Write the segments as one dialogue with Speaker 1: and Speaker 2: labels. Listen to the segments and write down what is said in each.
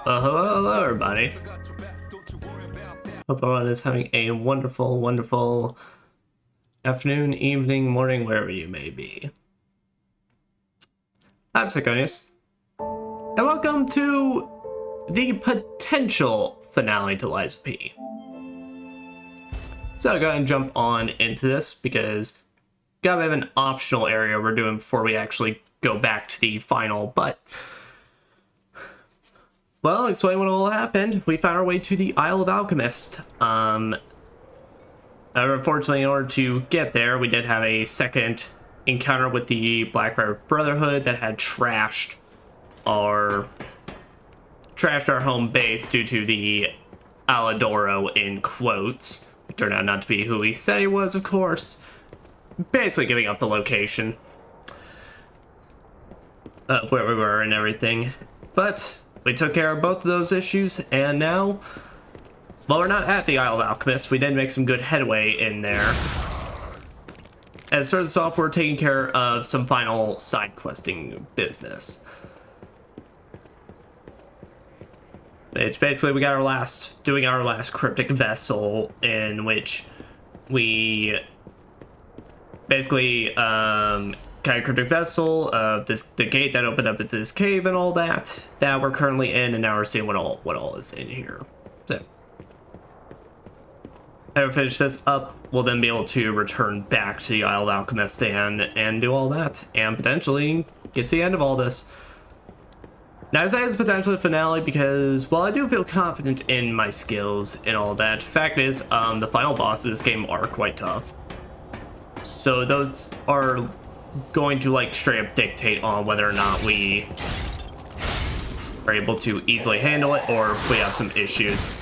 Speaker 1: Hello everybody. Hope everyone is having a wonderful afternoon, evening, morning, wherever you may be. I'm Psychonius, and welcome to the potential finale to Lies of P. So I'll go ahead and jump on into this because we got a bit of an optional area we're doing before we actually go back to the final, but well, I'll explain what all happened. We found our way to the Isle of Alchemist. Unfortunately, in order to get there, we did have a second encounter with the Blackfire Brotherhood that had trashed our home base due to the Aladoro, in quotes. It turned out not to be who he said he was, of course. Basically giving up the location of where we were and everything. But we took care of both of those issues, and now, well, we're not at the Isle of Alchemist. We did make some good headway in there. And it starts off, we're taking care of some final side questing business. It's basically we got doing our last cryptic vessel, in which we basically kind of cryptic vessel of the gate that opened up into this cave and all that we're currently in, and now we're seeing what all is in here. So after we finish this up, we'll then be able to return back to the Isle of Alchemist and do all that, and potentially get to the end of all this. Now, I say it's potentially the finale because, well, I do feel confident in my skills and all that. Fact is, the final bosses of this game are quite tough. So those are going to, like, straight up dictate on whether or not we are able to easily handle it, or if we have some issues.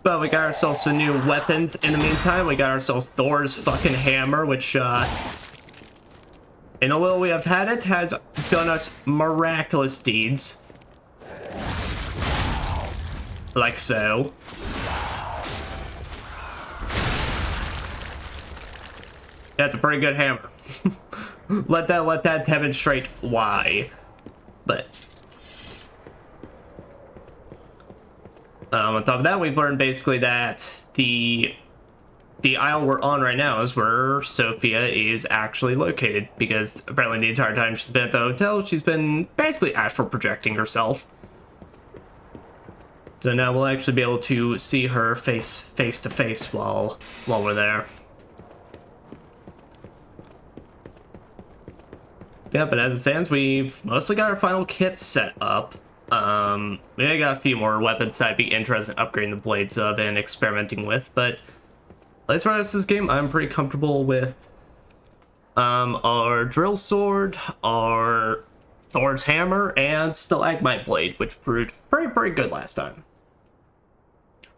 Speaker 1: But we got ourselves some new weapons in the meantime. We got ourselves Thor's fucking hammer, which, in a little we have had it, has done us miraculous deeds. Like so. That's a pretty good hammer. let that demonstrate why. But on top of that, we've learned basically that the isle we're on right now is where Sophia is actually located, because apparently the entire time she's been at the hotel, she's been basically astral projecting herself. So now we'll actually be able to see her face to face while we're there. Yeah, but as it stands, we've mostly got our final kit set up. We got a few more weapons that I'd be interested in upgrading the blades of and experimenting with, but at least for the rest of this game, I'm pretty comfortable with our drill sword, our Thor's hammer, and stalagmite blade, which proved pretty good last time.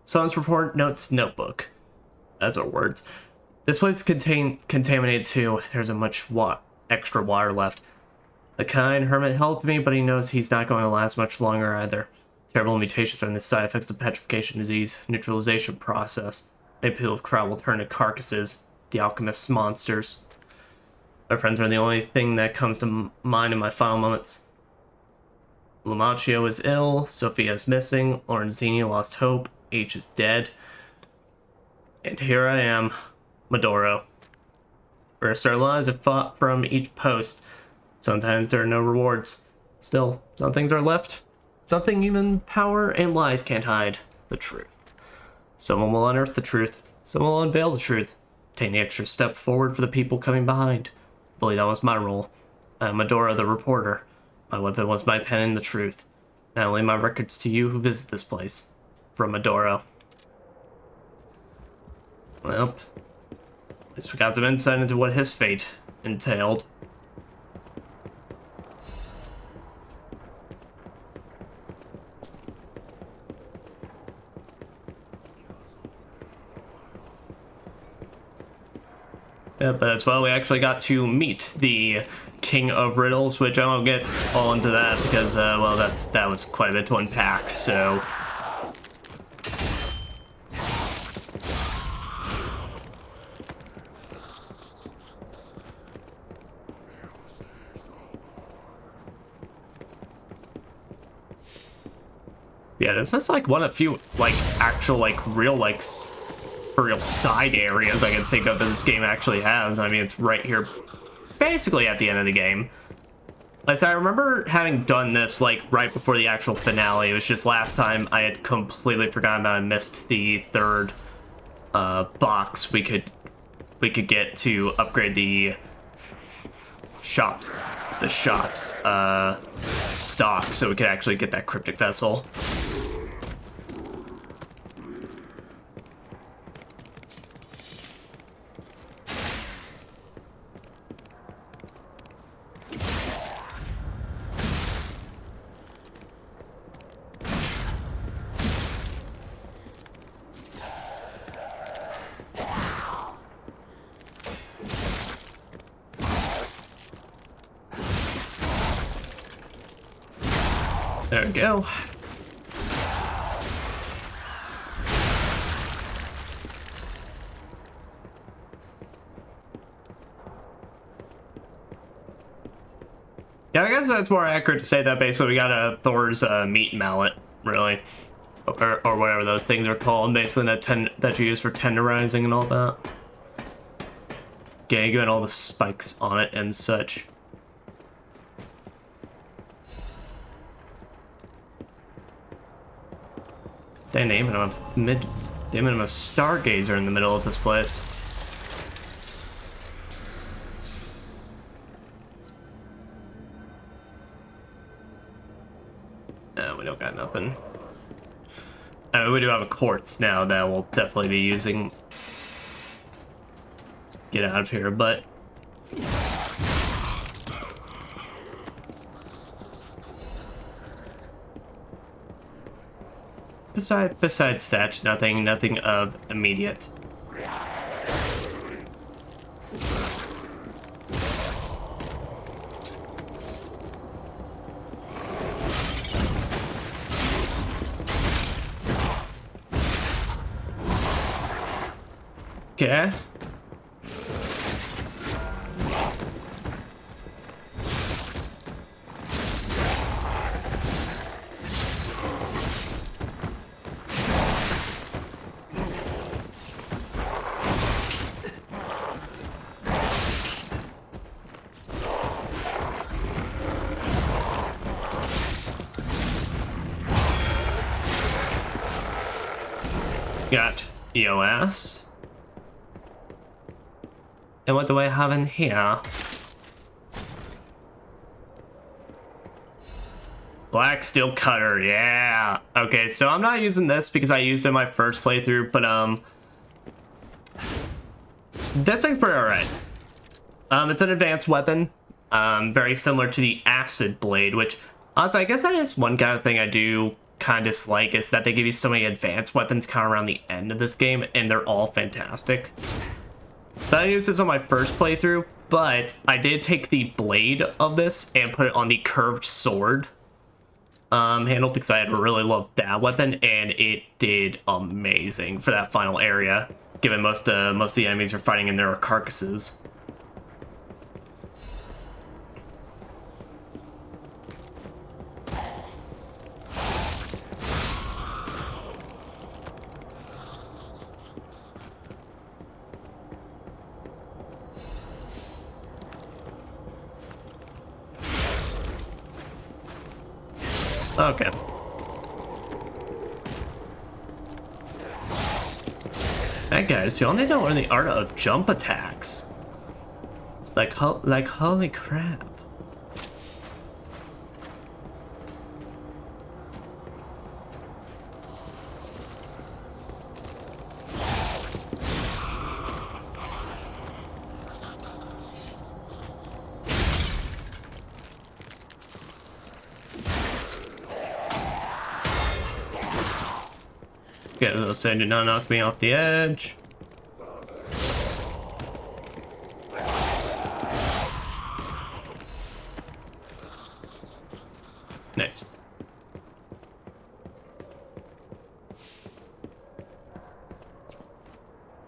Speaker 1: Science report notes notebook. That's our words. This place is contaminated too. There's a much extra water left. The kind Hermit helped me, but he knows he's not going to last much longer either. Terrible mutations are in the side effects of petrification disease, neutralization process. Maybe people of crowd will turn to carcasses, the alchemist's monsters. My friends are the only thing that comes to mind in my final moments. Lamaccio is ill, Sophia is missing, Lorenzini lost hope, H is dead. And here I am, Medoro. First our lives have fought from each post. Sometimes there are no rewards. Still, some things are left. Something even power and lies can't hide. The truth. Someone will unearth the truth. Someone will unveil the truth. Take the extra step forward for the people coming behind. I believe that was my role. I'm Medoro the reporter. My weapon was my pen and the truth. Now I lay my records to you who visit this place. From Medoro. Well, at least we got some insight into what his fate entailed. Yeah, but as well, we actually got to meet the king of riddles, which I won't get all into that because, well, that was quite a bit to unpack, so... Yeah, this is like one of few, like, actual, like, real, like, real side areas I can think of that this game actually has. I mean, it's right here, basically at the end of the game. Like, I remember having done this, like, right before the actual finale. It was just last time I had completely forgotten about it. I missed the third box we could get to upgrade the shop's stock, so we could actually get that cryptic vessel. There we go. Yeah, I guess that's more accurate to say that basically we got a Thor's meat mallet, really. Or whatever those things are called, basically that you use for tenderizing and all that. Getting all the spikes on it and such. They named him a stargazer in the middle of this place. No, we don't got nothing. I mean, we do have a quartz now that we'll definitely be using. Get out of here, but besides stats, nothing of immediate. Okay. Got EOS. And what do I have in here? Black steel cutter, yeah. Okay, so I'm not using this because I used it in my first playthrough, but this thing's pretty alright. It's an advanced weapon, very similar to the acid blade, which also I guess that is one kind of thing I do kind of dislike, is that they give you so many advanced weapons kind of around the end of this game, and they're all fantastic. So I used this on my first playthrough, but I did take the blade of this and put it on the curved sword handle because I had really loved that weapon, and it did amazing for that final area, given most of the enemies are fighting in their carcasses. Okay. That guys, you only don't learn the art of jump attacks. Like holy crap. Okay, as I was saying, do not knock me off the edge. Nice.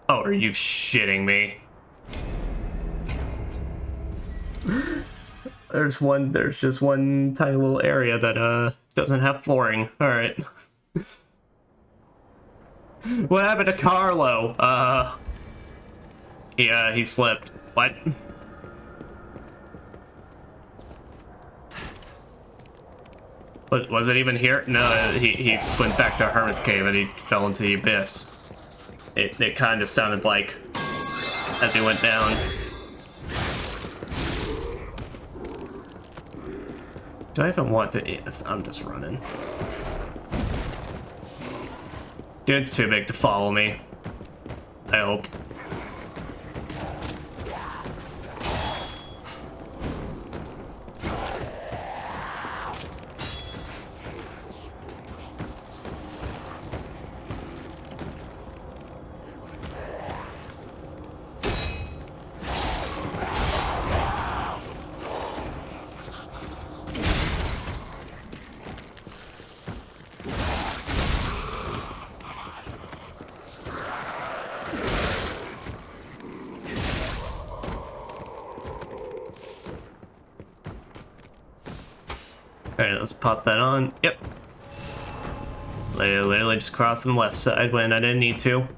Speaker 1: Oh, are you shitting me? There's just one tiny little area that doesn't have flooring. All right. What happened to Carlo? Yeah, he slipped. What? Was it even here? No, he went back to Hermit's cave and he fell into the abyss. It kind of sounded like as he went down. Do I even want to eat? I'm just running. Dude's too big to follow me. I hope. Alright, let's pop that on. Yep. Literally just crossing the left side when I didn't need to.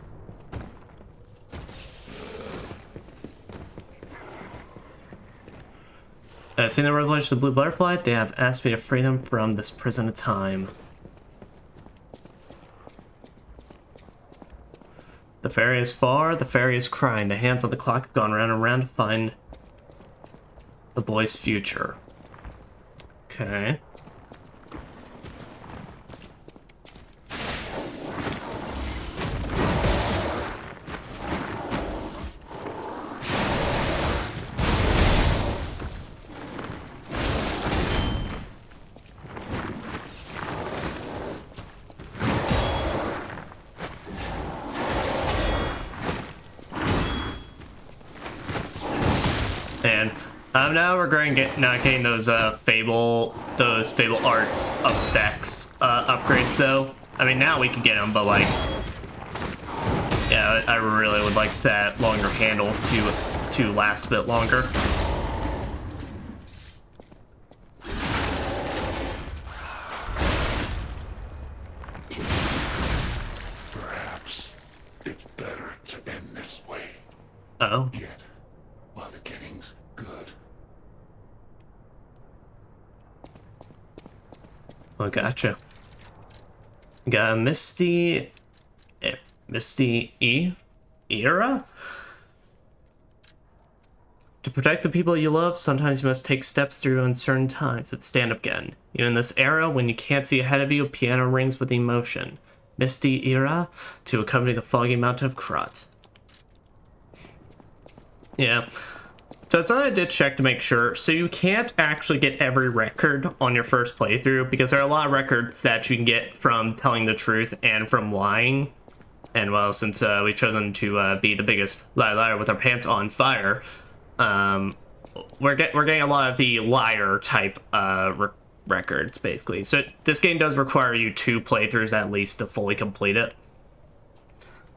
Speaker 1: Seeing the revelation of the blue butterfly, they have asked me to free them from this prison of time. The fairy is far, the fairy is crying. The hands on the clock have gone round and round to find the boy's future. Okay. And I'm now regretting not getting those Fable Arts effects upgrades though. I mean, now we can get them, but like, yeah, I really would like that longer handle to last a bit longer.
Speaker 2: Perhaps it's better to end this way.
Speaker 1: Uh-oh.
Speaker 2: Yet, while the getting's good.
Speaker 1: Oh, gotcha. Got a Misty Era? To protect the people you love, sometimes you must take steps through uncertain times that stand up again. Even in this era, when you can't see ahead of you, a piano rings with emotion. Misty Era to accompany the foggy mountain of Krat. Yeah. So it's something I did check to make sure. So you can't actually get every record on your first playthrough because there are a lot of records that you can get from telling the truth and from lying. And well, since we've chosen to be the biggest liar with our pants on fire, we're getting a lot of the liar type records basically. So this game does require you 2 playthroughs at least to fully complete it.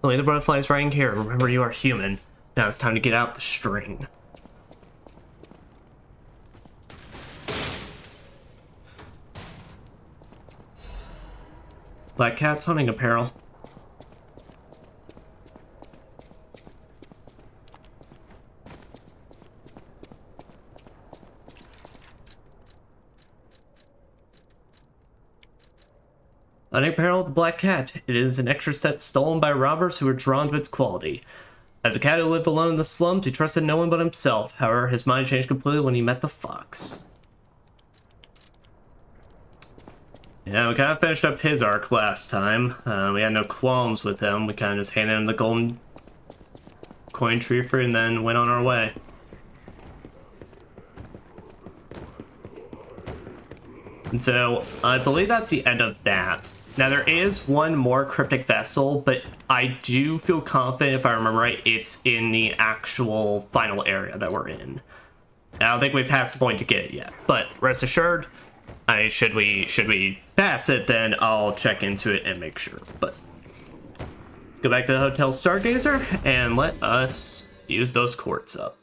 Speaker 1: Only the butterflies right here. Remember, you are human. Now it's time to get out the string. Black Cat's hunting apparel. Hunting apparel of the Black Cat. It is an extra set stolen by robbers who were drawn to its quality. As a cat who lived alone in the slums, he trusted no one but himself. However, his mind changed completely when he met the fox. Yeah, we kind of finished up his arc last time. We had no qualms with him. We kind of just handed him the golden coin tree fruit and then went on our way. And so, I believe that's the end of that. Now, there is one more cryptic vessel, but I do feel confident, if I remember right, it's in the actual final area that we're in. I don't think we've passed the point to get it yet, but rest assured, I should we pass it, then I'll check into it and make sure. But let's go back to the Hotel Stargazer and let us use those quartz up.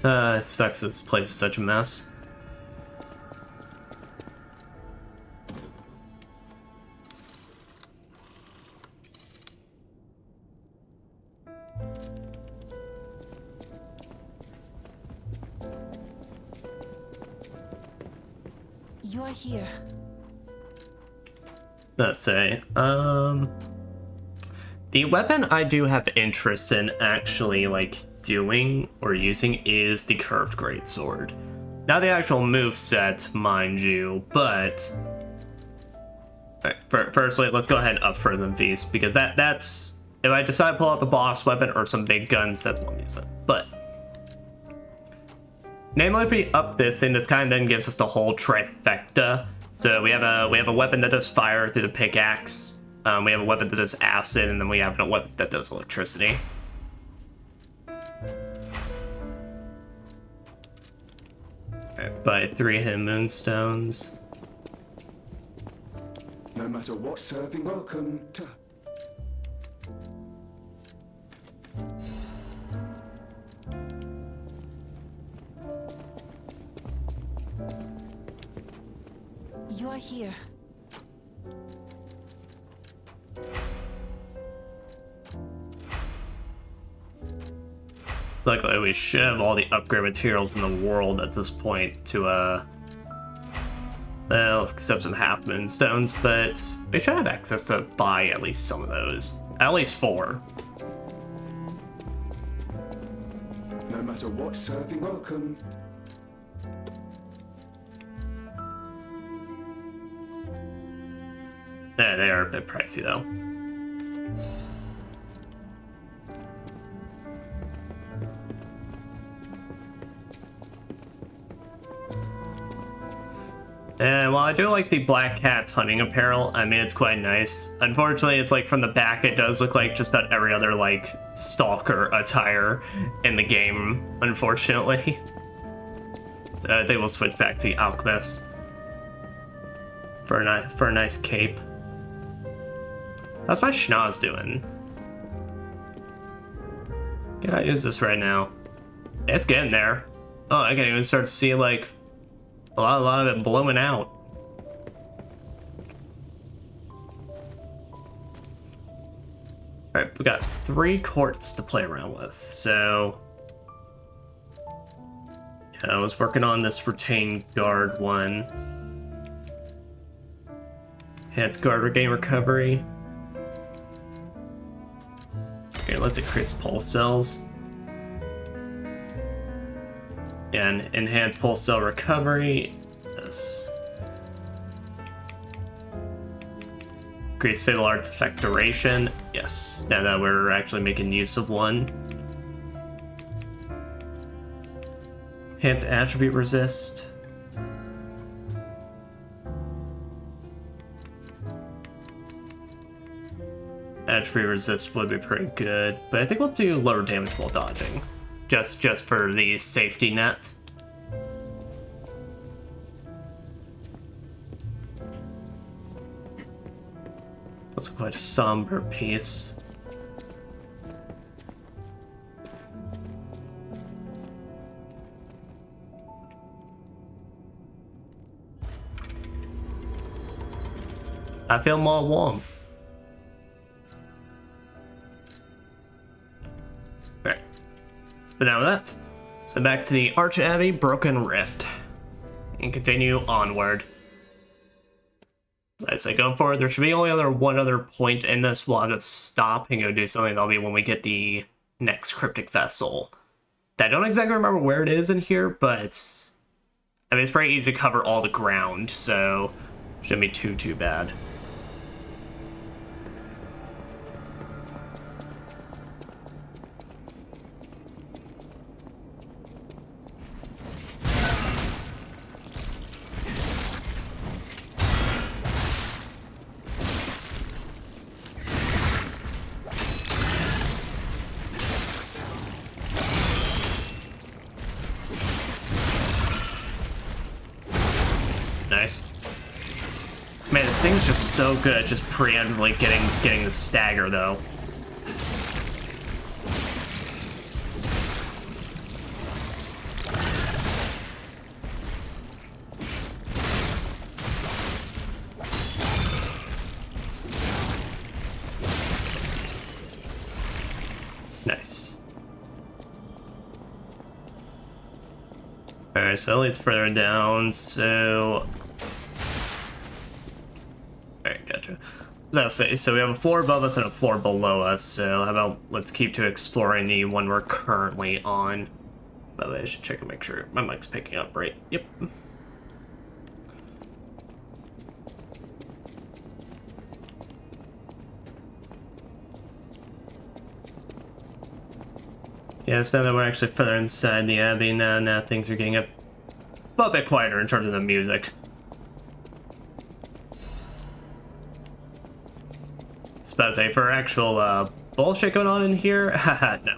Speaker 1: It sucks this place is such a mess.
Speaker 3: You're here.
Speaker 1: Let's say, the weapon I do have interest in actually, like, doing or using is the curved greatsword. Not the actual moveset, mind you, but... Alright, firstly, let's go ahead and up further than Feast, because that's... If I decide to pull out the boss weapon or some big guns, that's what I'm using. But... namely, if we up this thing, this kind of then gives us the whole trifecta. So we have a weapon that does fire through the pickaxe. We have a weapon that does acid, and then we have a weapon that does electricity. Alright, buy 3 hidden moonstones.
Speaker 4: No matter what serving, welcome to...
Speaker 3: You're here.
Speaker 1: Luckily, we should have all the upgrade materials in the world at this point to, well, except some half moonstones, but we should have access to buy at least some of those. At least 4.
Speaker 4: No matter what serving, welcome.
Speaker 1: Yeah, they are a bit pricey, though. And while I do like the Black Cat's hunting apparel, I mean, it's quite nice. Unfortunately, it's like from the back, it does look like just about every other, like, stalker attire in the game, unfortunately. So I think we'll switch back to the Alchemist for a nice cape. How's my schnoz doing? Can I use this right now? It's getting there. Oh, I can even start to see, like, a lot of it blowing out. Alright, we got 3 quartz to play around with, so... yeah, I was working on this retained guard one. Enhanced guard regain recovery. Okay, let's increase pulse cells. And enhance pulse cell recovery. Yes. Increase fatal artifact duration. Yes, now that we're actually making use of one. Enhance attribute resist. Attribute resist would be pretty good, but I think we'll do lower damage while dodging. Just for the safety net. That's quite a somber piece. I feel more warm. Right. But now that, so back to the Arch Abbey Broken Rift. And continue onward. As I go forward, there should be only one other point in this. We'll have to stop and go do something. That'll be when we get the next cryptic vessel. I don't exactly remember where it is in here, but I mean, it's pretty easy to cover all the ground, so shouldn't be too bad. Nice. Man, this thing's just so good at just preemptively getting the stagger, though. Nice. Alright, so it leads further down, so... Alright, gotcha. So we have a floor above us and a floor below us, so how about let's keep to exploring the one we're currently on. By the way, I should check and make sure my mic's picking up, right? Yep. Yeah, so now that we're actually further inside the Abbey, now things are getting a bit quieter in terms of the music. Suppose say for actual bullshit going on in here, haha, no.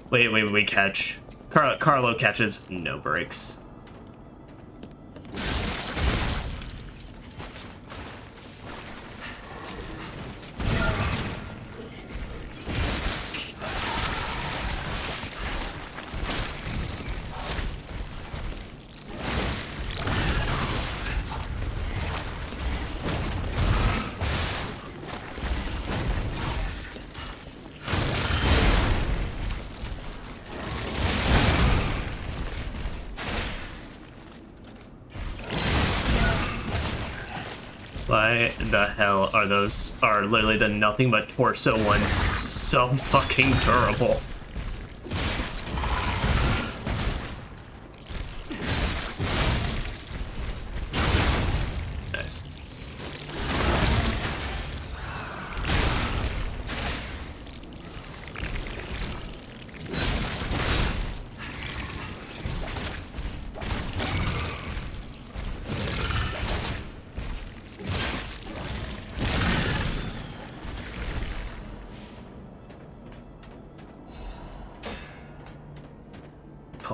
Speaker 1: We catch. Carlo catches no breaks. Why the hell are those literally the nothing but torso ones so fucking durable? Nice.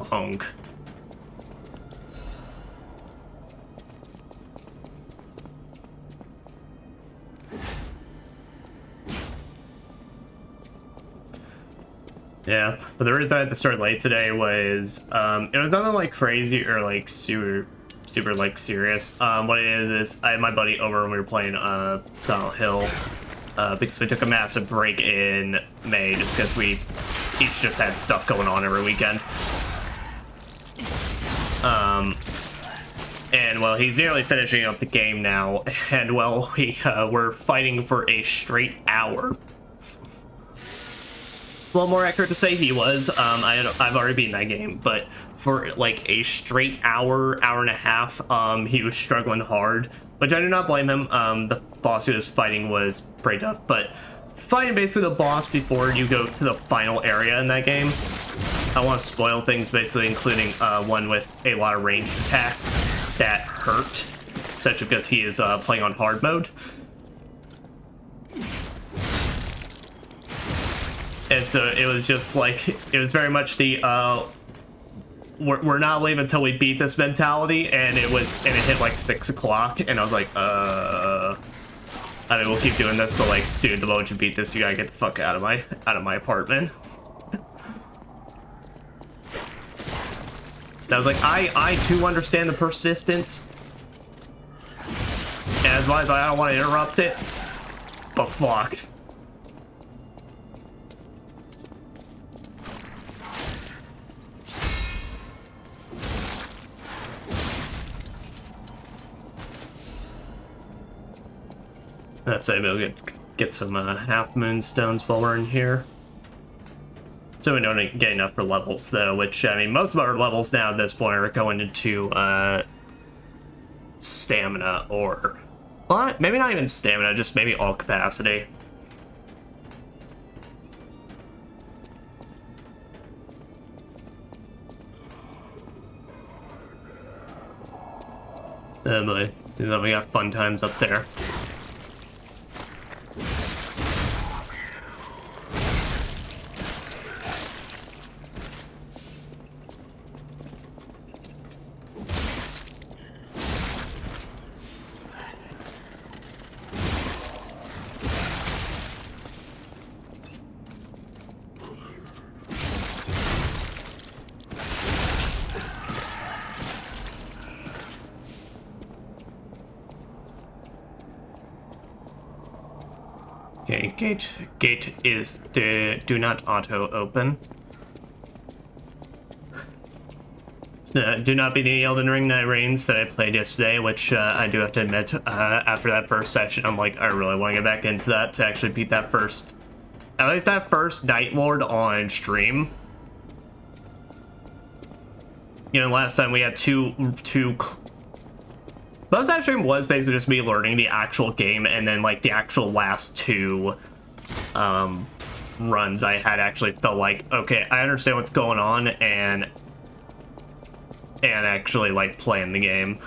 Speaker 1: Honk. Yeah, but the reason I had to start late today was it was nothing like crazy or like super like serious. What it is I had my buddy over and we were playing Silent Hill because we took a massive break in May just because we each just had stuff going on every weekend. And well, he's nearly finishing up the game now, and well, we're fighting for a straight hour. Well, more accurate to say he was. I've already beaten that game, but for like a straight hour and a half, he was struggling hard, which I do not blame him. The boss he was fighting was pretty tough, but fighting basically the boss before you go to the final area in that game, I want to spoil things, basically including one with a lot of ranged attacks that hurt, such because he is playing on hard mode. And so it was just like, it was very much the we're not leaving until we beat this mentality, and it hit like 6 o'clock, and I was like, I mean, we'll keep doing this, but like, dude, the moment you beat this, you gotta get the fuck out of my apartment. I was like, I too understand the persistence. And as much as I don't want to interrupt it, but fucked. Let's say we'll get some half moon stones while we're in here. So we don't get enough for levels, though, which, I mean, most of our levels now at this point are going into stamina or... Well, maybe not even stamina, just maybe all capacity. Oh boy, seems like we got fun times up there. Okay, gate is do not auto open. Do not be the Elden Ring Night Reigns that I played yesterday, which I do have to admit, after that first session, I'm like, I really want to get back into that to actually beat that first, at least that first Night Lord on stream. You know, last time we had two most of that stream was basically just me learning the actual game, and then like the actual last two runs I had actually felt like, okay, I understand what's going on, and actually like playing the game.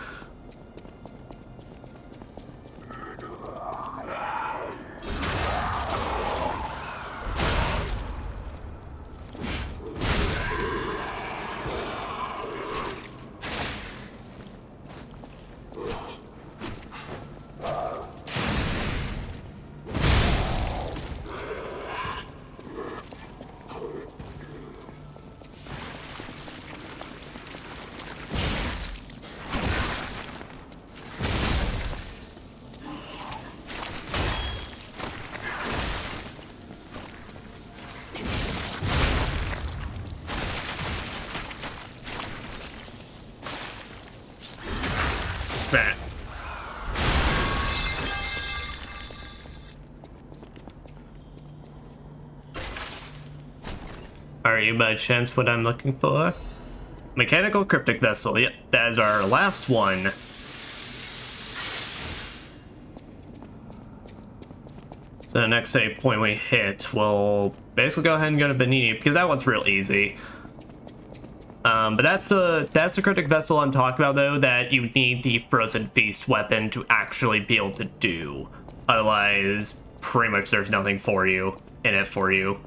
Speaker 1: That. Are you by chance what I'm looking for? Mechanical cryptic vessel. Yep, that is our last one. So the next save point we hit, we'll basically go ahead and go to Benini, because that one's real easy. But that's a cryptic vessel I'm talking about, though, that you need the Frozen Feast weapon to actually be able to do. Otherwise, pretty much there's nothing for you in it for you.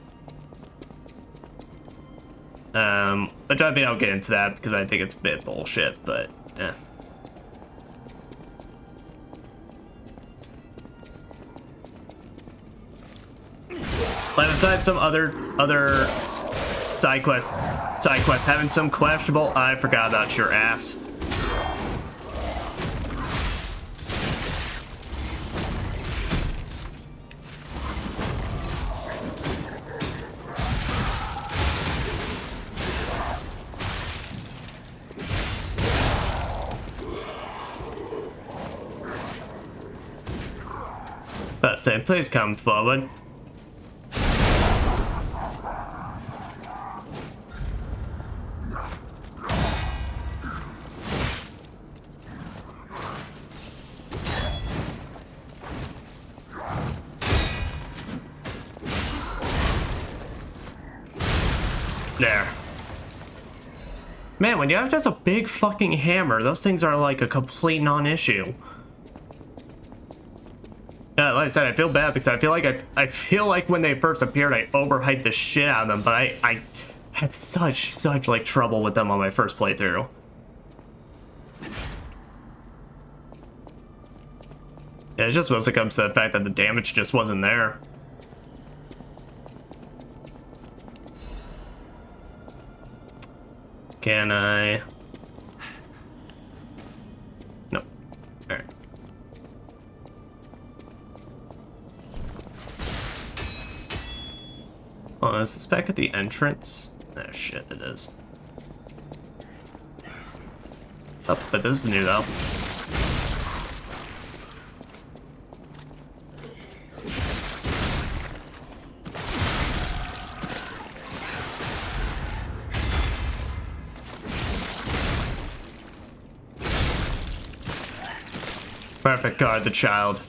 Speaker 1: Which I mean, I'll get into that because I think it's a bit bullshit, but eh. But besides some other side quests having some questionable, I forgot about your ass. But say, please come forward. There. Man, when you have just a big fucking hammer, those things are like a complete non-issue. Like I said, I feel bad because I feel like when they first appeared, I overhyped the shit out of them, but I had such like trouble with them on my first playthrough. Yeah, it just mostly comes to the fact that the damage just wasn't there. Can I? No. Alright. Oh, is this back at the entrance? Oh shit, it is. Oh, but this is new though. Perfect guard the child.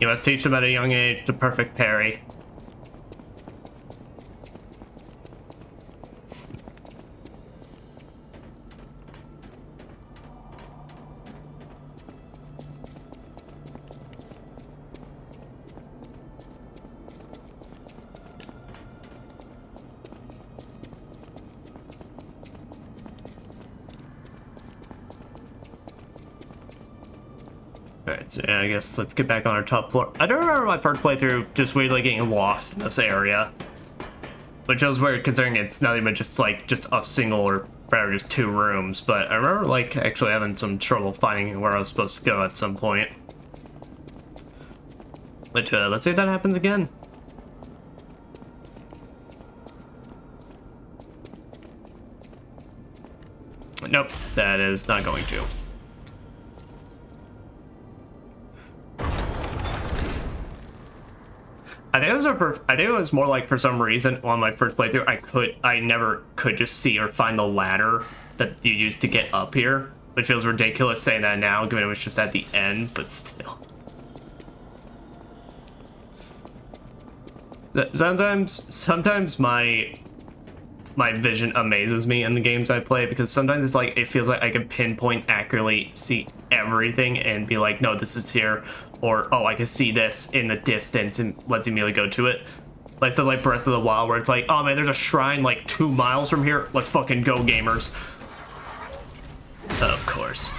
Speaker 1: You must teach them at a young age the perfect parry. Alright, so yeah, I guess let's get back on our top floor. I don't remember my first playthrough just weirdly getting lost in this area. Which was weird considering it's not even just like just a single or rather just two rooms, but I remember like actually having some trouble finding where I was supposed to go at some point. Let's see if that happens again. Nope, that is not going to. I think it was more like, for some reason on my first playthrough I never could just see or find the ladder that you used to get up here, which feels ridiculous saying that now, given it was just at the end, but still. Sometimes my vision amazes me in the games I play, because sometimes it's like, it feels like I can pinpoint accurately see everything and be like, no, this is here, or oh, I can see this in the distance, and let's immediately go to it. Like stuff like Breath of the Wild, where it's like, oh man, there's a shrine like 2 miles from here, let's fucking go, gamers. Of course.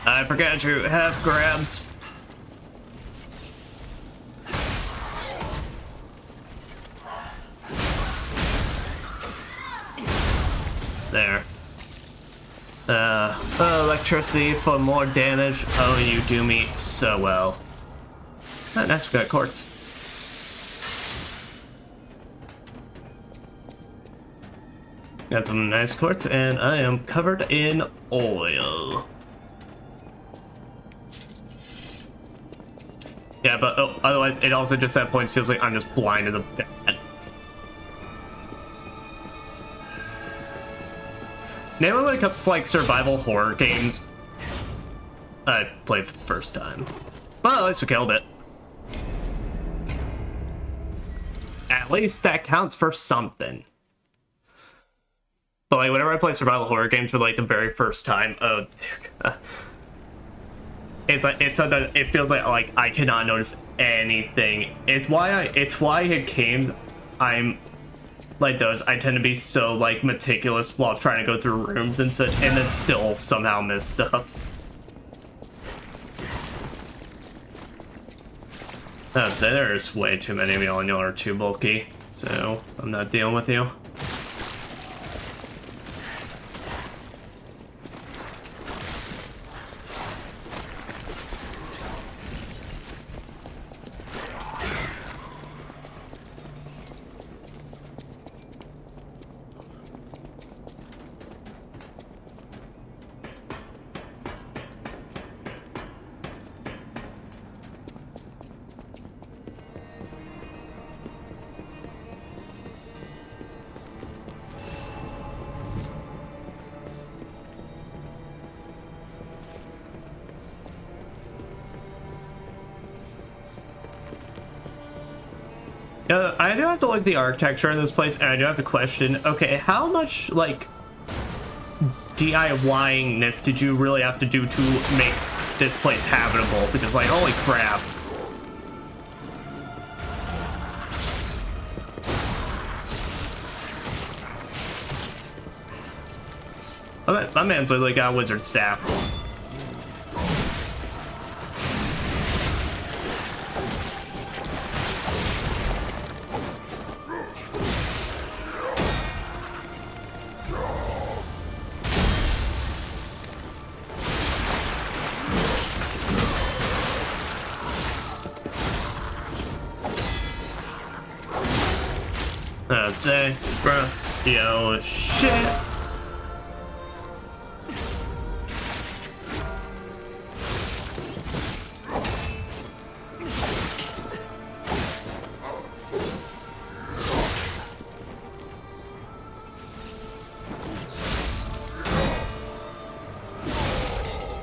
Speaker 1: I forgot to have grabs. There. Electricity for more damage. Oh, you do me so well. Oh, nice, we got quartz. Got some nice quartz, and I am covered in oil. Yeah, but otherwise, it also just at points feels like I'm just blind as a bat. Now, when it comes to like survival horror games, I played for the first time. Well, at least we killed it. At least that counts for something. But like, whenever I play survival horror games for like the very first time, oh, it feels like I cannot notice anything. It's why it came. I'm like those. I tend to be so like meticulous while trying to go through rooms and such, and then still somehow miss stuff. I'd say there's way too many of y'all, and y'all are too bulky, so I'm not dealing with you. I do have to look at the architecture in this place, and I do have to question, okay, how much, like, DIY-ness did you really have to do to make this place habitable? Because, like, holy crap. My man's literally got a wizard staff. Let's say, bruh, yo, shit.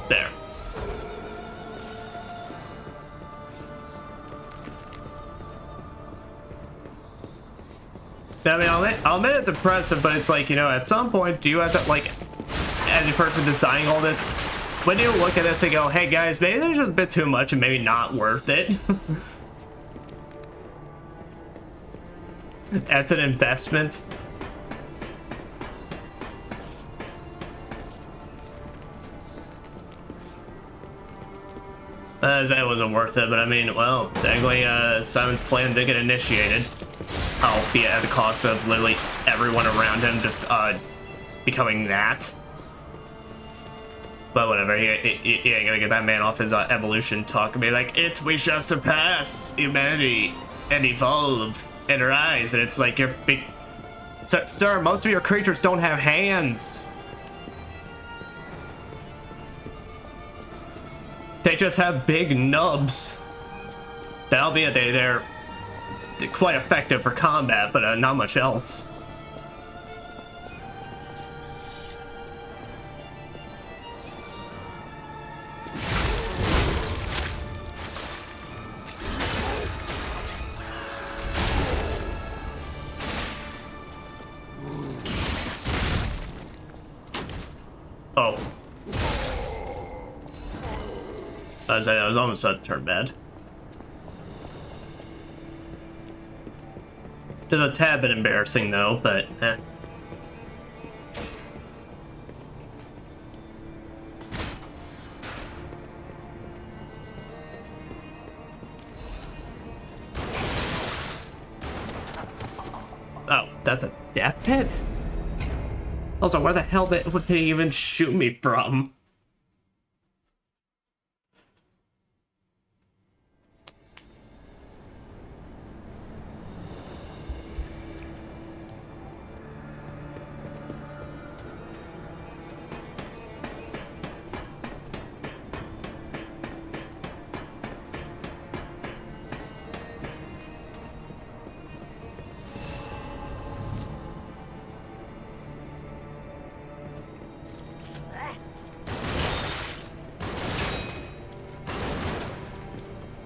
Speaker 1: There. I mean, I'll admit it's impressive, but it's like, you know, at some point, do you have to, like, as a person designing all this, when you look at this and go, hey guys, maybe there's just a bit too much and maybe not worth it? As an investment? As that wasn't worth it, but I mean, well, technically, Simon's plan did get initiated. albeit at the cost of literally everyone around him just becoming that. But whatever, he ain't gonna get that man off his evolution talk and be like, we shall surpass humanity and evolve and rise. And it's like, you're big. Sir, most of your creatures don't have hands. They just have big nubs. Albeit they're quite effective for combat, but not much else. Oh. I was almost about to turn bad. It's a tad bit embarrassing though, but eh. Oh, that's a death pit? Also, where the hell would they even shoot me from?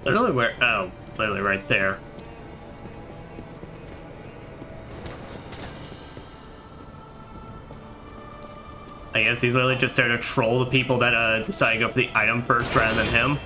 Speaker 1: Literally where? Oh, literally right there. I guess he's literally just there to troll the people that decide to go for the item first rather than him.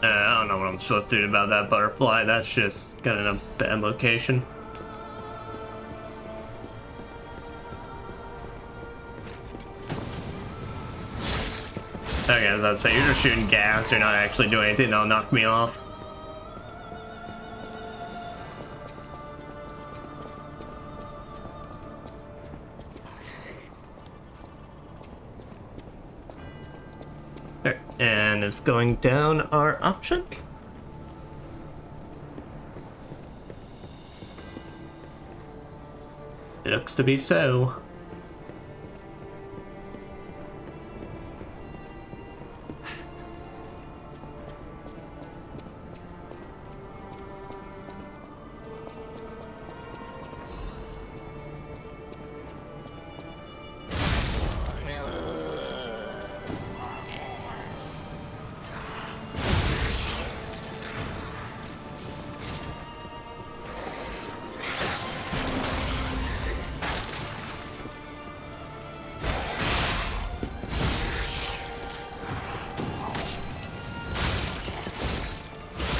Speaker 1: I don't know what I'm supposed to do about that butterfly. That's just kind of a bad location. Okay, as I was saying, you're just shooting gas. You're not actually doing anything that'll knock me off. Okay, and it's going down our option. It looks to be so.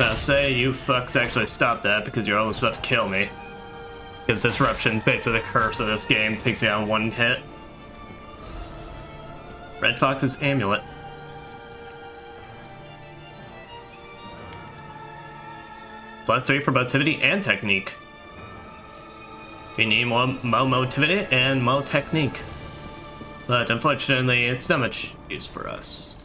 Speaker 1: I'll say you fucks actually stop that because you're almost about to kill me. Because disruption's basically the curse of this game. Takes you out in one hit. Red Fox's amulet. +3 for motivity and technique. We need more motivity and more technique. But unfortunately, it's not much use for us.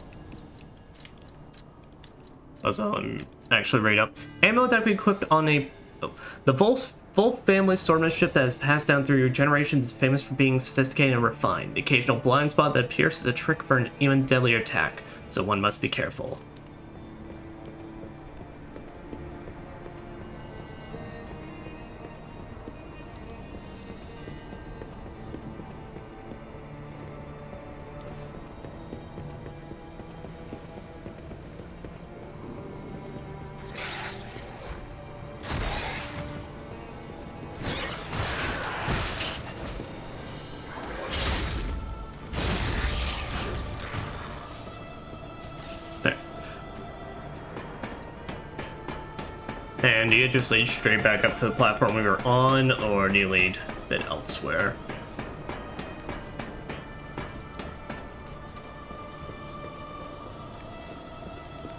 Speaker 1: Also, I'm actually right up. Amulet that we equipped on a... Oh, the Volk family swordsmanship that has passed down through your generations is famous for being sophisticated and refined. The occasional blind spot that appears is a trick for an even deadlier attack, so one must be careful. And do you just lead straight back up to the platform we were on, or do you lead a bit elsewhere?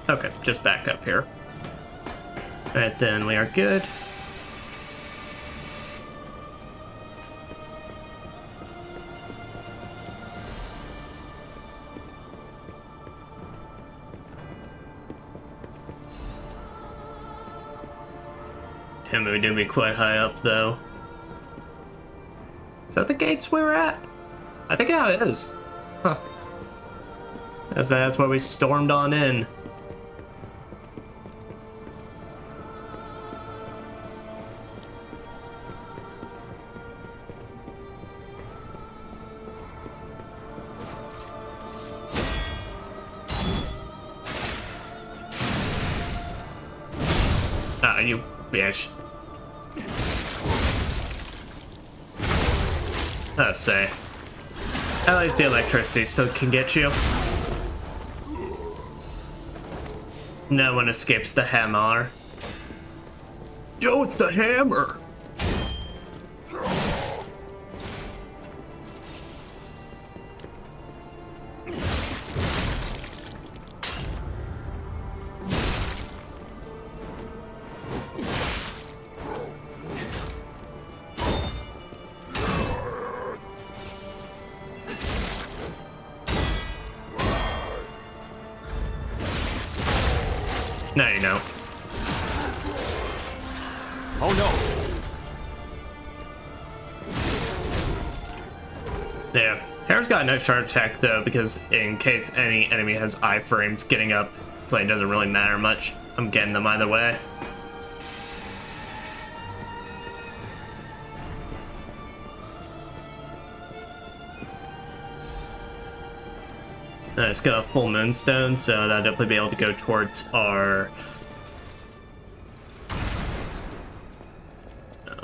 Speaker 1: Okay, just back up here. Alright, then we are good. Damn, we did be quite high up, though. Is that the gates we were at? I think yeah, it is. Huh. That's where we stormed on in. Ah, you bitch. Let's say. At least the electricity still can get you. No one escapes the hammer. Yo, it's the hammer! Now you know.
Speaker 5: Oh no!
Speaker 1: Yeah. Hair's got no charge attack though, because in case any enemy has iframes, getting up, so it doesn't really matter much. I'm getting them either way. It's got a full moonstone, so that'll definitely be able to go towards our...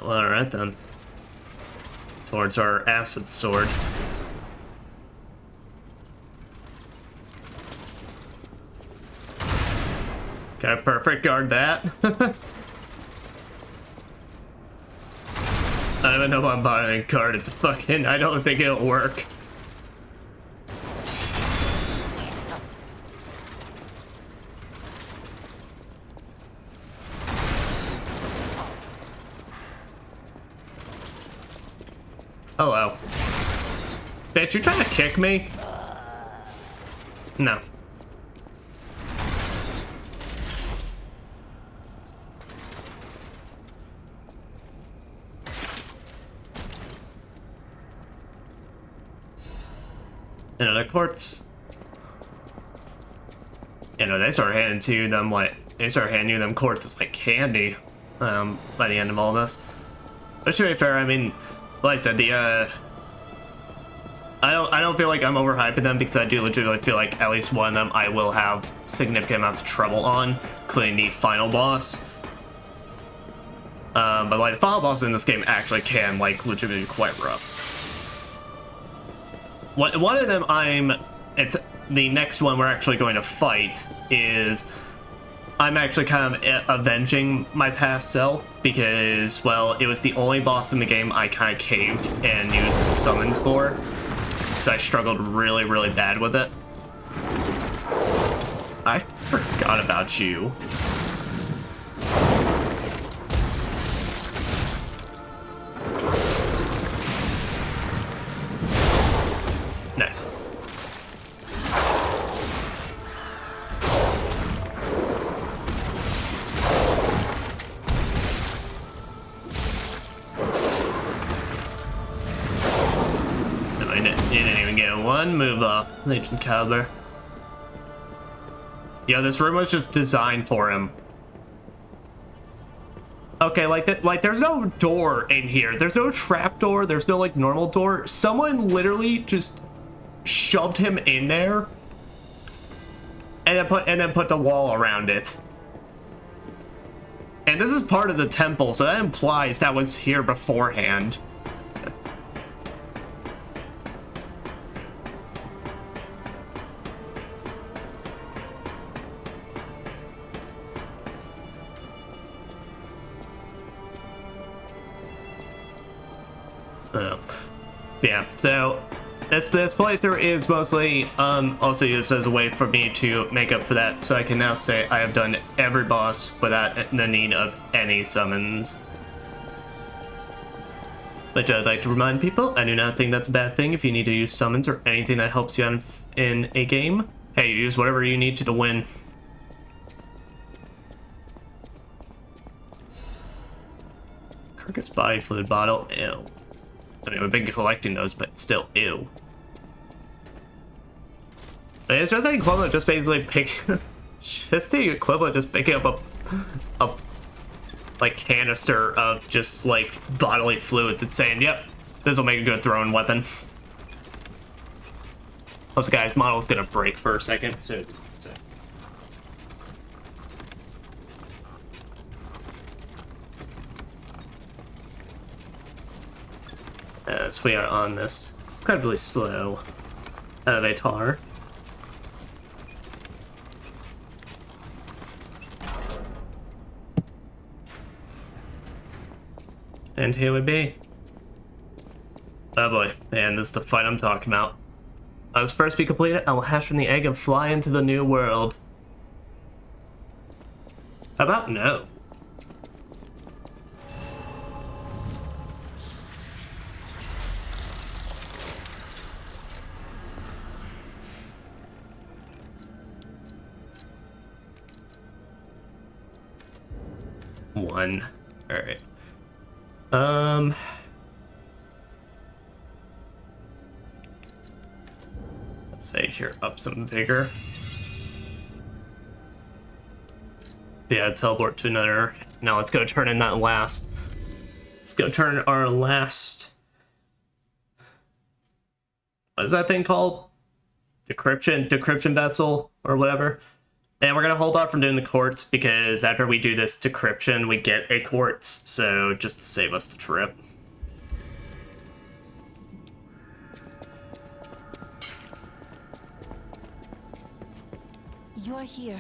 Speaker 1: Well, alright then. Towards our acid sword. Okay, perfect. Guard that. I don't even know why I'm buying a card. It's fucking... I don't think it'll work. Hello. Bitch, you trying to kick me? No. Another quartz. You know, they start handing to them like they start handing you them quartzes like candy. By the end of all this. But to be fair, I mean, like I said, the I don't feel like I'm overhyping them, because I do legitimately feel like at least one of them I will have significant amounts of trouble on, including the final boss. But like the final boss in this game actually can like legitimately be quite rough. One of them it's the next one we're actually going to fight is I'm actually kind of avenging my past self, because, well, it was the only boss in the game I kind of caved and used summons for, so I struggled really, really bad with it. I forgot about you. Nice. You didn't even get one move off, Legion Caliber. Yeah, this room was just designed for him. Okay, like there's no door in here. There's no trap door. There's no like normal door. Someone literally just shoved him in there, and then put the wall around it. And this is part of the temple, so that implies that was here beforehand. Yeah, so this playthrough is mostly also used as a way for me to make up for that, so I can now say I have done every boss without the need of any summons. But I'd like to remind people, I do not think that's a bad thing if you need to use summons or anything that helps you out in a game. Hey, use whatever you need to win. Carcass body fluid bottle, ew. I mean, we've been collecting those, but still, ew. It's just the equivalent of just basically just the equivalent of just picking up a like canister of just like bodily fluids and saying, yep, this will make a good throwing weapon. Also, guys, model's gonna break for a second, so. As we are on this incredibly slow elevator. And here we be. Oh boy, and this is the fight I'm talking about. As first be completed, I will hatch from the egg and fly into the new world. How about no? One. Alright. Let's say here, up some vigor. Yeah, teleport to another. Now let's go turn in that last. Let's go turn our last. What is that thing called? Decryption vessel or whatever. And we're gonna hold off from doing the quartz because after we do this decryption, we get a quartz. So just to save us the trip.
Speaker 3: You're here.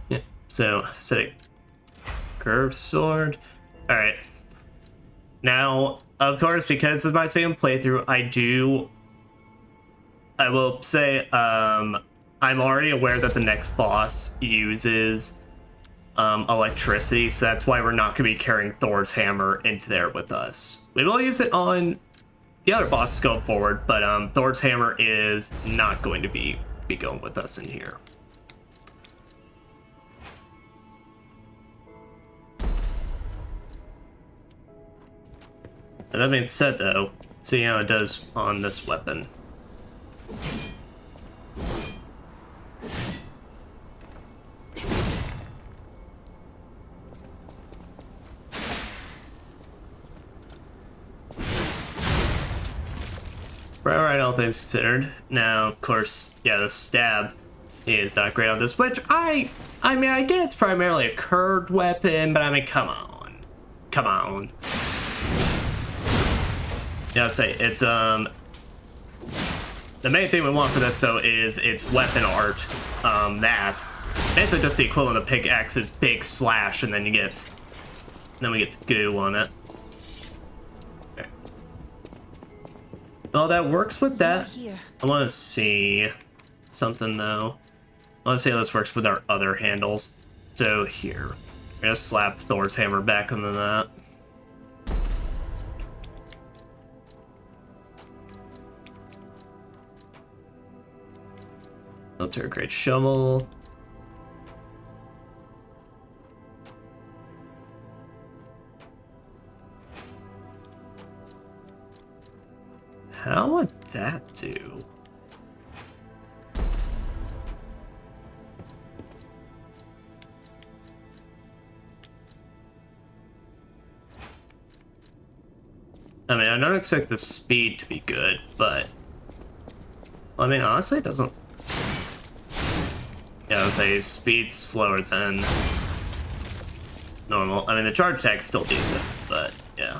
Speaker 1: Yeah. So acidic curved sword. All right. Now, of course, because of my second playthrough, I will say, I'm already aware that the next boss uses electricity, so that's why we're not going to be carrying Thor's hammer into there with us. We will use it on the other bosses going forward, but Thor's hammer is not going to be going with us in here. And that being said, though, let's see how it does on this weapon. Alright, all things considered. Now, of course, yeah, the stab is not great on this, which I mean, I get it's primarily a curved weapon, but I mean, come on. Come on. Yeah, I'd say it's, the main thing we want for this, though, is its weapon art. That. Basically just the equivalent of pickaxe's big slash, and then we get the goo on it. Okay. Well, that works with that. I want to see something, though. I want to see how this works with our other handles. So, here. I'm going to slap Thor's hammer back onto that. Military grade shovel. How would that do? I mean, I don't expect the speed to be good, but I mean, honestly, it doesn't. Yeah, I would say speed's slower than normal. I mean, the charge attack's still decent, but yeah.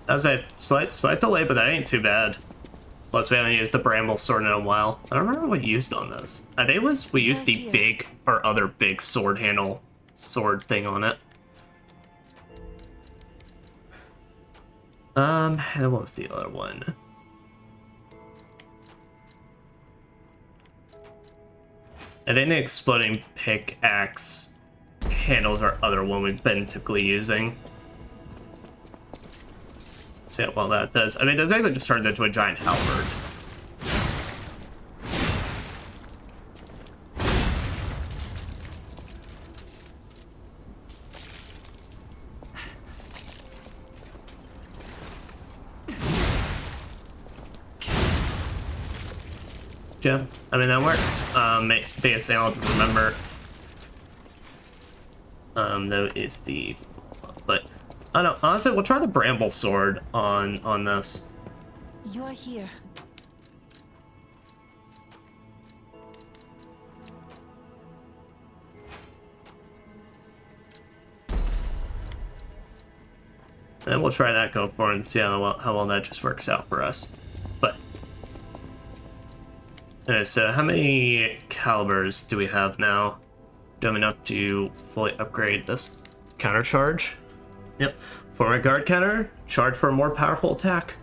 Speaker 1: That was a slight delay, but that ain't too bad. Plus, we haven't used the bramble sword in a while. I don't remember what we used on this. I think it was we used the big or other big sword handle sword thing on it. And what was the other one? I think the exploding pickaxe handles our other one we've been typically using. See how well that does. I mean, this basically just turns into a giant halberd. Yeah, I mean, that works. Biggest thing I'll have to remember, though, is the... But, I don't know, honestly, we'll try the bramble sword on this.
Speaker 3: You're here.
Speaker 1: And we'll try that go for it and see how well that just works out for us. But... Okay, so how many calibers do we have now? Do we have enough to fully upgrade this? Counter charge? Yep. For my guard counter, charge for a more powerful attack.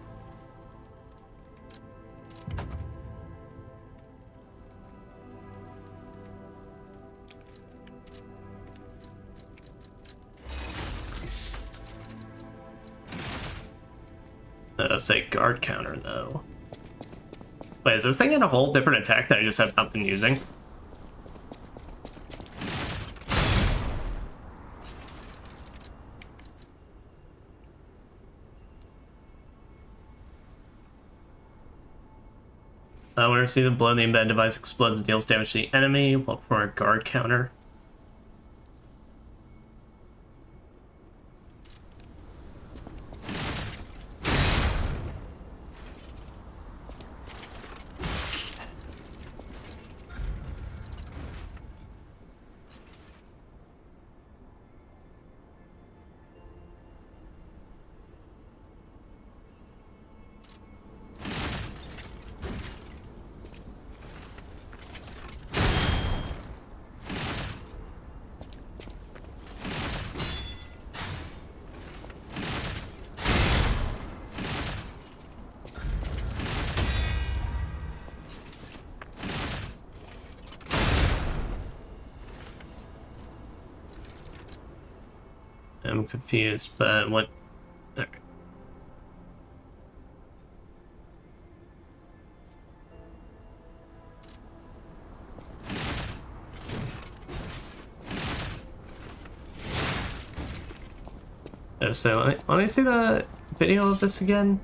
Speaker 1: Say guard counter though. Wait, is this thing in a whole different attack that I just have not been using? When receiving a blow, the embedded device explodes and deals damage to the enemy. Well, for a guard counter. I'm confused, but what? Okay. So let me see the video of this again.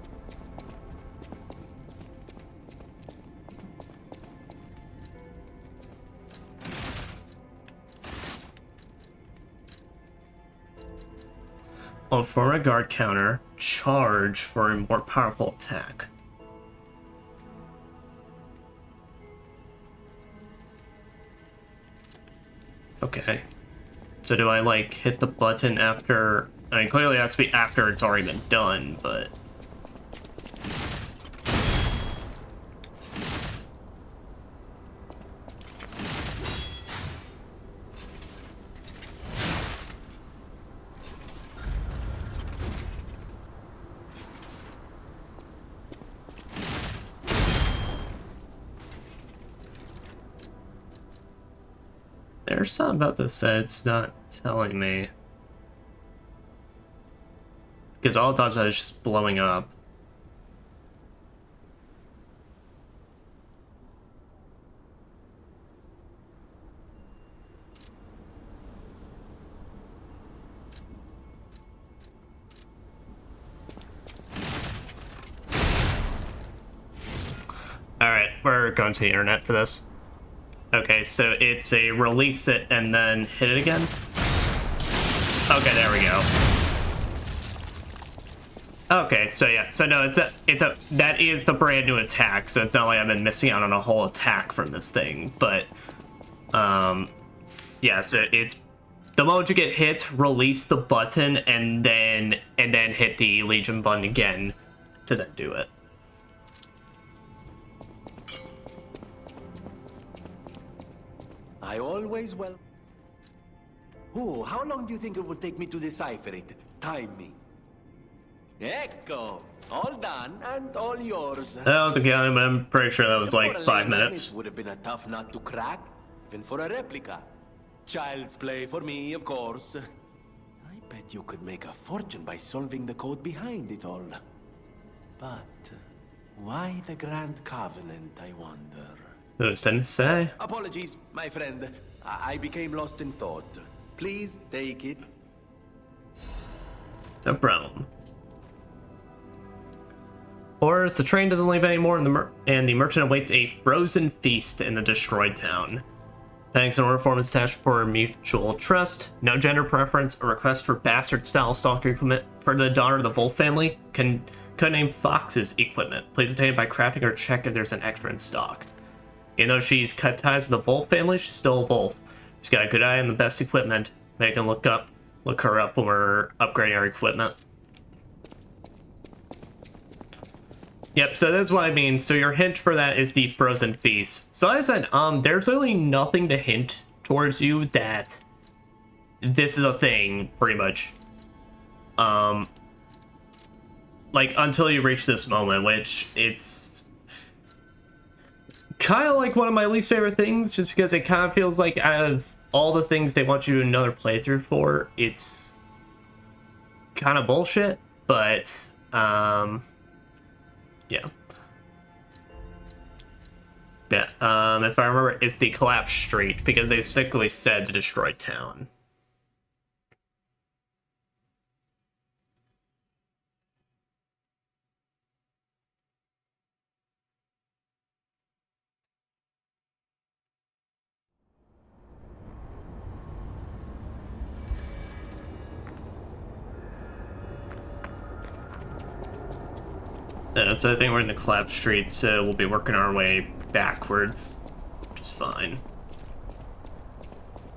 Speaker 1: Oh, for a guard counter, charge for a more powerful attack. Okay. So do I, like, hit the button after... I mean, clearly it has to be after it's already been done, but... There's something about this that it's not telling me. Because all it talks about is just blowing up. Alright, we're going to the internet for this. Okay, so it's a release it and then hit it again. Okay, there we go. Okay, so yeah, so no, that is the brand new attack, so it's not like I've been missing out on a whole attack from this thing, but, yeah, so it's the moment you get hit, release the button and then hit the Legion button again to then do it.
Speaker 5: I always Oh, how long do you think it will take me to decipher it? Time me. Echo. All done and all yours.
Speaker 1: That was a game, but I'm pretty sure that was like
Speaker 5: For a
Speaker 1: 5
Speaker 5: layman,
Speaker 1: minutes.
Speaker 5: It would have been a tough nut to crack, even for a replica. Child's play for me, of course. I bet you could make a fortune by solving the code behind it all. But why the Grand Covenant, I wonder?
Speaker 1: Who's to say?
Speaker 5: Apologies, my friend. I became lost in thought. Please take it.
Speaker 1: No problem. Or as the train doesn't leave anymore, and the merchant awaits a frozen feast in the destroyed town. Thanks in order form is attached for mutual trust. No gender preference. A request for bastard-style stalker equipment for the daughter of the Wolf family. Codename Fox's equipment. Please obtain it by crafting or check if there's an extra in stock. Even though she's cut ties with the Wolf family, she's still a Wolf. She's got a good eye on the best equipment. Make him look her up when we're upgrading our equipment. Yep, so that's what I mean. So your hint for that is the frozen feast. So like I said, there's really nothing to hint towards you that this is a thing, pretty much. Like, until you reach this moment, which it's kind of like one of my least favorite things, just because it kind of feels like out of all the things they want you to do another playthrough for, it's kind of bullshit, but, yeah. Yeah, if I remember, it's the collapsed street, because they specifically said the destroyed town. So I think we're in the collapsed street, so we'll be working our way backwards, which is fine.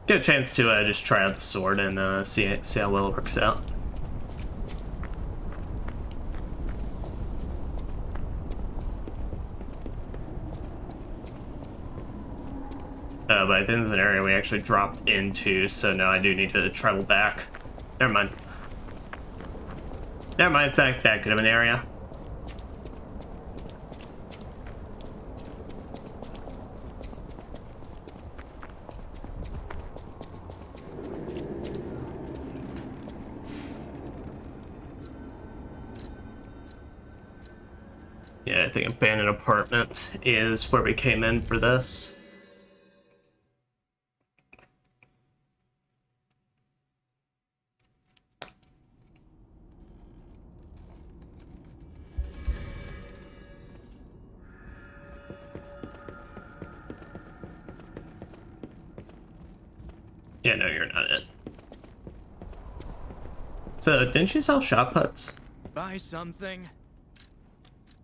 Speaker 1: Get a chance to just try out the sword and see how well it works out. But I think there's an area we actually dropped into, so now I do need to travel back. Never mind. Never mind, it's not that good of an area. Yeah, I think abandoned apartment is where we came in for this. Yeah, no, you're not it. So, didn't you sell shop huts?
Speaker 6: Buy something?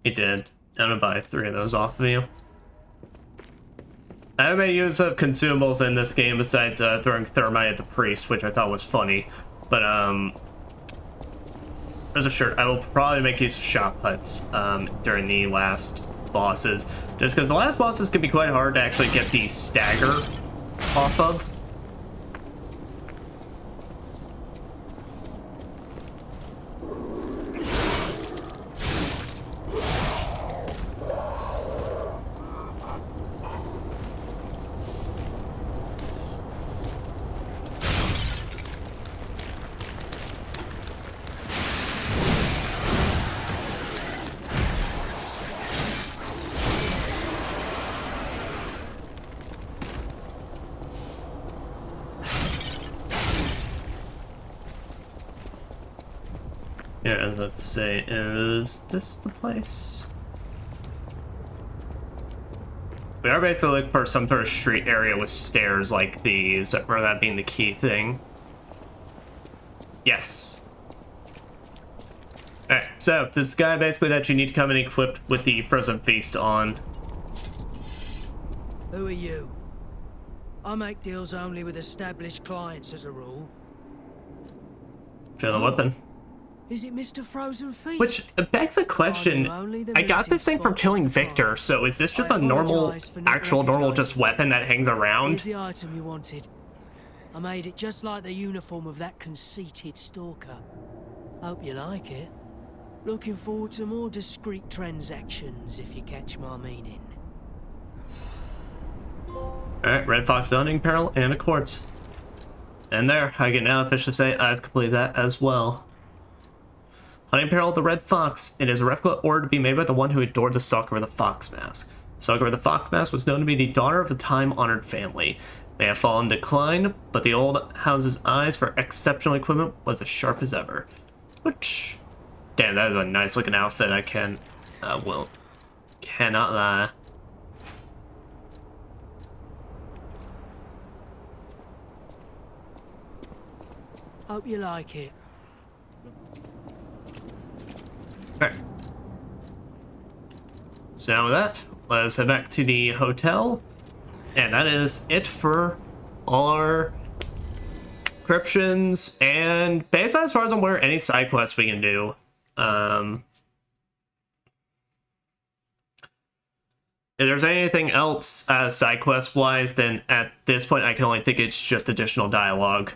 Speaker 1: He did. I'm gonna buy 3 of those off of you. I haven't made use of consumables in this game besides throwing thermite at the priest, which I thought was funny. But, there's a shirt. I will probably make use of shop huts during the last bosses. Just because the last bosses can be quite hard to actually get the stagger off of. Yeah, let's say, is this the place? We are basically looking for some sort of street area with stairs like these. I remember that being the key thing. Yes. Alright, so this guy basically that you need to come in equipped with the Frozen Feast on.
Speaker 6: Who are you? I make deals only with established clients as a rule.
Speaker 1: Show the weapon.
Speaker 6: Is it Mr. Frozen Feast?
Speaker 1: Which begs a question. I got this thing from killing Victor, so is this just a normal, actual normal just weapon that hangs
Speaker 6: Here's
Speaker 1: around?
Speaker 6: the item you wanted. I made it just like the uniform of that conceited stalker. Hope you like it. Looking forward to more discreet transactions, if you catch my meaning.
Speaker 1: Alright, Red Fox hunting apparel and a quartz. And there, I can now officially say I've completed that as well. Hunting apparel of the Red Fox. It is a replica ordered to be made by the one who adored the Stalker with the Fox Mask. Stalker with the Fox Mask was known to be the daughter of a time-honored family. May have fallen in decline, but the old house's eyes for exceptional equipment was as sharp as ever. Which... Damn, that is a nice looking outfit, I cannot lie.
Speaker 6: Hope you like it.
Speaker 1: Okay. So now with that, let's head back to the hotel. And that is it for all our encryptions and basically, as far as I'm aware, any side quests we can do. If there's anything else side quest wise, then at this point I can only think it's just additional dialogue.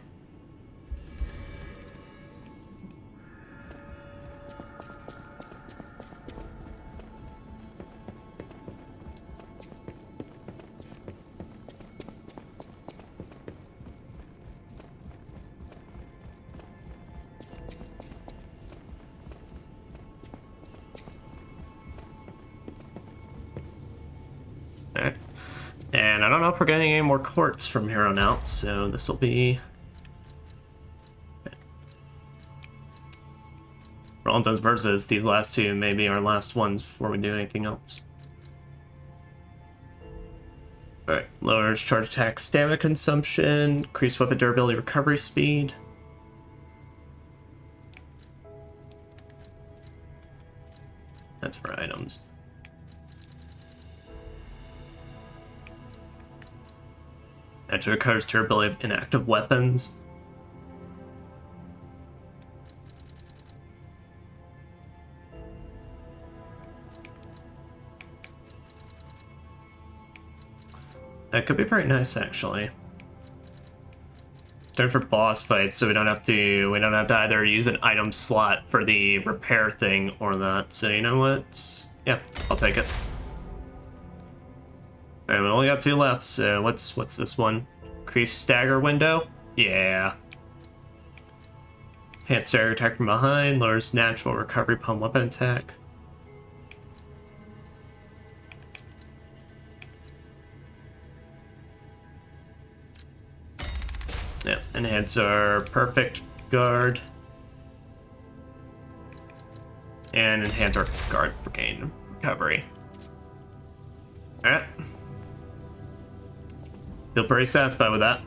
Speaker 1: Okay. And I don't know if we're getting any more quartz from here on out, so this will be... For all intents and purposes, these last two may be our last ones before we do anything else. Alright, lowers charge attack stamina consumption, increased weapon durability recovery speed. That's for items. Actually recovers durability of inactive weapons. That could be pretty nice, actually. Turn for boss fights, so we don't have to either use an item slot for the repair thing or that. So you know what? Yeah, I'll take it. Alright, we only got two left, so what's this one? Increase stagger window? Yeah. Enhanced stagger attack from behind, lowers natural recovery upon weapon attack. Yep, enhance our perfect guard. And enhance our guard for gain recovery. Alright. Feel pretty satisfied with that.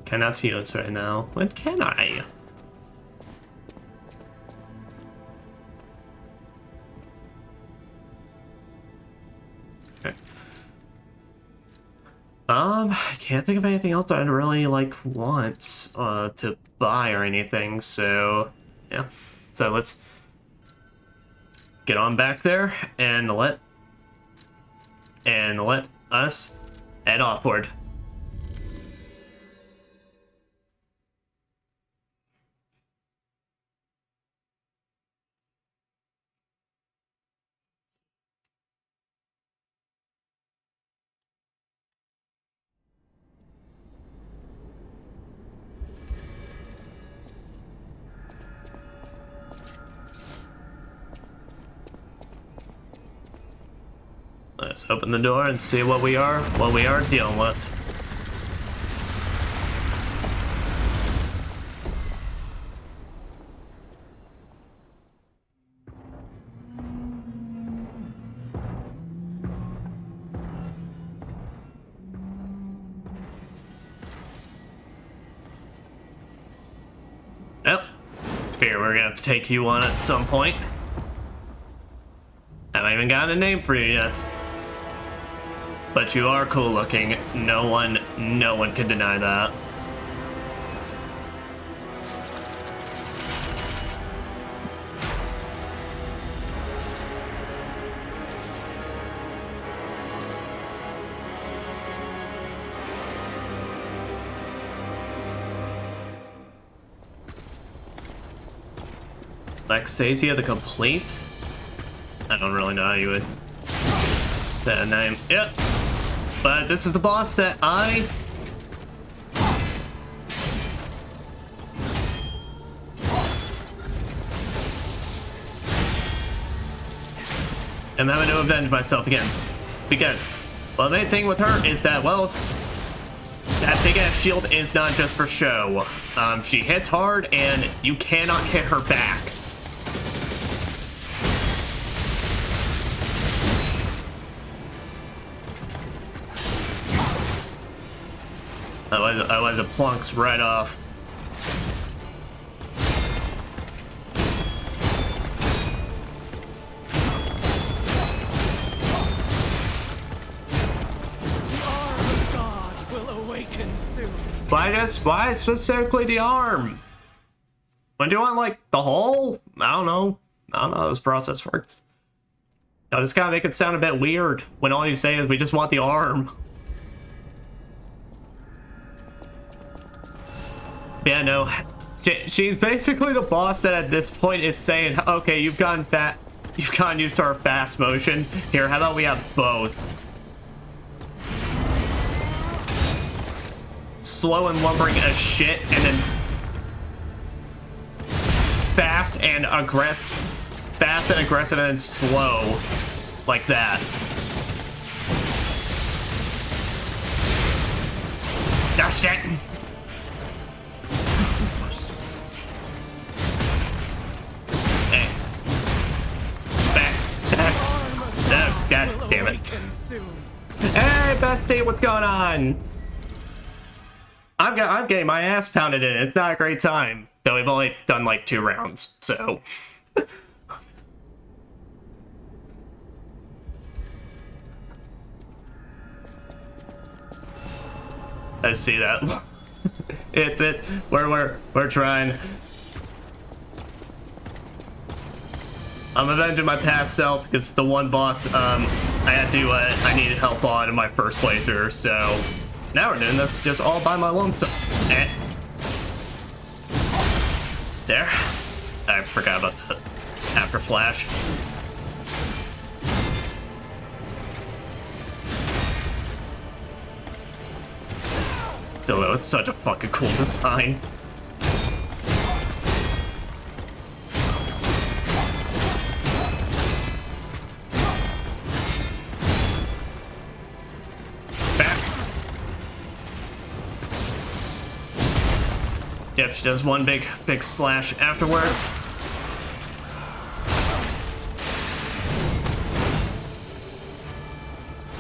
Speaker 1: Cannot use right now. When can I? Okay. I can't think of anything else I'd really want to buy or anything, so yeah. So let's get on back there and let us head offward. Let's open the door and see what we are dealing with. Yep. Fear we're gonna have to take you on at some point. Haven't even gotten a name for you yet. But you are cool looking. No one can deny that. Laxasia the Complete? I don't really know how you would say that name. Yep. But this is the boss that I am having to avenge myself against. Because, well, the main thing with her is that, well, that big ass shield is not just for show. She hits hard and you cannot hit her back. Otherwise it plunks right off. Why specifically the arm? When do you want, like, the whole? I don't know how this process works. I just gotta make it sound a bit weird when all you say is we just want the arm. Yeah, no. She's basically the boss that at this point is saying, okay, you've gotten used to our fast motions. Here, how about we have both? Slow and lumbering as shit, and then fast and aggressive, and then slow, like that. Oh shit! Hey, back. Oh, God damn it! Hey, bestie, what's going on? I'm getting my ass pounded in. It's not a great time. Though we've only done like 2 rounds, so. I see that. It's it. We're trying. I'm avenging my past self because it's the one boss I needed help on in my first playthrough, so now we're doing this just all by my lonesome. There. I forgot about the after flash. Still though, it's such a fucking cool design. Yep, she does one big slash afterwards.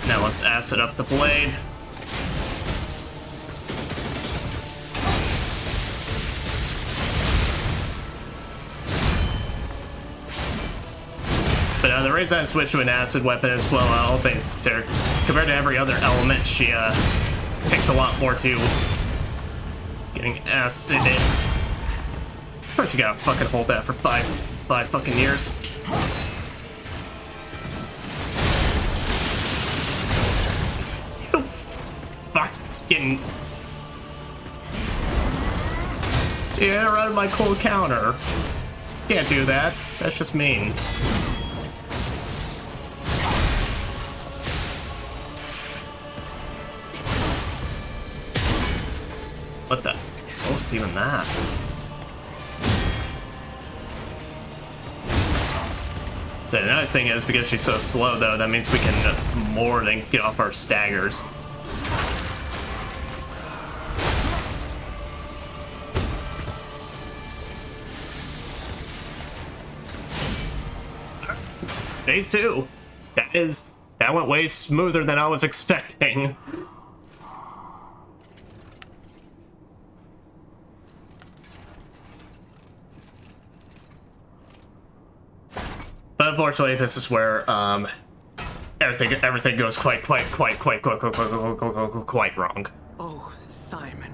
Speaker 1: Now let's acid up the blade. But the reason I switched to an acid weapon is, well, all things considered, compared to every other element, she takes a lot more to getting acided. Of course you gotta fucking hold that for five fucking years. You fucking... She interrupted my cool counter. Can't do that. That's just mean. What the? Oh, it's even that. So the nice thing is, because she's so slow, though, that means we can more than get off our staggers. Phase 2. That went way smoother than I was expecting. But unfortunately, this is where everything goes quite wrong.
Speaker 7: Oh, Simon.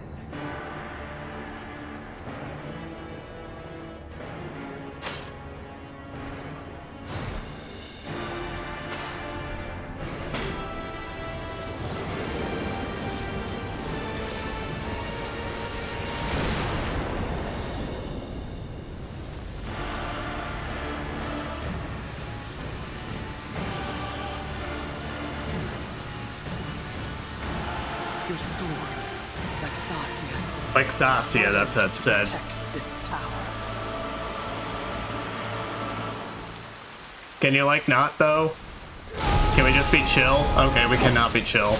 Speaker 7: Your sword, Laxasia.
Speaker 1: Laxasia, that's what it said.
Speaker 7: Protect this tower.
Speaker 1: Can you, like, not, though? Can we just be chill? Okay, we cannot be chill.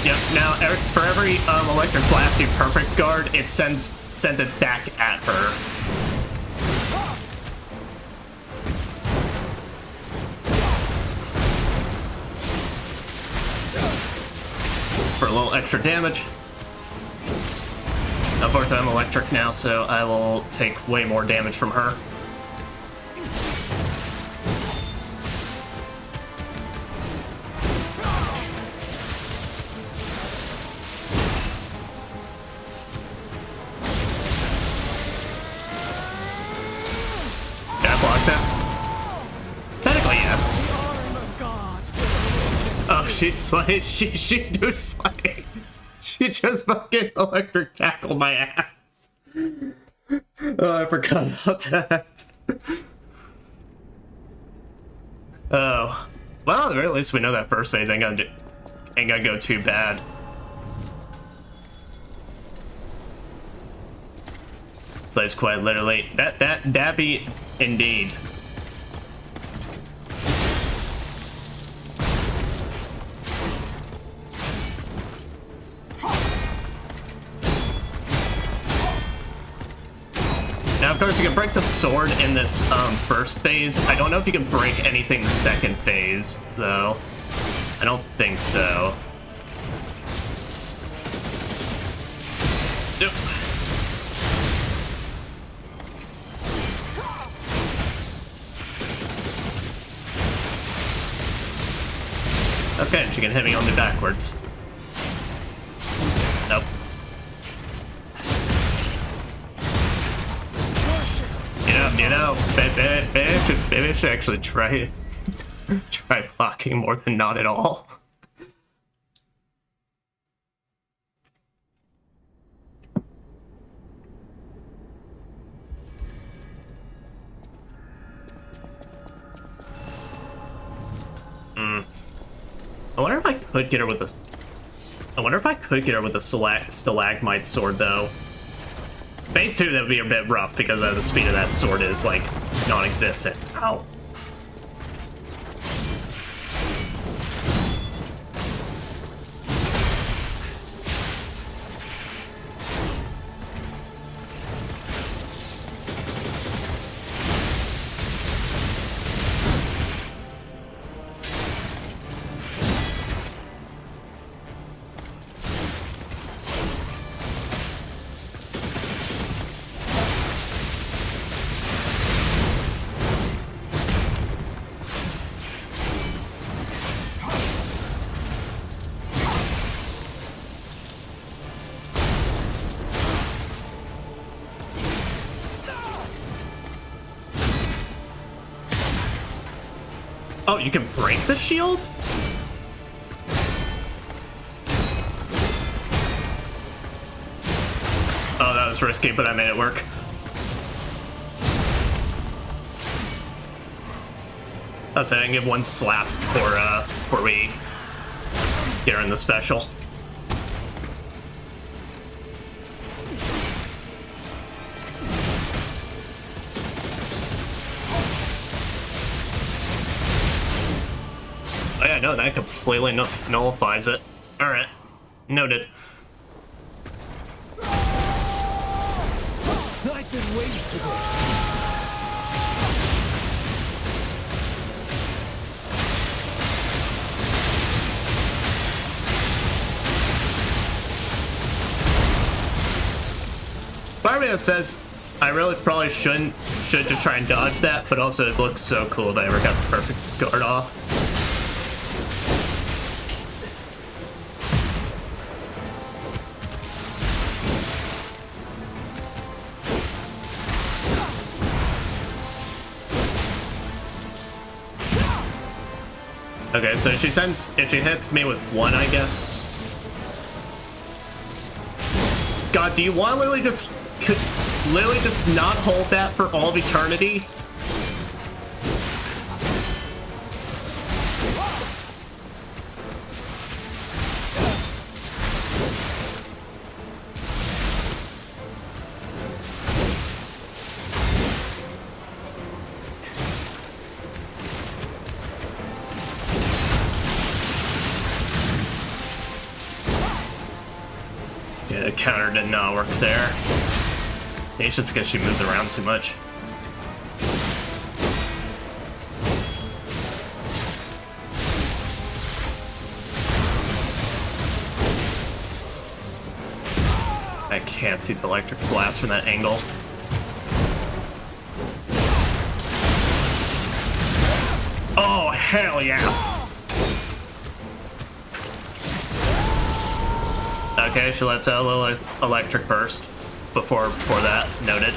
Speaker 1: Yep, now, for every electric blast you perfect guard, it sends it back at her. For a little extra damage. Unfortunately, I'm electric now, so I will take way more damage from her. Can I block this? Technically, yes. Oh, she's like, she do slay. She just fucking electric tackled my ass. Oh, I forgot about that. Oh. Well, at the very least we know that first phase ain't gonna go too bad. So it's quite literally that Abbey indeed. Now, of course, you can break the sword in this first phase. I don't know if you can break anything the second phase, though. I don't think so. Nope. Okay, she can hit me only backwards. Nope. You know, maybe I should actually try blocking more than not at all. I wonder if I could get her with this. I wonder if I could get her with a stalagmite sword, though. Phase 2, that would be a bit rough because the speed of that sword is, like, non-existent. Ow. Oh, you can break the shield? Oh, that was risky, but I made it work. That's it, I can give one slap before we get her in the special. Oh yeah, no, that completely nullifies it. Alright, noted.
Speaker 6: I've been waiting for this.
Speaker 1: part of me that says I really probably should just try and dodge that, but also it looks so cool if I ever got the perfect guard off. Okay, so she sends, if she hits me with one, I guess. God, do you want to literally just not hold that for all of eternity? Yeah, the counter did not work there. Maybe it's just because she moved around too much. I can't see the electric blast from that angle. Oh, hell yeah! Okay, she lets out a little electric burst before that, noted.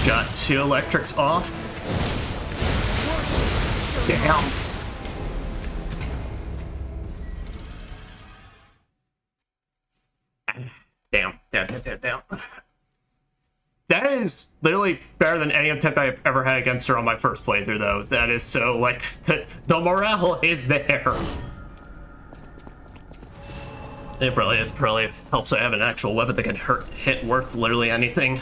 Speaker 1: Got 2 electrics off. Damn. Damn. That is literally better than any attempt I've ever had against her on my first playthrough, though. That is so, like, the morale is there. It probably helps I have an actual weapon that can hit worth literally anything.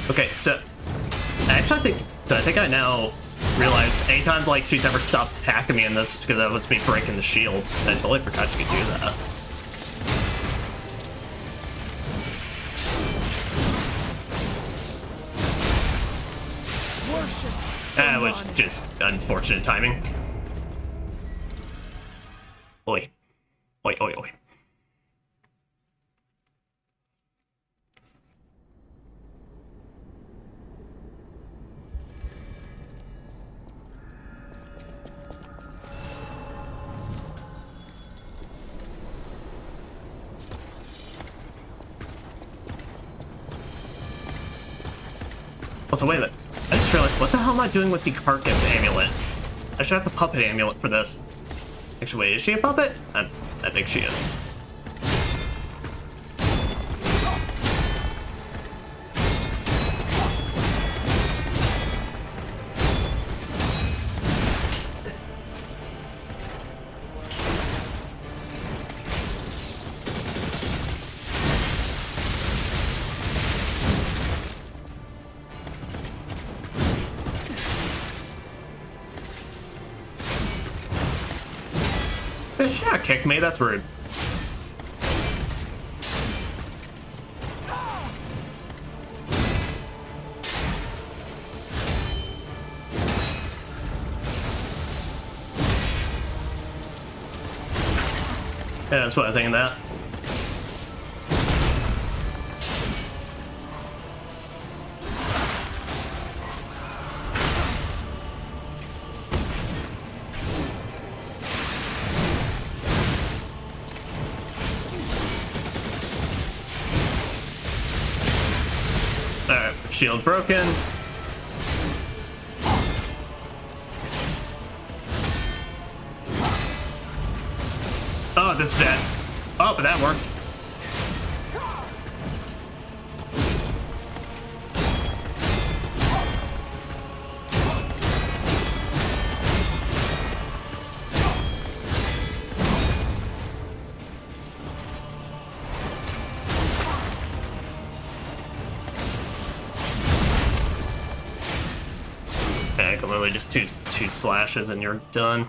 Speaker 1: Okay, so I think I now realized anytime like she's ever stopped attacking me in this, because that was me breaking the shield. I totally forgot you could do that. That was just unfortunate timing. Oi. Oi. Also, wait a minute. I just realized, what the hell am I doing with the carcass amulet? I should have the puppet amulet for this. Actually, wait, is she a puppet? I think she is. She not kicked me, that's rude. Yeah, that's what I think of that. Shield broken. Oh, this is bad. Oh, but that worked. Literally just two slashes and you're done.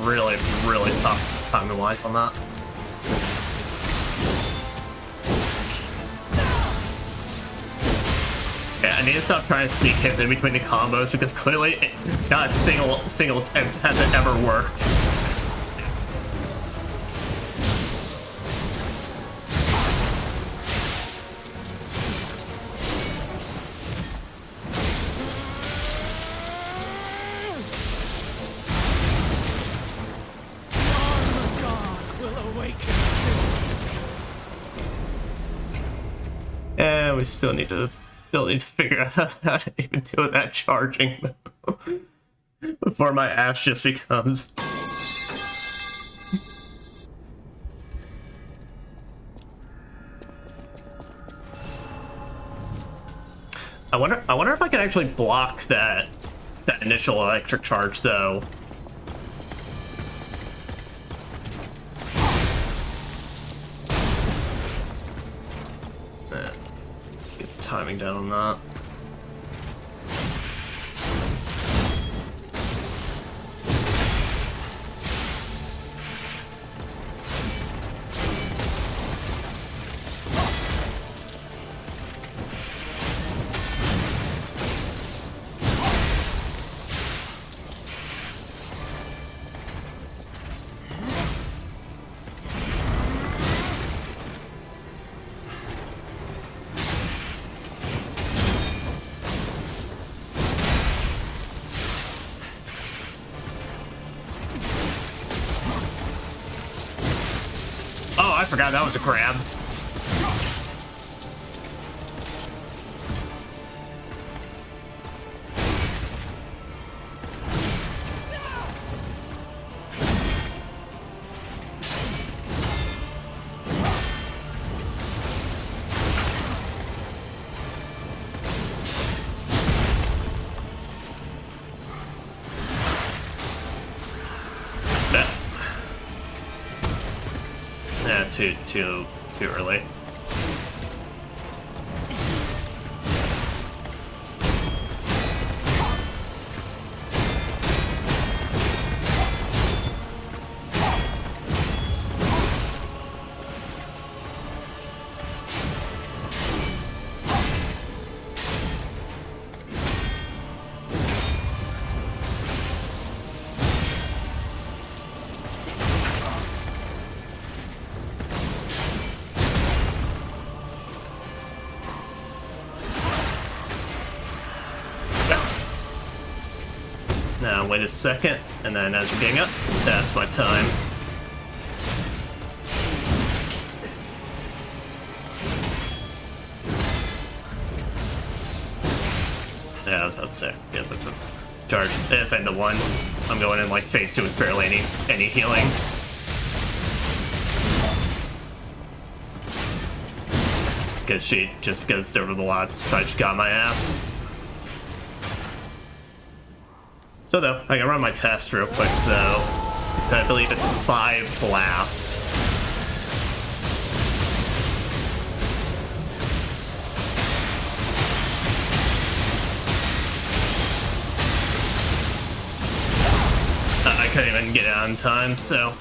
Speaker 1: really, really tough timing-wise on that. Yeah, I need to stop trying to sneak hits in between the combos because clearly not a single attempt has it ever worked. Yeah, we still need to figure out how to even do that charging before my ass just becomes. I wonder if I can actually block that initial electric charge though. Get the timing down on that. I forgot that was a grab. Too early. Now wait a second, and then as we're getting up, that's my time. Yeah, I was about to say, yeah, that's a charge. This ain't the one. I'm going in like phase 2 with barely any healing. Just because there was a lot, I just got my ass. So though, I can run my test real quick though. I believe it's 5 blast. I couldn't even get it on time, so.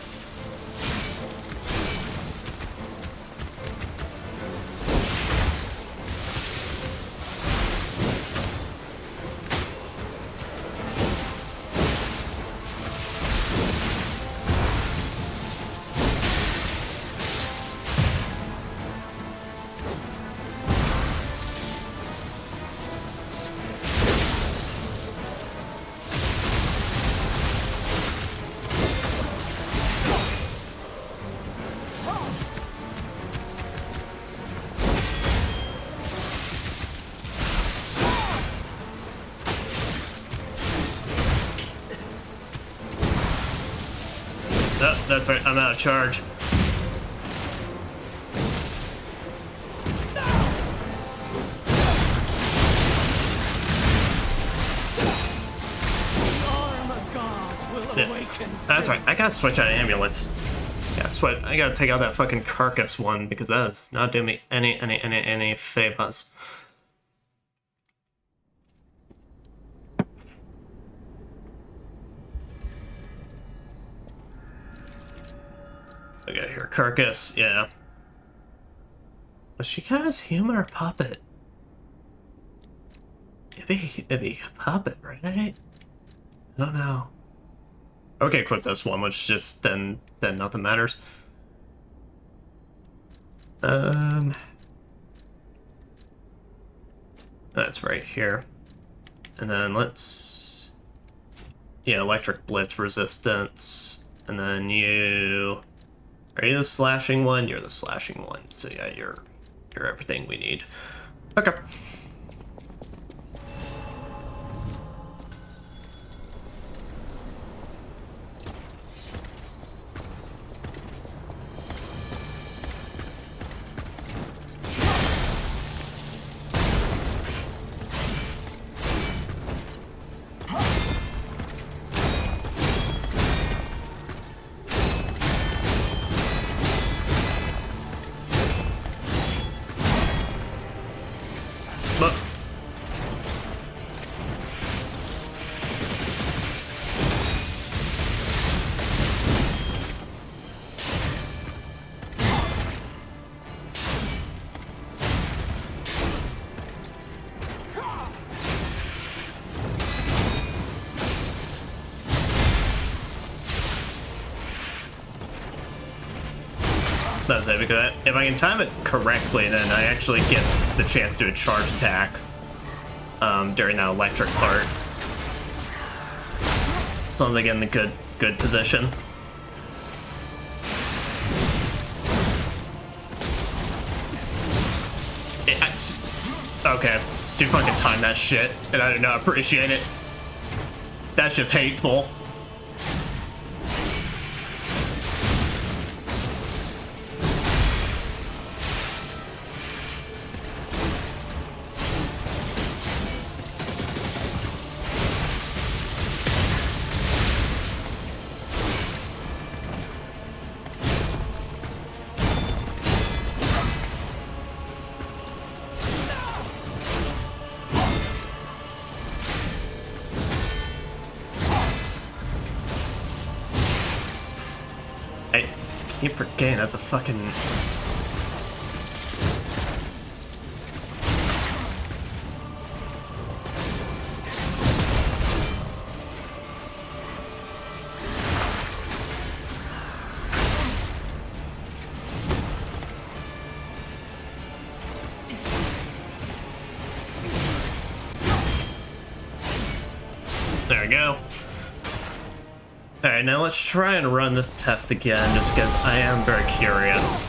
Speaker 1: Oh, that's right, I'm out of charge. Yeah, that's right, I gotta switch out of ambulance. I gotta take out that fucking carcass one because that is not doing me any favors. Okay, here, carcass, yeah. Was she kind of human or puppet? It'd be a puppet, right? I don't know. Okay, quit this one, which just then nothing matters. That's right here. And then let's... Yeah, electric blitz resistance. And then you... Are you the slashing one? You're the slashing one. So yeah, you're everything we need. Okay. But that's it, because if I can time it correctly, then I actually get the chance to do a charge attack during that electric part. As long as I get in the good position. Okay, so you fucking time that shit, and I do not appreciate it. That's just hateful. I keep forgetting that's a fucking... There we go. Alright, now let's try and run this test again, just because I am very curious.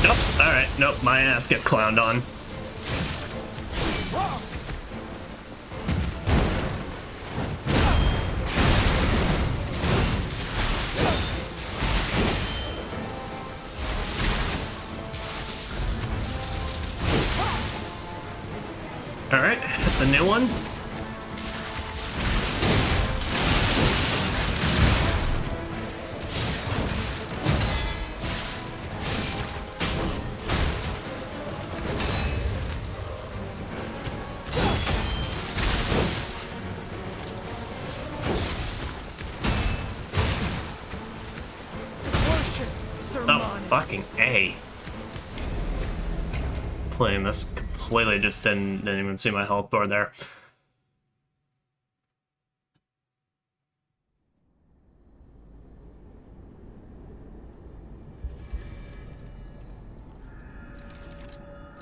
Speaker 1: Nope, alright, nope, my ass gets clowned on. Alright, that's a new one. Oh, fucking A. Playing this completely just didn't even see my health bar there.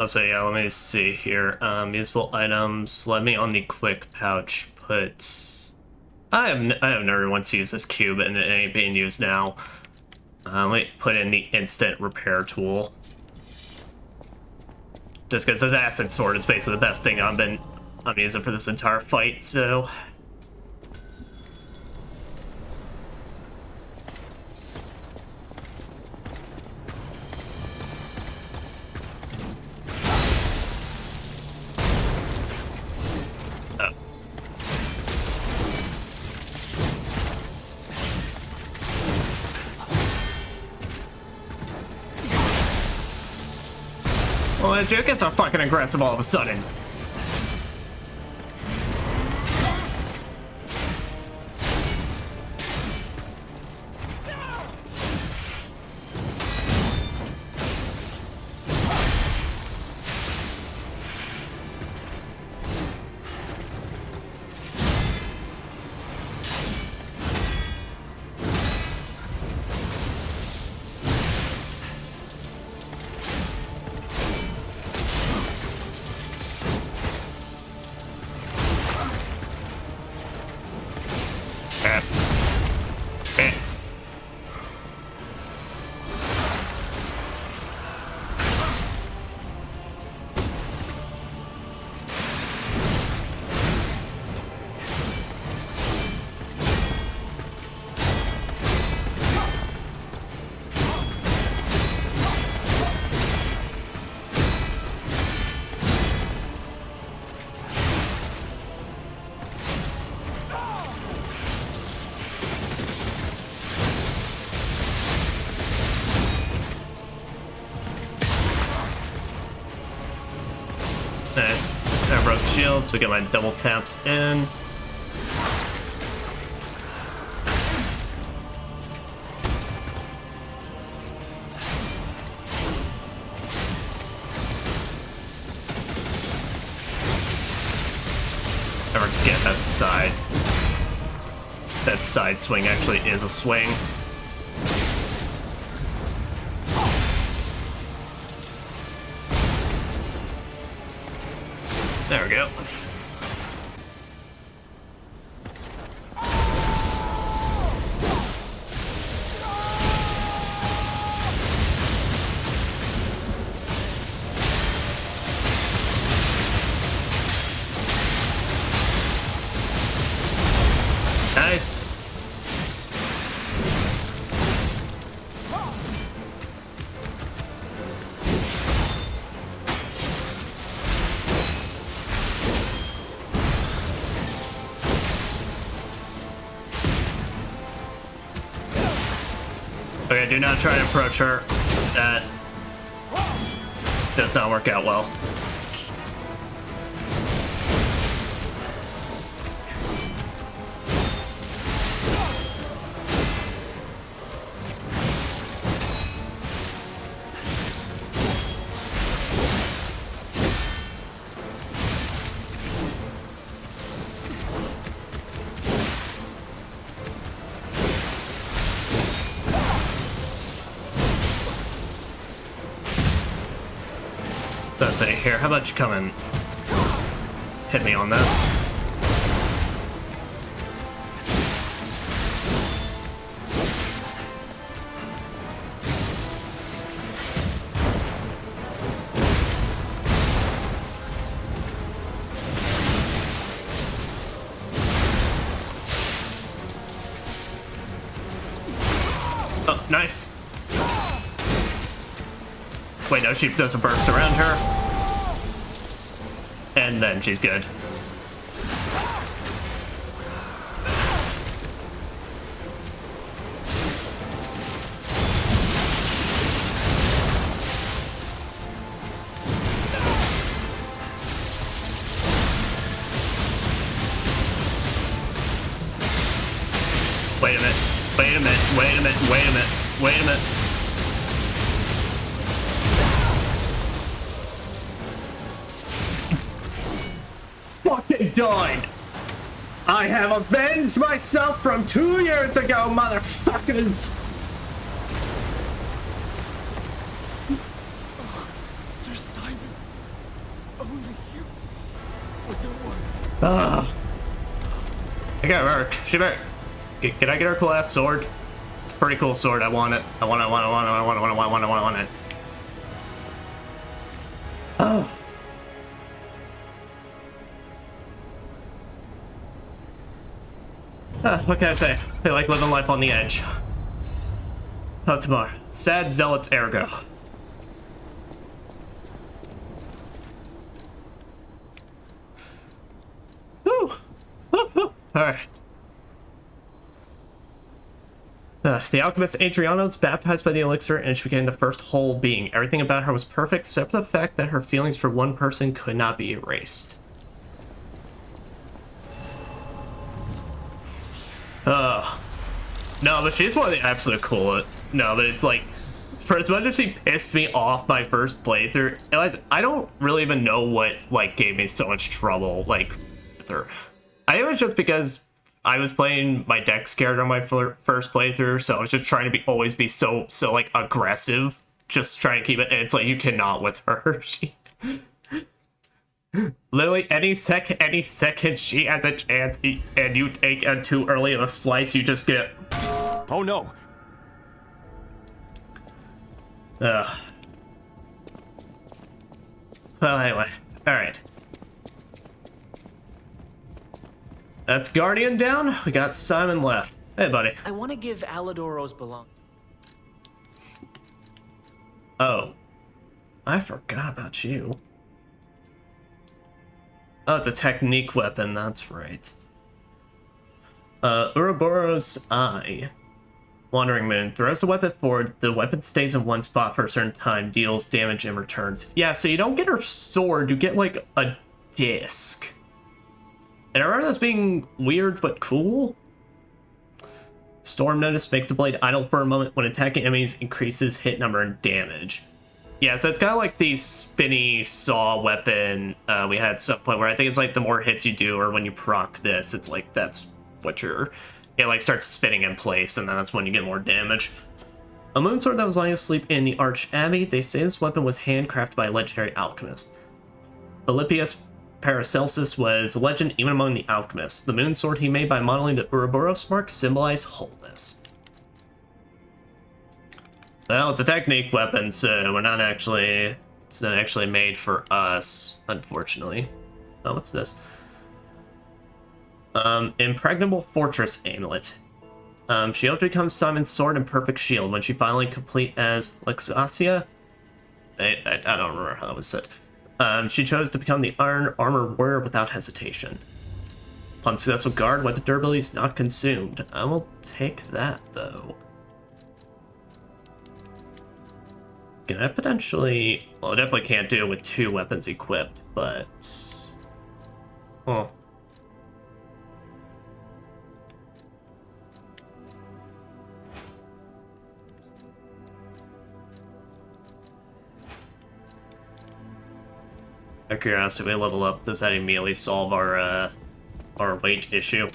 Speaker 1: So yeah, let me see here. Useful items. Let me on the quick pouch put... I have never once used this cube and it ain't being used now. Let me put in the instant repair tool. Just because this acid sword is basically the best thing I'm using for this entire fight, so... Well, the Duke gets are fucking aggressive all of a sudden. Nice. I broke the shield, so get my double taps in. Never get that side. That side swing actually is a swing. There we go. Nice. Okay, do not try to approach her. That does not work out well. Let's say, here, how about you come and hit me on this? Oh, nice. Wait, no, she does a burst around her. And then she's good. Wait a minute. Wait a minute. Wait a minute. Wait a minute. Wait a minute. Fucking died. I have avenged myself from 2 years ago, motherfuckers.
Speaker 4: Sir Simon, only you. But don't worry.
Speaker 1: I got her. She better. Can I get her cool ass sword? It's a pretty cool sword. I want it. I want it. I want it. I want it. I want it. I want it. Oh. What can I say? They like living life on the edge. Oh, tomorrow. Sad Zealot's Ergo. Woo! Woo, woo. Alright. The alchemist Adriana was baptized by the elixir, and she became the first whole being. Everything about her was perfect, except for the fact that her feelings for one person could not be erased. No, but she's one of the absolute coolest. No, but it's like, for as much as she pissed me off my first playthrough, I don't really even know what, like, gave me so much trouble, like, with her. I think it was just because I was playing my Dex character on my first playthrough, so I was just trying to always be so, like, aggressive, just trying to keep it, and it's like, you cannot with her. She... Literally, any second she has a chance, and you take it too early of a slice, you just get...
Speaker 5: Oh no!
Speaker 1: Well, anyway, alright. That's Guardian down. We got Simon left. Hey, buddy.
Speaker 8: I want to give Alidoro's belong.
Speaker 1: Oh. I forgot about you. Oh, it's a technique weapon, that's right. Ouroboros Eye. Wandering Moon. Throws the weapon forward. The weapon stays in one spot for a certain time, deals damage, and returns. Yeah, so you don't get her sword, you get, like, a disc. And I remember this being weird, but cool. Storm Notice makes the blade idle for a moment. When attacking enemies, increases hit number and damage. Yeah, so it's kind of like the spinny saw weapon we had at some point, where I think it's like the more hits you do, or when you proc this, it's like that's what you're... It like starts spinning in place, and then that's when you get more damage. A moonsword that was lying asleep in the Arch Abbey. They say this weapon was handcrafted by a legendary alchemist. Philippius Paracelsus was a legend even among the alchemists. The moonsword he made by modeling the Ouroboros mark symbolized wholeness. Well, it's a technique weapon, so we're not actually... It's not actually made for us, unfortunately. Oh, what's this? Impregnable Fortress Amulet. She hoped to become Simon's sword and perfect shield when she finally complete as Laxasia. I don't remember how that was said. She chose to become the Iron Armor Warrior without hesitation. Upon successful guard, weapon durability is not consumed. I will take that, though. Can I potentially... Well, I definitely can't do it with 2 weapons equipped, but... Oh. Out of curiosity, we level up. Does that immediately solve our weight issue?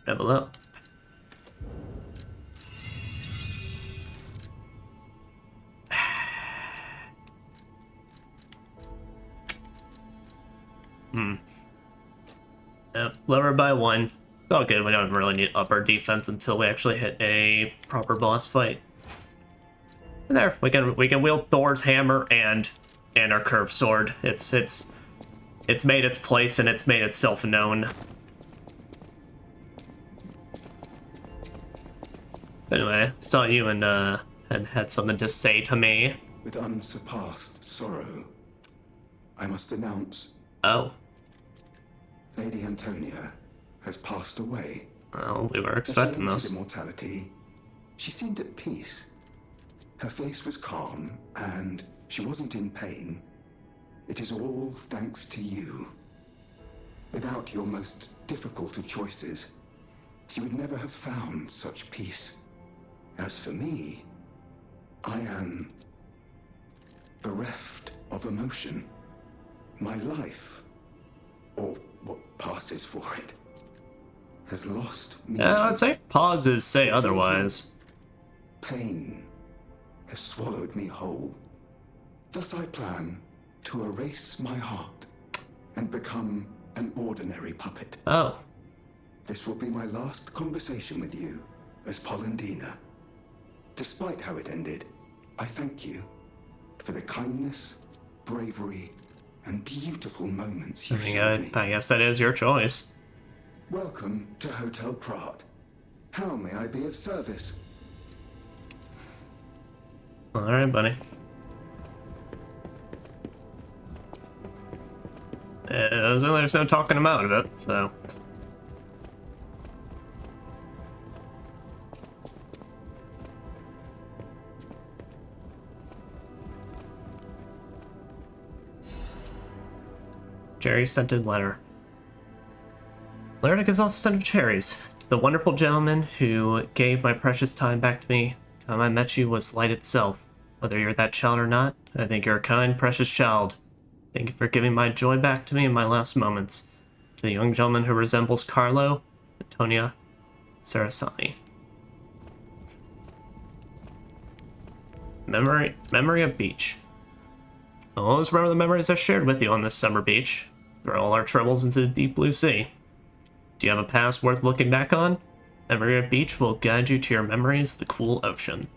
Speaker 1: Level up. Lower by 1. It's all good. We don't really need to up our defense until we actually hit a proper boss fight. And there, we can wield Thor's hammer and our curved sword. It's made its place and it's made itself known. Anyway, saw you and had something to say to me.
Speaker 4: With unsurpassed sorrow, I must announce.
Speaker 1: Oh.
Speaker 4: Lady Antonia has passed away.
Speaker 1: Well, we were expecting this.
Speaker 4: Immortality. She seemed at peace. Her face was calm, and she wasn't in pain. It is all thanks to you. Without your most difficult of choices, she would never have found such peace. As for me, I am bereft of emotion. My life, or what passes for it, has lost meaning.
Speaker 1: I'd say pauses say otherwise.
Speaker 4: Pain has swallowed me whole. Thus I plan to erase my heart and become an ordinary puppet.
Speaker 1: Oh.
Speaker 4: This will be my last conversation with you as Polendina. Despite how it ended, I thank you for the kindness, bravery, and beautiful moments you showed me.
Speaker 1: I guess that is your choice.
Speaker 4: Welcome to Hotel Krat. How may I be of service?
Speaker 1: Alright, buddy. There's no talking him out of it, so. Cherry-scented letter. Letter to Gazelle sent of cherries. To the wonderful gentleman who gave my precious time back to me. The time I met you was light itself. Whether you're that child or not, I think you're a kind, precious child. Thank you for giving my joy back to me in my last moments. To the young gentleman who resembles Carlo, Antonia Sarasani. Memory of beach. I'll always remember the memories I shared with you on this summer beach. Throw all our troubles into the deep blue sea. Do you have a past worth looking back on? Memory of beach will guide you to your memories of the cool ocean.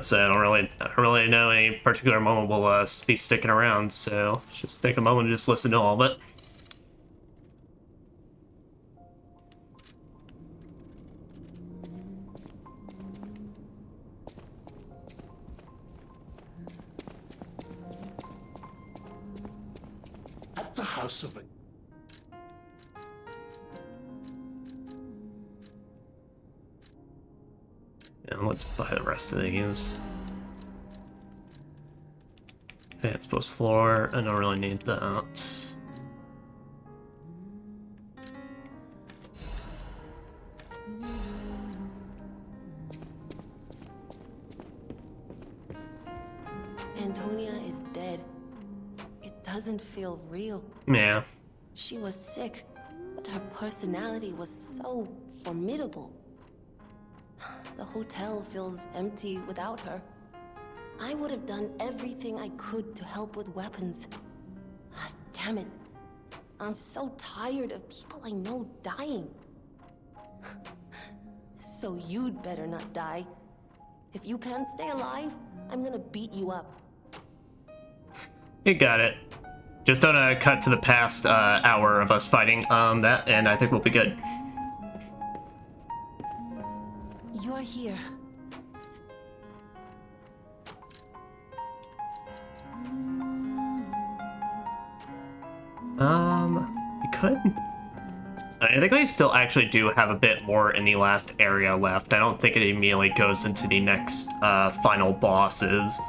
Speaker 1: So I don't really know any particular moment will be sticking around, so just take a moment and just listen to all of it.
Speaker 2: At the house of it.
Speaker 1: Yeah, let's buy the rest of these. Advanced post floor, I don't really need that.
Speaker 3: Antonia is dead. It doesn't feel real.
Speaker 1: Yeah.
Speaker 3: She was sick, but her personality was so formidable. The hotel feels empty without her. I would have done everything I could to help with weapons. Damn it. I'm so tired of people I know dying. So you'd better not die. If you can't stay alive, I'm gonna beat you up.
Speaker 1: You got it. Just don't cut to the past hour of us fighting that, and I think we'll be good.
Speaker 3: You're here.
Speaker 1: We could. I think we still actually do have a bit more in the last area left. I don't think it immediately goes into the next final bosses,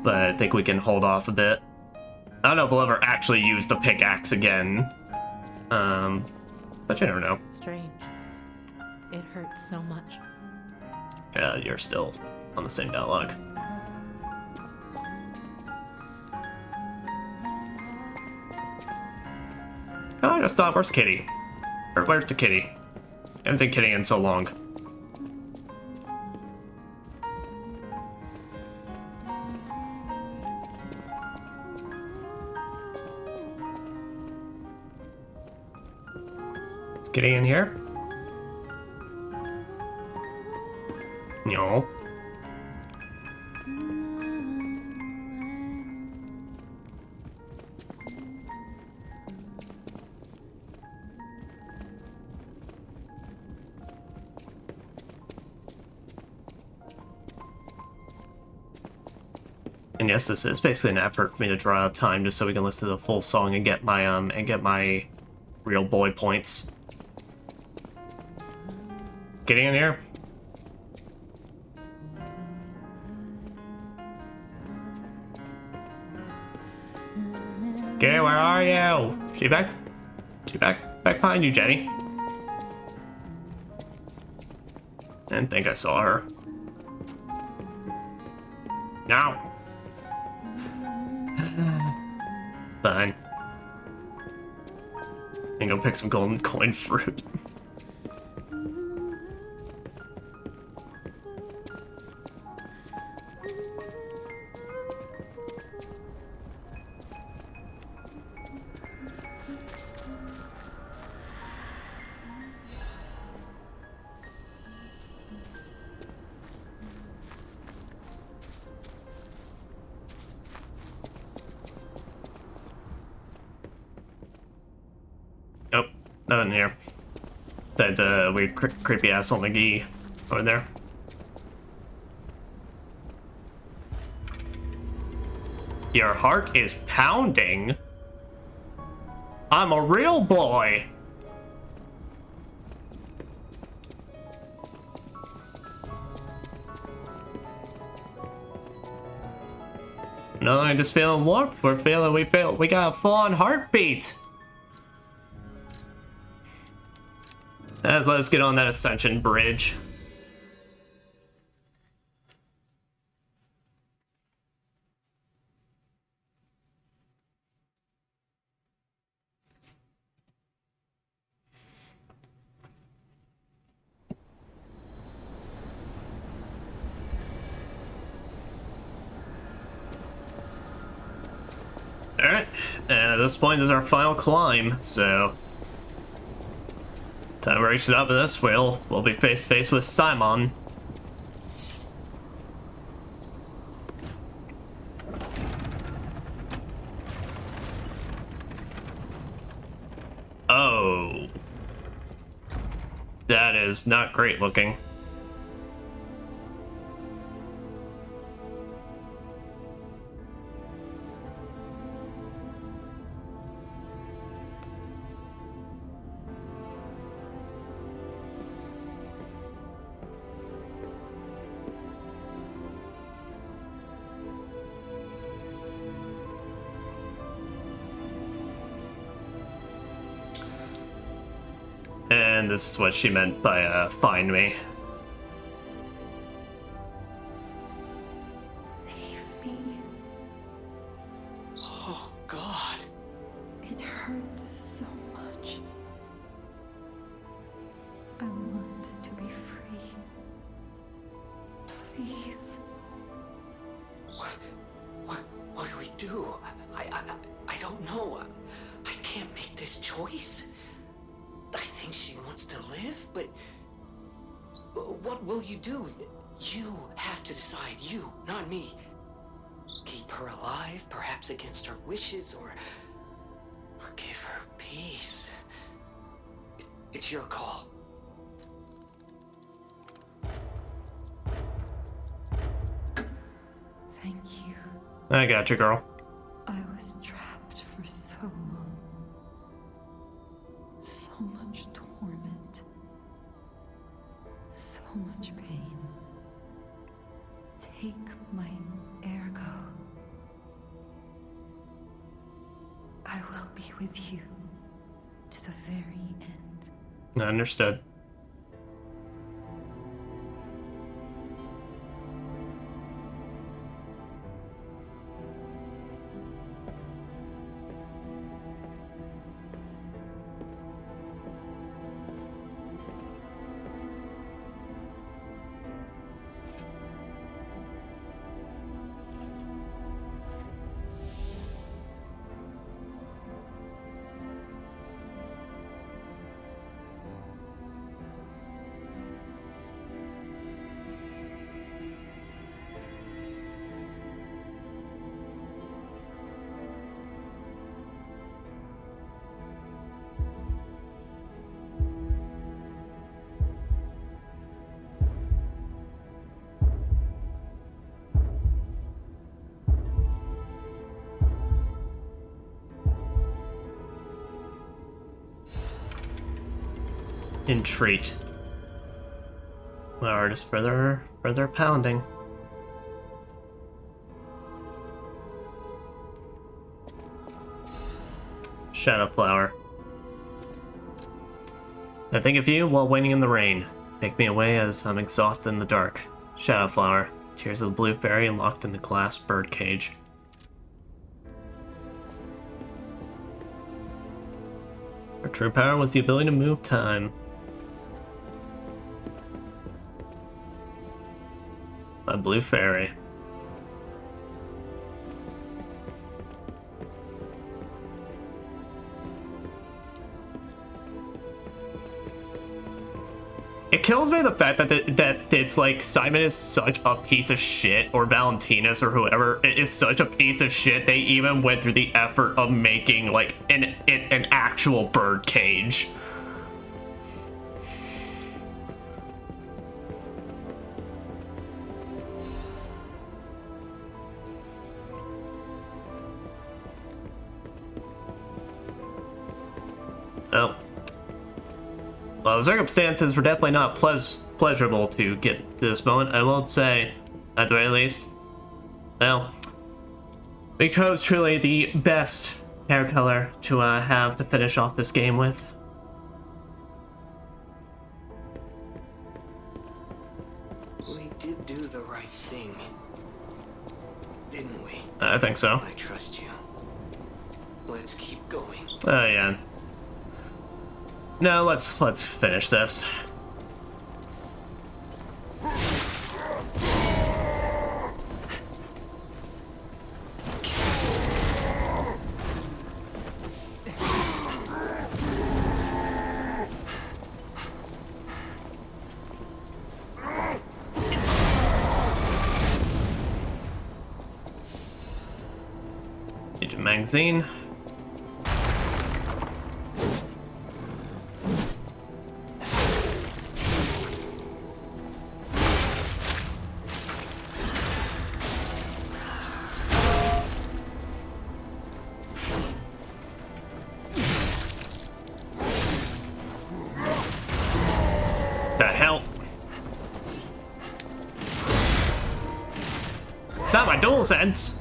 Speaker 1: but I think we can hold off a bit. I don't know if we'll ever actually use the pickaxe again, but you never know.
Speaker 9: Strange. It hurts so much.
Speaker 1: Yeah, you're still on the same dialogue. Oh, I just thought, where's Kitty? Or where's the kitty? I haven't seen Kitty in so long. Is Kitty in here? No. And yes, this is basically an effort for me to draw out time just so we can listen to the full song and get my real boy points. Getting in here. Okay, where are you? She back behind you, Jenny. I didn't think I saw her. No. Fine. And go pick some golden coin fruit. Nope, nothing here. Besides a weird creepy asshole McGee over there. Your heart is pounding. I'm a real boy. No, I'm just feeling warmth. We're feeling we got a full-on heartbeat. Let's get on that ascension bridge. Alright, and at this point is our final climb, so time to reach the top of this, we'll be face to face with Simon. Oh. That is not great looking. And this is what she meant by, find me.
Speaker 10: Save me.
Speaker 5: Oh, God.
Speaker 10: It hurts so much. I want to be free. Please.
Speaker 5: What do we do? I don't know. I can't make this choice. I think she wants to live, but what will you do? You have to decide. You, not me. Keep her alive, perhaps against her wishes, or give her peace. It's your call.
Speaker 10: Thank you.
Speaker 1: I got you, girl.
Speaker 10: I was trapped for so long. So much torment. So much pain. Take my Ergo. I will be with you to the very end.
Speaker 1: Understood. Entreat. My heart is further pounding. Shadow flower. I think of you while waiting in the rain. Take me away as I'm exhausted in the dark. Shadow flower. Tears of the blue fairy locked in the glass bird cage. Her true power was the ability to move time. A blue fairy. It kills me the fact that it's like Simon is such a piece of shit, or Valentinus or whoever is such a piece of shit. They even went through the effort of making like an actual bird cage. Well, the circumstances were definitely not pleasurable to get to this moment, I won't say, at the very least. Well, we chose truly the best hair color to have to finish off this game with.
Speaker 6: We did do the right thing, didn't we?
Speaker 1: I think so.
Speaker 6: I trust you. Let's keep going.
Speaker 1: Oh yeah. No, let's finish this. Agent magazine. The hell? Not my dual sense.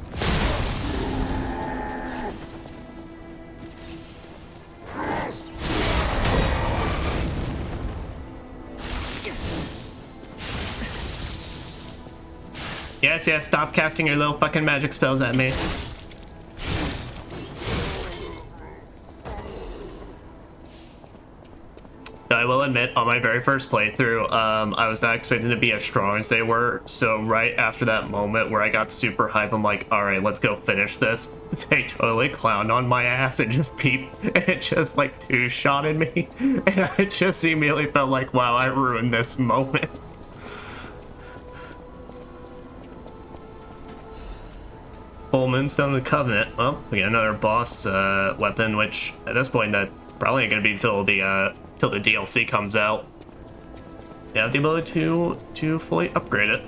Speaker 1: Yes, stop casting your little fucking magic spells at me. I will admit, on my very first playthrough, I was not expecting to be as strong as they were, so right after that moment where I got super hype, I'm like, alright, let's go finish this. They totally clowned on my ass and just it just like two-shotted me, and I just immediately felt like, wow, I ruined this moment. Full Moonstone of the Covenant. Well, we got another boss weapon, which at this point that probably ain't gonna be till the DLC comes out. You have the ability to fully upgrade it.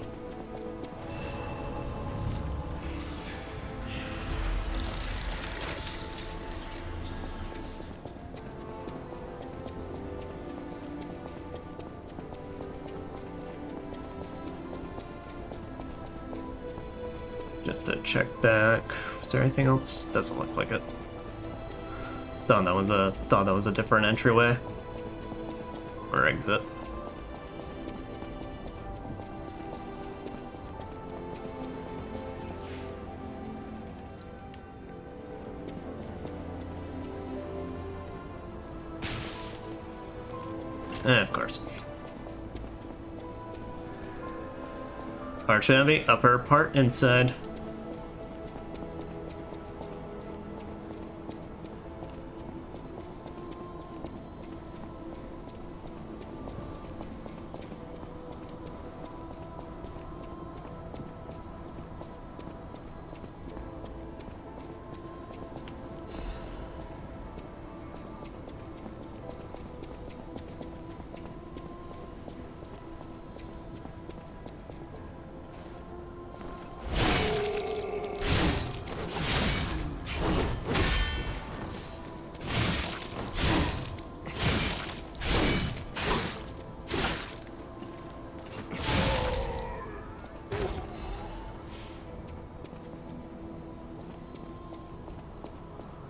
Speaker 1: Just to check back. Is there anything else? Doesn't look like it. Thought that was a different entryway or exit. Of course. Arch Abbey, upper part inside.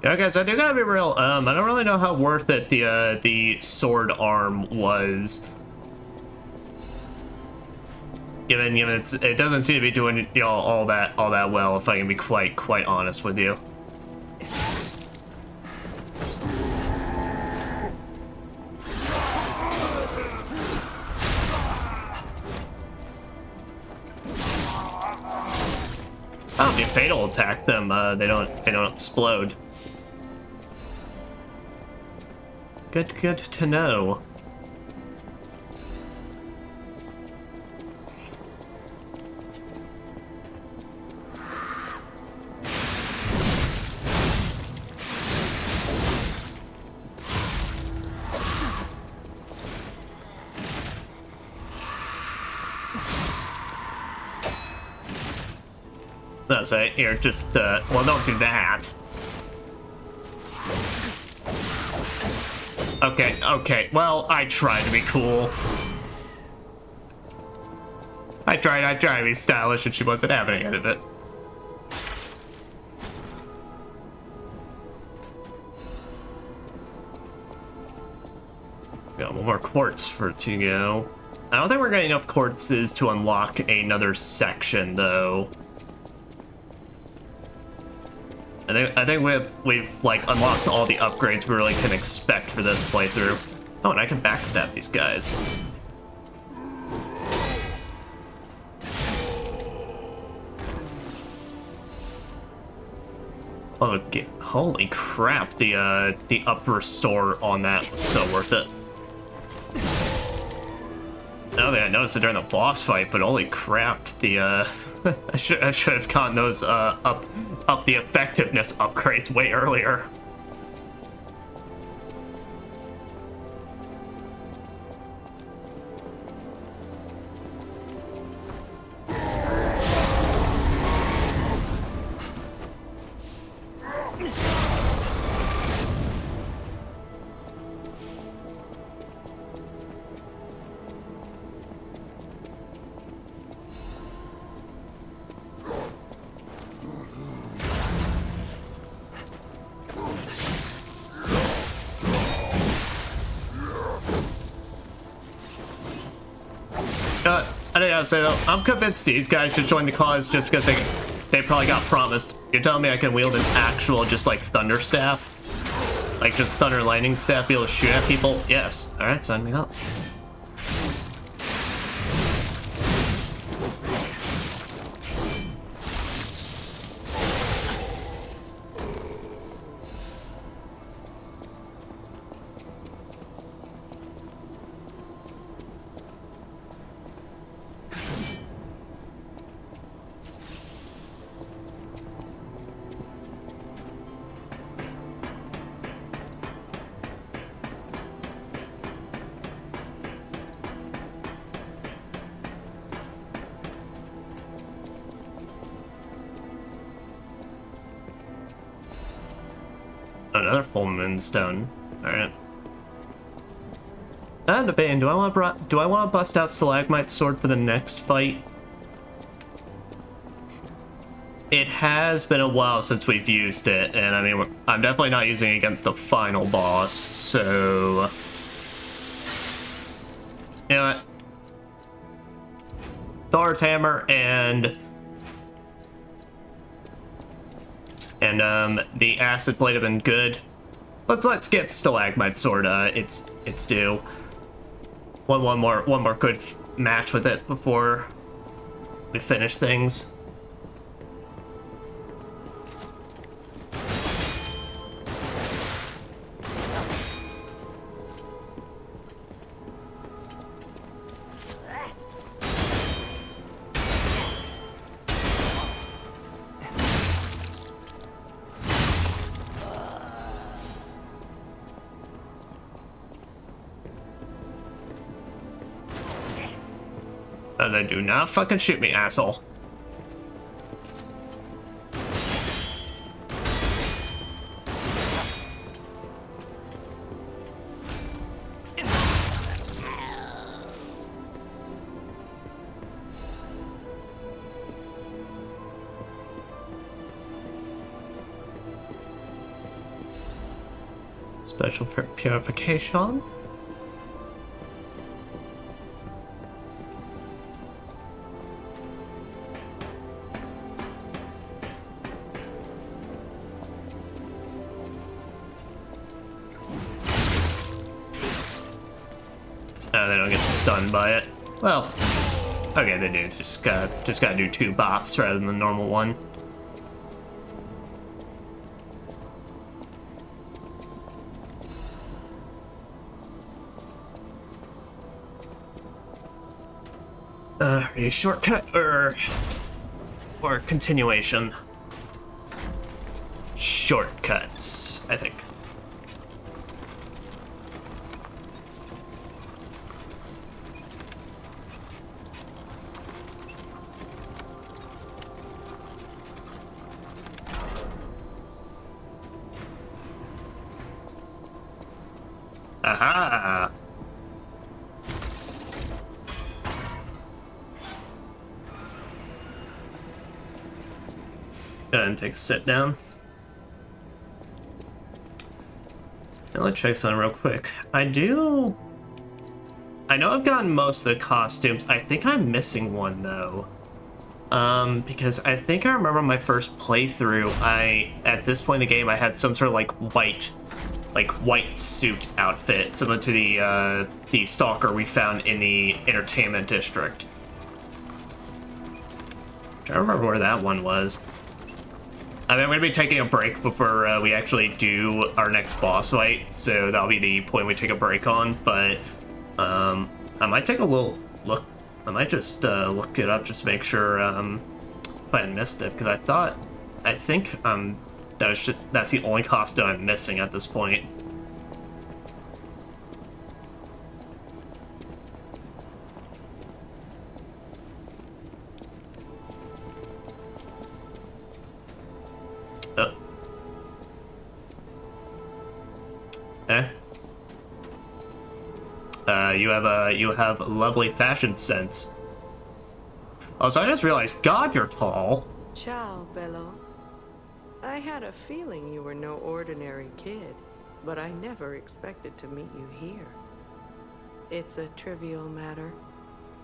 Speaker 1: Yeah, guys, I do gotta be real. I don't really know how worth it the sword arm was. Given it doesn't seem to be doing all that well. If I can be quite honest with you. Oh, if you fatal attack them, they don't explode. Good to know. That's it. Here, just well, don't do that. Okay. Well, I tried to be cool. I tried to be stylish, and she wasn't having any of it. Got one more quartz to go. I don't think we're getting enough quartzes to unlock another section, though. I think we've like unlocked all the upgrades we really can expect for this playthrough. Oh, and I can backstab these guys. Oh, holy crap! The up restore on that was so worth it. I don't think I noticed it during the boss fight, but holy crap! The I should have gotten those up the effectiveness upgrades way earlier. I didn't say though, I'm convinced these guys should join the cause just because they probably got promised. You're telling me I can wield an actual just like thunder staff? Like just thunder lightning staff, be able to shoot at people? Yes. Alright, sign me up. Another full moonstone. All right. I'm debating. Do I want to bust out Stalagmite Sword for the next fight? It has been a while since we've used it, and I mean, I'm definitely not using it against the final boss. So, you know what? Thor's hammer and the acid blade have been good. Let's get Stalagmite Sword. It's due. One more good match with it before we finish things. They do not fucking shoot me, asshole. Special for purification. They don't get stunned by it. Well, okay, they do. Just gotta do 2 bops rather than the normal one. Are you shortcut or continuation? Shortcuts, I think. Aha! Go ahead and take a sit down. Now let's check something real quick. I know I've gotten most of the costumes. I think I'm missing one though. Because I think I remember my first playthrough, at this point in the game, I had some sort of like white suit outfit, similar to the stalker we found in the entertainment district. I don't remember where that one was. I mean, I'm going to be taking a break before we actually do our next boss fight, so that'll be the point we take a break on, but I might take a little look. I might just look it up just to make sure if I missed it, because I think that's the only costume I'm missing at this point. Oh. You have a lovely fashion sense. Also, I just realized, God, you're tall.
Speaker 7: Ciao, Bello. I had a feeling you were no ordinary kid, but I never expected to meet you here. It's a trivial matter.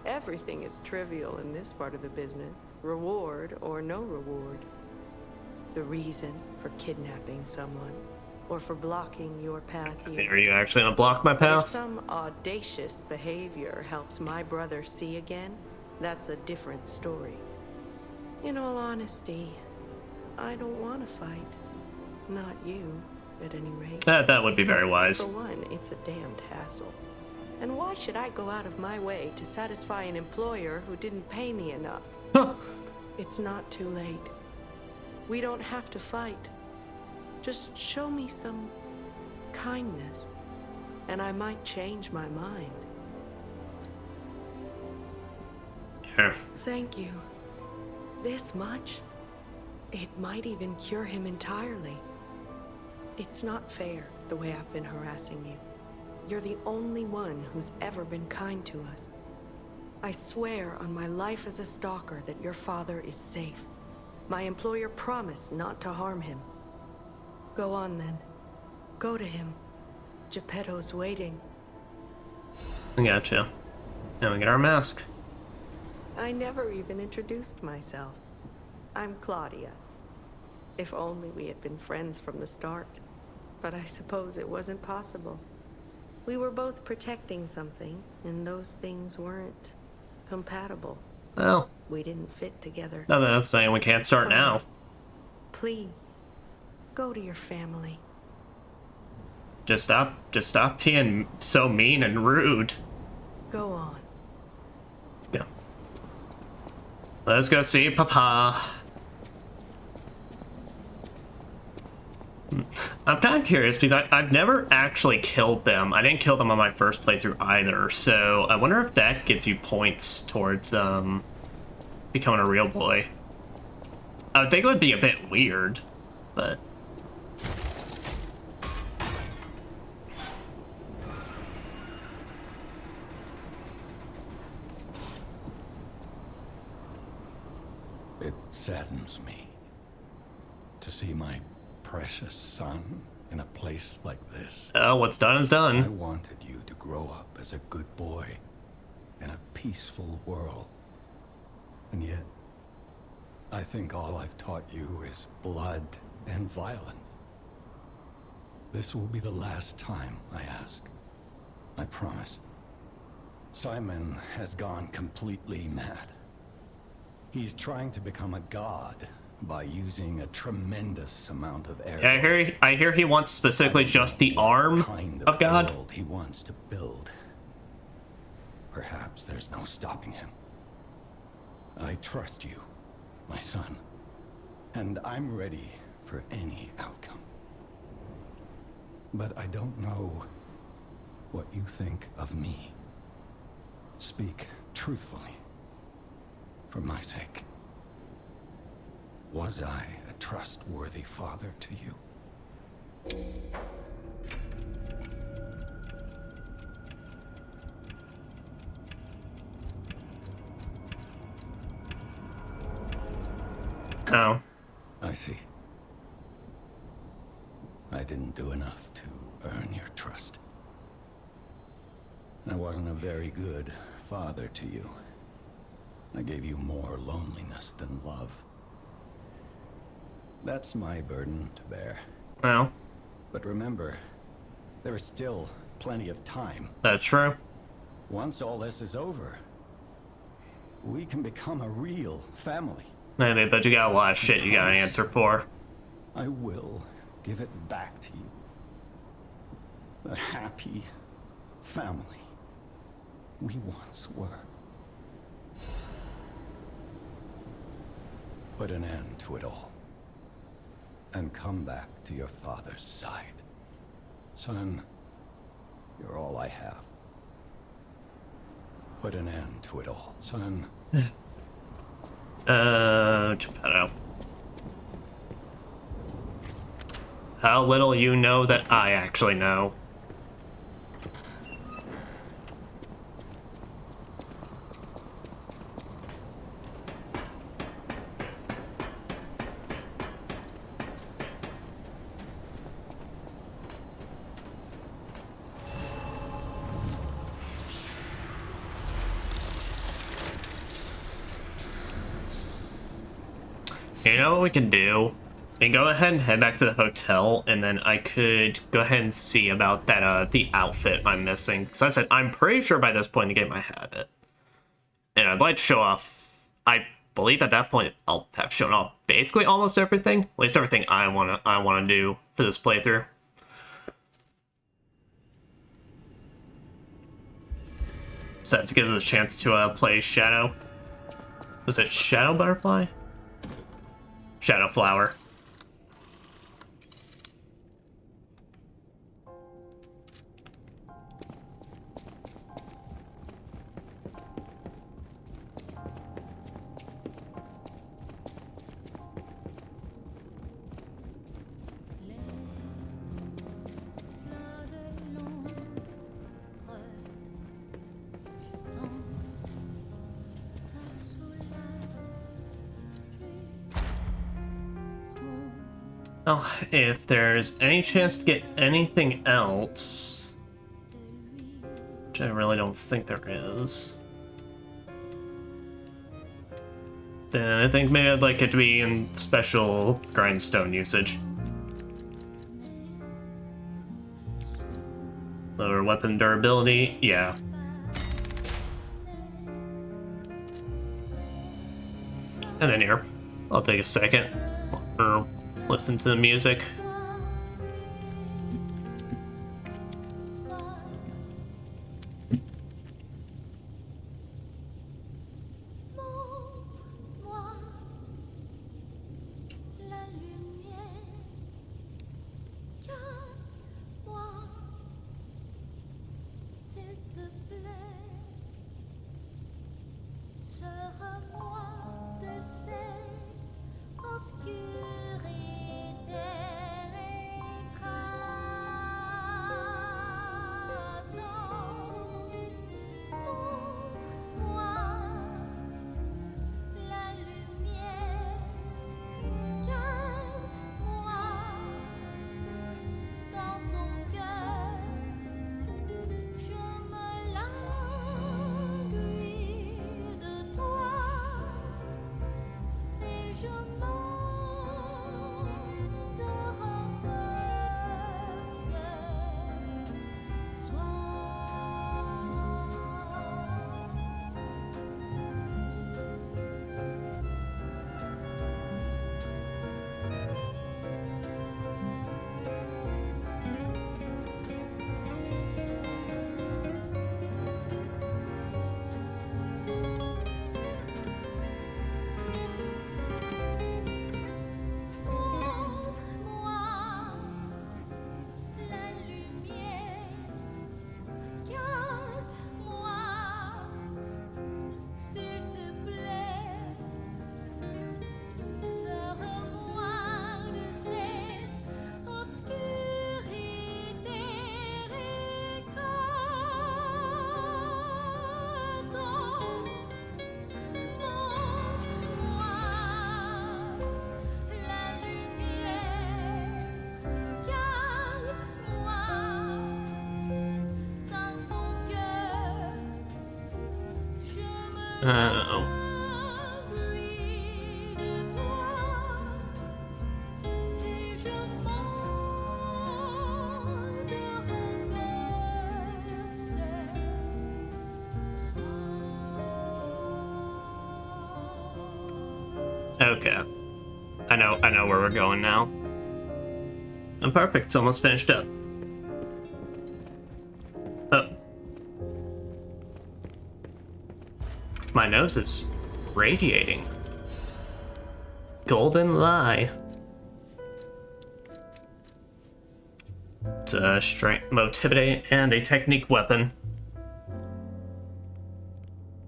Speaker 7: Everything is trivial in this part of the business, reward or no reward. The reason for kidnapping someone, or for blocking your path here.
Speaker 1: Are you actually gonna block my path?
Speaker 7: If some audacious behavior helps my brother see again, that's a different story. In all honesty, I don't want to fight. Not you, at any rate.
Speaker 1: That would be very wise.
Speaker 7: For one, it's a damned hassle. And why should I go out of my way to satisfy an employer who didn't pay me enough? It's not too late. We don't have to fight. Just show me some kindness, and I might change my mind.
Speaker 1: Here.
Speaker 7: Thank you. This much? It might even cure him entirely. It's not fair, the way I've been harassing you. You're the only one who's ever been kind to us. I swear on my life as a stalker that your father is safe. My employer promised not to harm him. Go on, then. Go to him. Geppetto's waiting.
Speaker 1: I gotcha. Now we get our mask.
Speaker 7: I never even introduced myself. I'm Claudia. If only we had been friends from the start. But I suppose it wasn't possible. We were both protecting something, and those things weren't compatible.
Speaker 1: Well,
Speaker 7: we didn't fit together.
Speaker 1: No, that's saying we can't start now.
Speaker 7: Please, go to your family.
Speaker 1: Just stop being so mean and rude.
Speaker 7: Go on.
Speaker 1: Yeah. Let's go see Papa. I'm kind of curious because I've never actually killed them. I didn't kill them on my first playthrough either, so I wonder if that gets you points towards becoming a real boy. I would think it would be a bit weird, but...
Speaker 2: It saddens me to see my precious son in a place like this.
Speaker 1: What's done is done.
Speaker 2: I wanted you to grow up as a good boy in a peaceful world. And yet, I think all I've taught you is blood and violence. This will be the last time I ask. I promise. Simon has gone completely mad. He's trying to become a god by using a tremendous amount of Ergo.
Speaker 1: Yeah, I hear he wants specifically just the arm of God.
Speaker 2: World he wants to build. Perhaps there's no stopping him. I trust you, my son, and I'm ready for any outcome. But I don't know what you think of me. Speak truthfully, for my sake. Was I a trustworthy father to you?
Speaker 1: Oh.
Speaker 2: I see. I didn't do enough to earn your trust. I wasn't a very good father to you. I gave you more loneliness than love. That's my burden to bear.
Speaker 1: Well.
Speaker 2: But remember, there is still plenty of time.
Speaker 1: That's true.
Speaker 2: Once all this is over, we can become a real family.
Speaker 1: Maybe, but you got a lot of shit you gotta answer for.
Speaker 2: I will give it back to you. The happy family we once were. Put an end to it all. And come back to your father's side. Son, you're all I have. Put an end to it all, son.
Speaker 1: Geppetto. How little you know that I actually know. You know what we can do? We can go ahead and head back to the hotel, and then I could go ahead and see about that, the outfit I'm missing. Because I said, I'm pretty sure by this point in the game I had it. And I'd like to show off, I believe at that point I'll have shown off basically almost everything. At least everything I wanna do for this playthrough. So that gives us a chance to play Shadow. Was it Shadow Butterfly? Shadow Flower. Well, if there's any chance to get anything else, which I really don't think there is, then I think maybe I'd like it to be in special grindstone usage. Lower weapon durability, yeah. And then here, I'll take a second, or listen to the music. Oh. Okay. I know where we're going now. I'm perfect, it's almost finished up. Oh. My nose is radiating. Golden lie. It's a strength motivity and a technique weapon.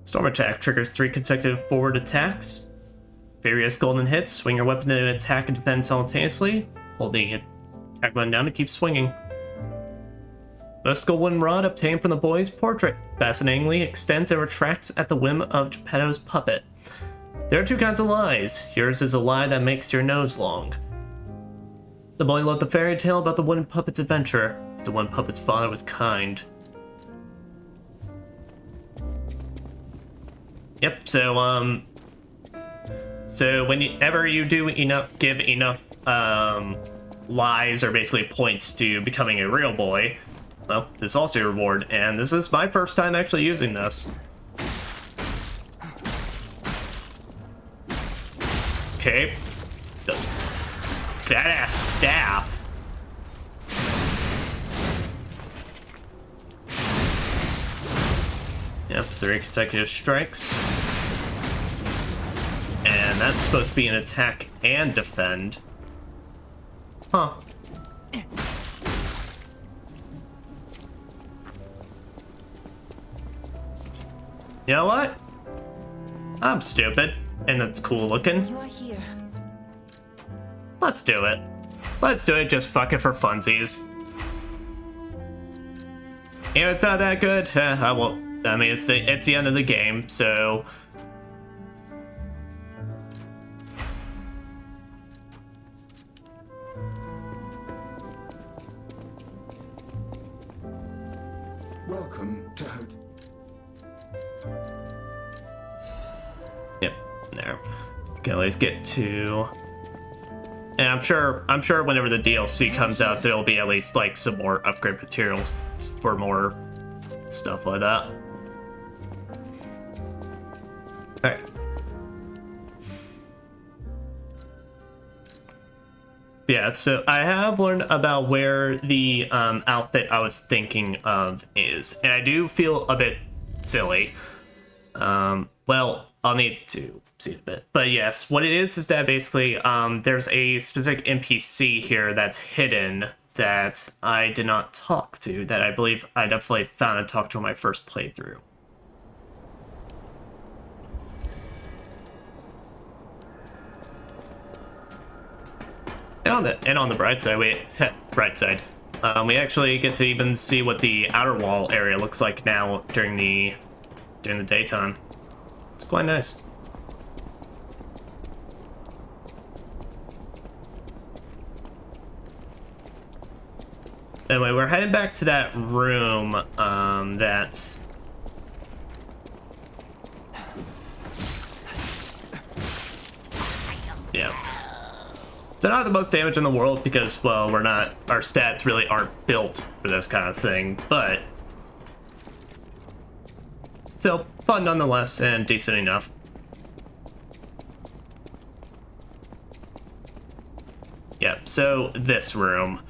Speaker 1: Storm attack triggers 3 consecutive forward attacks. Various golden hits. Swing your weapon to attack and defend simultaneously. Hold the attack button down to keep swinging. Most golden rod obtained from the boy's portrait fascinatingly extends and retracts at the whim of Geppetto's puppet. There are 2 kinds of lies. Yours is a lie that makes your nose long. The boy loved the fairy tale about the wooden puppet's adventure, as the wooden puppet's father was kind. Yep, so whenever you do give enough lies or basically points to becoming a real boy, well, this is also your reward, and this is my first time actually using this. Okay. The badass staff. Yep, 3 consecutive strikes. And that's supposed to be an attack and defend. Huh. You know what? I'm stupid, and that's cool looking.
Speaker 3: You are here.
Speaker 1: Let's do it. Let's do it, just fuck it for funsies. If it's not that good, I won't. I mean, it's the end of the game, so.
Speaker 4: Welcome to
Speaker 1: Yep, there. Okay, let's get to. And I'm sure whenever the DLC comes out, there'll be at least like some more upgrade materials for more stuff like that. Alright. Yeah, so I have learned about where the outfit I was thinking of is, and I do feel a bit silly. Well, I'll need to see it a bit. But yes, what it is that basically there's a specific NPC here that's hidden that I did not talk to, that I believe I definitely found and talked to in my first playthrough. And on the bright side, we actually get to even see what the outer wall area looks like now during the daytime. It's quite nice. Anyway, we're heading back to that room that. Yeah. So not the most damage in the world because, well, our stats really aren't built for this kind of thing, but still fun nonetheless and decent enough. Yeah, so this room.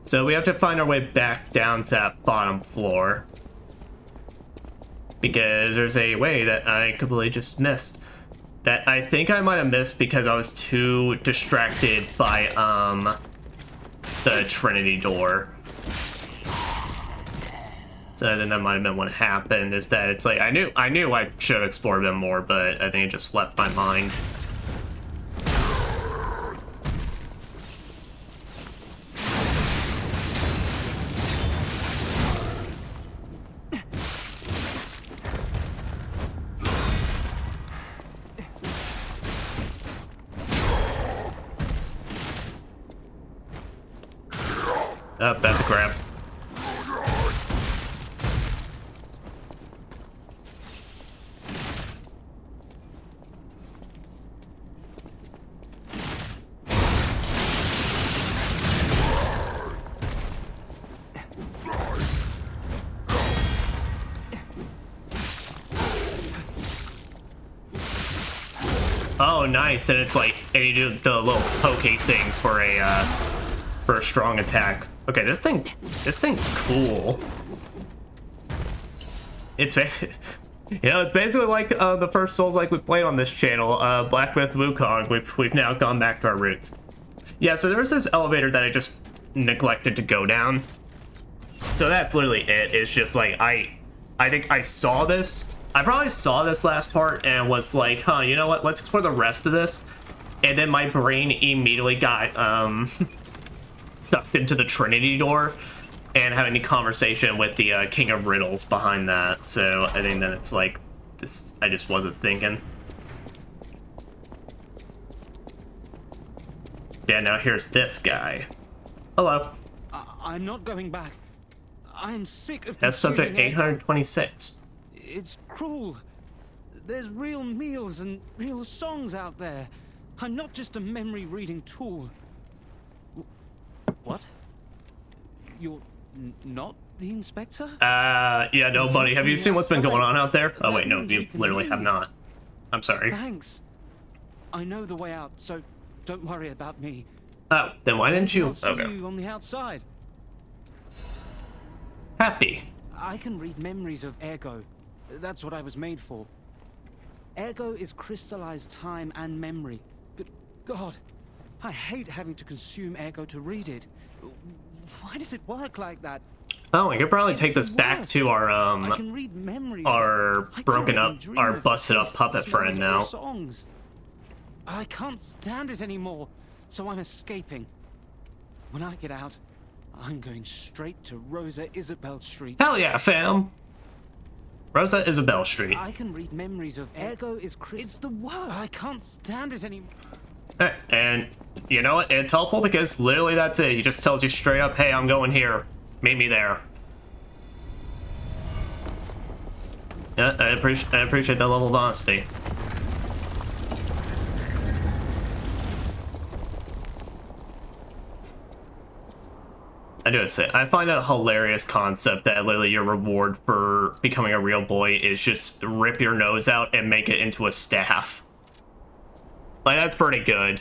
Speaker 1: So we have to find our way back down to that bottom floor because there's a way that I completely just missed. That I think I might have missed because I was too distracted by the Trinity door. So then that might have been what happened, is that it's like I knew I should have explored them more, but I think it just left my mind. Oh, that's a grab. Oh, nice. And it's like, and you do the little pokey thing for a strong attack. Okay, this thing's cool. It's it's basically like the first Souls like we played on this channel, Black Myth Wukong. We've now gone back to our roots. Yeah, so there's this elevator that I just neglected to go down. So that's literally it. It's just like I think I saw this. I probably saw this last part and was like, huh, you know what? Let's explore the rest of this. And then my brain immediately got sucked into the Trinity door and having a conversation with the King of Riddles behind that. So I think that it's like this. I just wasn't thinking. Yeah, now here's this guy. Hello.
Speaker 11: I'm not going back. I'm sick of.
Speaker 1: That's subject 826.
Speaker 11: It's cruel. There's real meals and real songs out there. I'm not just a memory-reading tool. What? You're not the inspector?
Speaker 1: Yeah, no, buddy. Have you seen what's been going on out there? Oh, wait, no, you literally have not. I'm sorry.
Speaker 11: Thanks. I know the way out, so don't worry about me.
Speaker 1: Oh, then why didn't you?
Speaker 11: I'll see
Speaker 1: Okay.
Speaker 11: you on the outside.
Speaker 1: Happy.
Speaker 11: I can read memories of Ergo. That's what I was made for. Ergo is crystallized time and memory. Good God, I hate having to consume Ergo to read it. Why does it work like that?
Speaker 1: Oh, we could probably take this back to our
Speaker 11: I can read memories.
Speaker 1: broken up, our busted up puppet friend now.
Speaker 11: Songs. I can't stand it anymore, so I'm escaping. When I get out, I'm going straight to Rosa Isabel Street.
Speaker 1: Hell yeah, fam. Rosa Isabel Street.
Speaker 11: I can read memories of Ergo is It's the worst. I can't stand it anymore.
Speaker 1: And you know what? It's helpful because literally that's it. He just tells you straight up, hey, I'm going here. Meet me there. Yeah, I appreciate that level of honesty. I do say, I find it a hilarious concept that literally your reward for becoming a real boy is just rip your nose out and make it into a staff. Like, that's pretty good.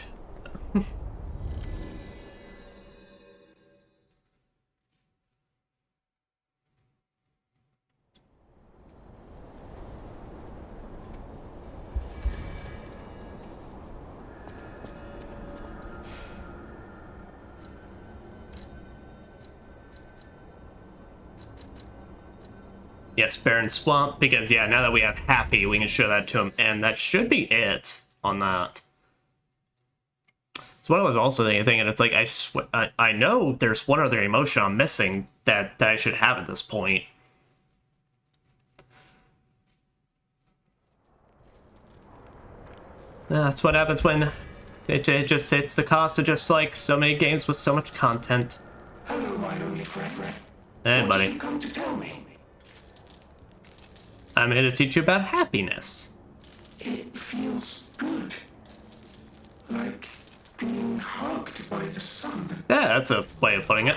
Speaker 1: Yes, Baron Swamp, because yeah, now that we have Happy, we can show that to him, and that should be it on that. It's what I was also thinking, and it's like, I know there's one other emotion I'm missing that I should have at this point. That's what happens when it just hits the cost of just like so many games with so much content.
Speaker 4: Hello, my only friend.
Speaker 1: Hey,
Speaker 4: What
Speaker 1: buddy.
Speaker 4: did you come to tell me?
Speaker 1: I'm here to teach you about happiness.
Speaker 4: It feels good. Like being hugged by the sun.
Speaker 1: Yeah, that's a way of putting it.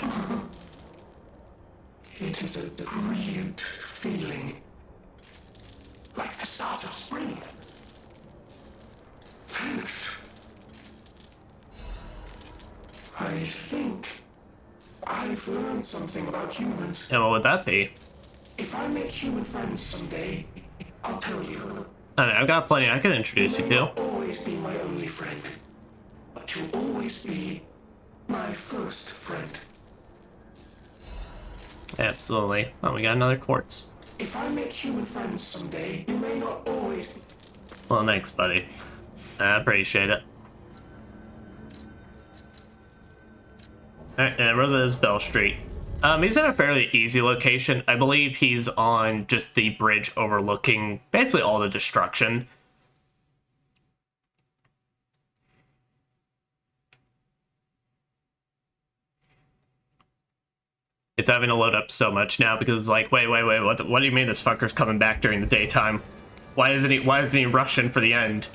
Speaker 4: It is a brilliant feeling. Like the start of spring. Thanks. I think I've learned something about humans.
Speaker 1: And what would that be?
Speaker 4: If I make human friends someday, I'll tell you.
Speaker 1: I mean, I've got plenty I could introduce you
Speaker 4: You may
Speaker 1: to.
Speaker 4: not always be my only friend, but you'll always be my first friend.
Speaker 1: Absolutely. Oh, we got another quartz.
Speaker 4: If I make human friends someday, you may not always.
Speaker 1: Well, thanks, buddy. I appreciate it. Alright, and Rosa Isabel Street. He's in a fairly easy location. I believe he's on just the bridge overlooking basically all the destruction. It's having to load up so much now because it's like, wait, what do you mean this fucker's coming back during the daytime? Why isn't he rushing for the end?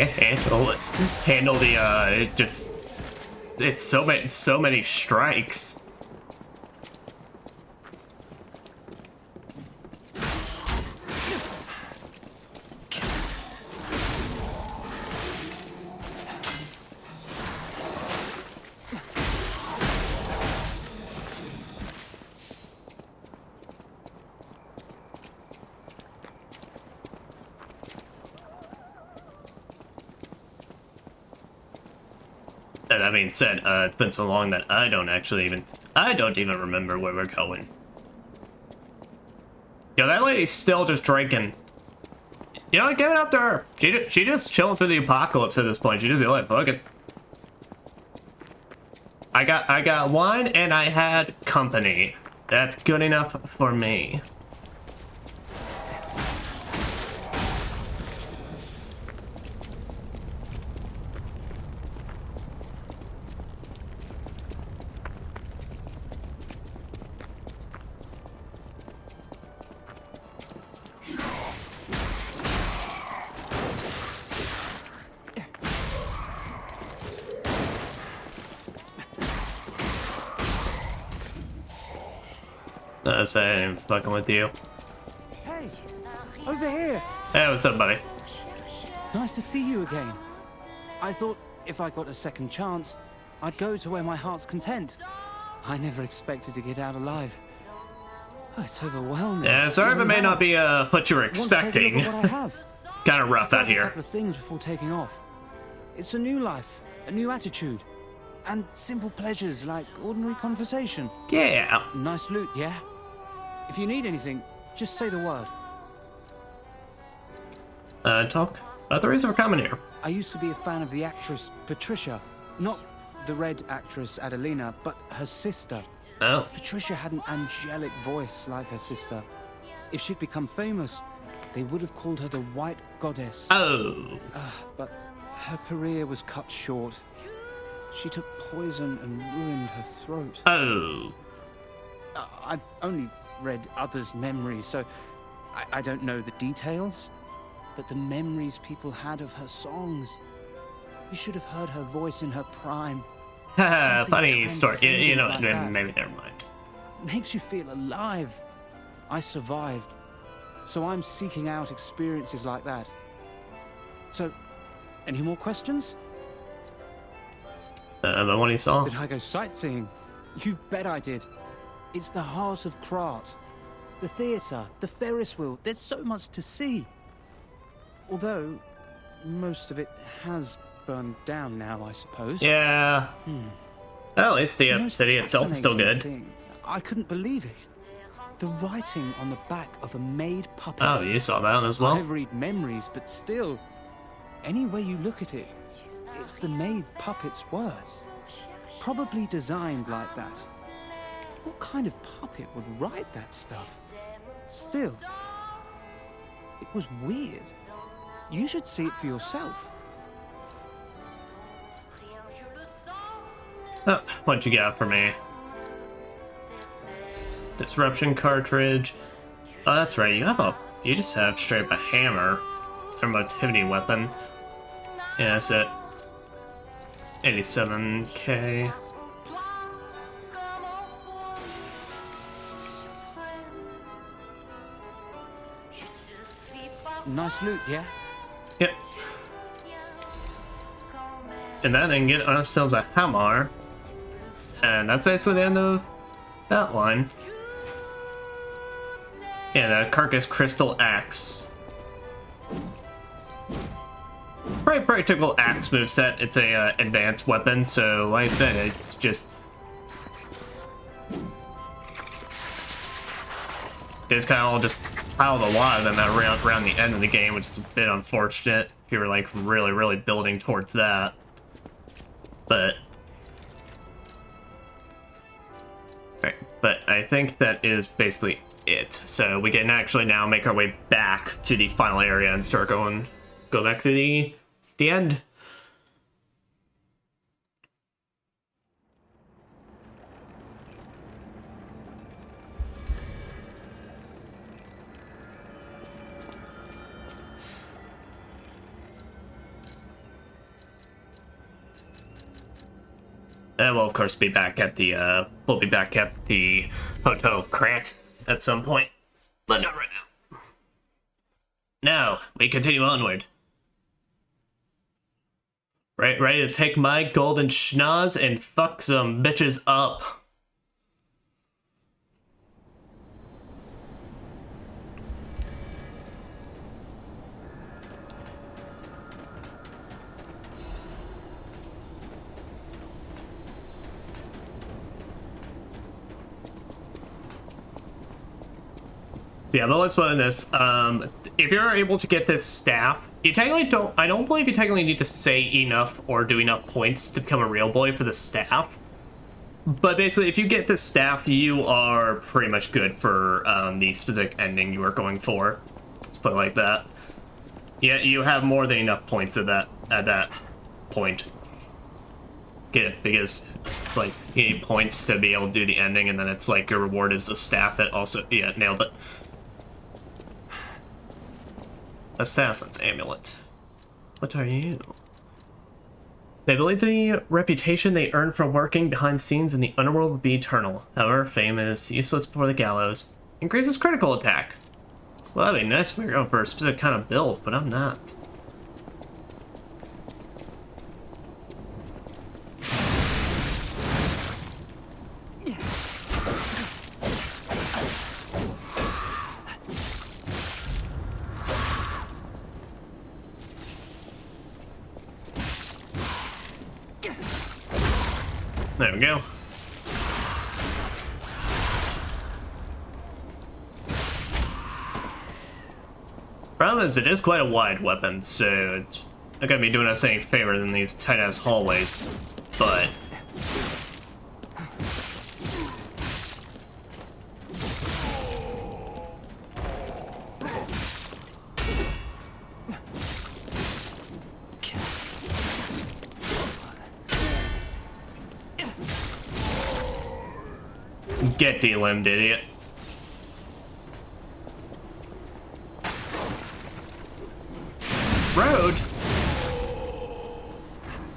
Speaker 1: handle the it's so many strikes. That being said, it's been so long that I don't even remember where we're going. Yo, that lady's still just drinking. You know, give it up to her. She just chilling through the apocalypse at this point. She just be like, fuck it. I got wine and I had company. That's good enough for me. So I ain't fucking with you.
Speaker 11: Hey, over here.
Speaker 1: Hey, what's up, buddy?
Speaker 11: Nice to see you again. I thought if I got a second chance, I'd go to where my heart's content. I never expected to get out alive. Oh, it's overwhelming.
Speaker 1: Yeah, sorry if it may not be what you were expecting. Kind of rough out here.
Speaker 11: A couple of things before taking off. It's a new life, a new attitude, and simple pleasures like ordinary conversation.
Speaker 1: Yeah.
Speaker 11: Nice loot, yeah? If you need anything, just say the word.
Speaker 1: Talk about the reason we're coming here.
Speaker 11: I used to be a fan of the actress Patricia. Not the red actress Adelina, but her sister.
Speaker 1: Oh.
Speaker 11: Patricia had an angelic voice like her sister. If she'd become famous, they would have called her the White Goddess.
Speaker 1: Oh.
Speaker 11: But her career was cut short. She took poison and ruined her throat.
Speaker 1: Oh.
Speaker 11: I've only read others' memories, so I don't know the details. But the memories people had of her songs. You should have heard her voice in her prime.
Speaker 1: Funny story. You know,
Speaker 11: like
Speaker 1: maybe never mind.
Speaker 11: Makes you feel alive. I survived, so I'm seeking out experiences like that. So, any more questions?
Speaker 1: The one you saw?
Speaker 11: Did I go sightseeing? You bet I did. It's the heart of Krat. The theatre, the Ferris wheel. There's so much to see. Although, most of it has burned down now, I suppose.
Speaker 1: Yeah. Well, at least the city itself is still good.
Speaker 11: I couldn't believe it. The writing on the back of a made puppet.
Speaker 1: Oh, you saw that one as well?
Speaker 11: I read memories, but still, any way you look at it, it's the made puppet's words. Probably designed like that. What kind of puppet would write that stuff? Still, it was weird. You should see it for yourself.
Speaker 1: Oh, what'd you got for me? Disruption cartridge. Oh, that's right. You just have straight up a hammer. A motivity weapon. Yeah, that's it. 87k.
Speaker 11: Nice loot, yeah?
Speaker 1: Yep. And then I can get ourselves a hammer. And that's basically the end of that one. Yeah, the Carcass Crystal Axe. Pretty typical axe moveset. It's a advanced weapon, so like I said, it's just... They just kind of all just piled a lot of them around the end of the game, which is a bit unfortunate if you were like really building towards that. But I think that is basically it. So we can actually now make our way back to the final area and start go back to the end. And we'll of course be back at the we'll be back at the Hotel Krat at some point, but not right now. Now we continue onward. Right, ready to take my golden schnoz and fuck some bitches up. Yeah, but let's put in this. If you're able to get this staff, you technically don't. I don't believe you technically need to say enough or do enough points to become a real boy for the staff. But basically, if you get this staff, you are pretty much good for the specific ending you are going for. Let's put it like that. Yeah, you have more than enough points at that point. Get it? Because it's like you need points to be able to do the ending, and then it's like your reward is the staff that also nailed it. Assassin's Amulet. What are you? They believe the reputation they earn from working behind scenes in the underworld will be eternal. However, fame is useless before the gallows. Increases critical attack. Well, that'd be nice if we were going for a specific kind of build, but I'm not. There we go. Problem is, it is quite a wide weapon, so it's not gonna be doing us any favor than these tight-ass hallways, but... Get de-limbed, idiot. Road?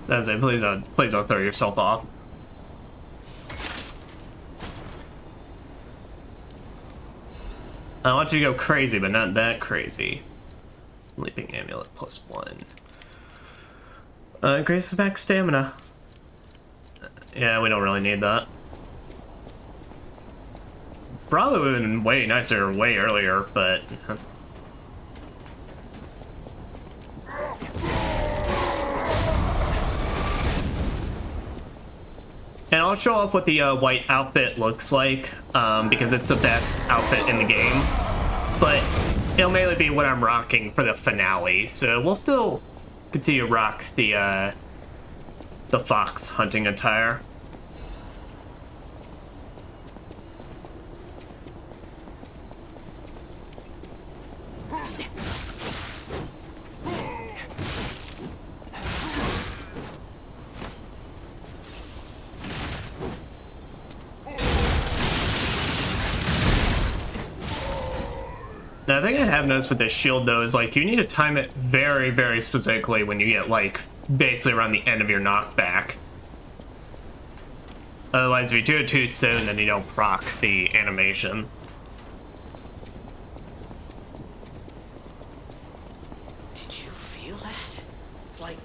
Speaker 1: That's it, please don't throw yourself off. I want you to go crazy, but not that crazy. Leaping Amulet +1. Increases back stamina. Yeah, we don't really need that. Probably would have been way nicer way earlier, but... And I'll show off what the white outfit looks like, because it's the best outfit in the game. But it'll mainly be what I'm rocking for the finale, so we'll still continue to rock the fox hunting attire. Now, the thing I have noticed with this shield, though, is, like, you need to time it very, very specifically when you get, like, basically around the end of your knockback. Otherwise, if you do it too soon, then you don't proc the animation.
Speaker 12: Did you feel that? It's like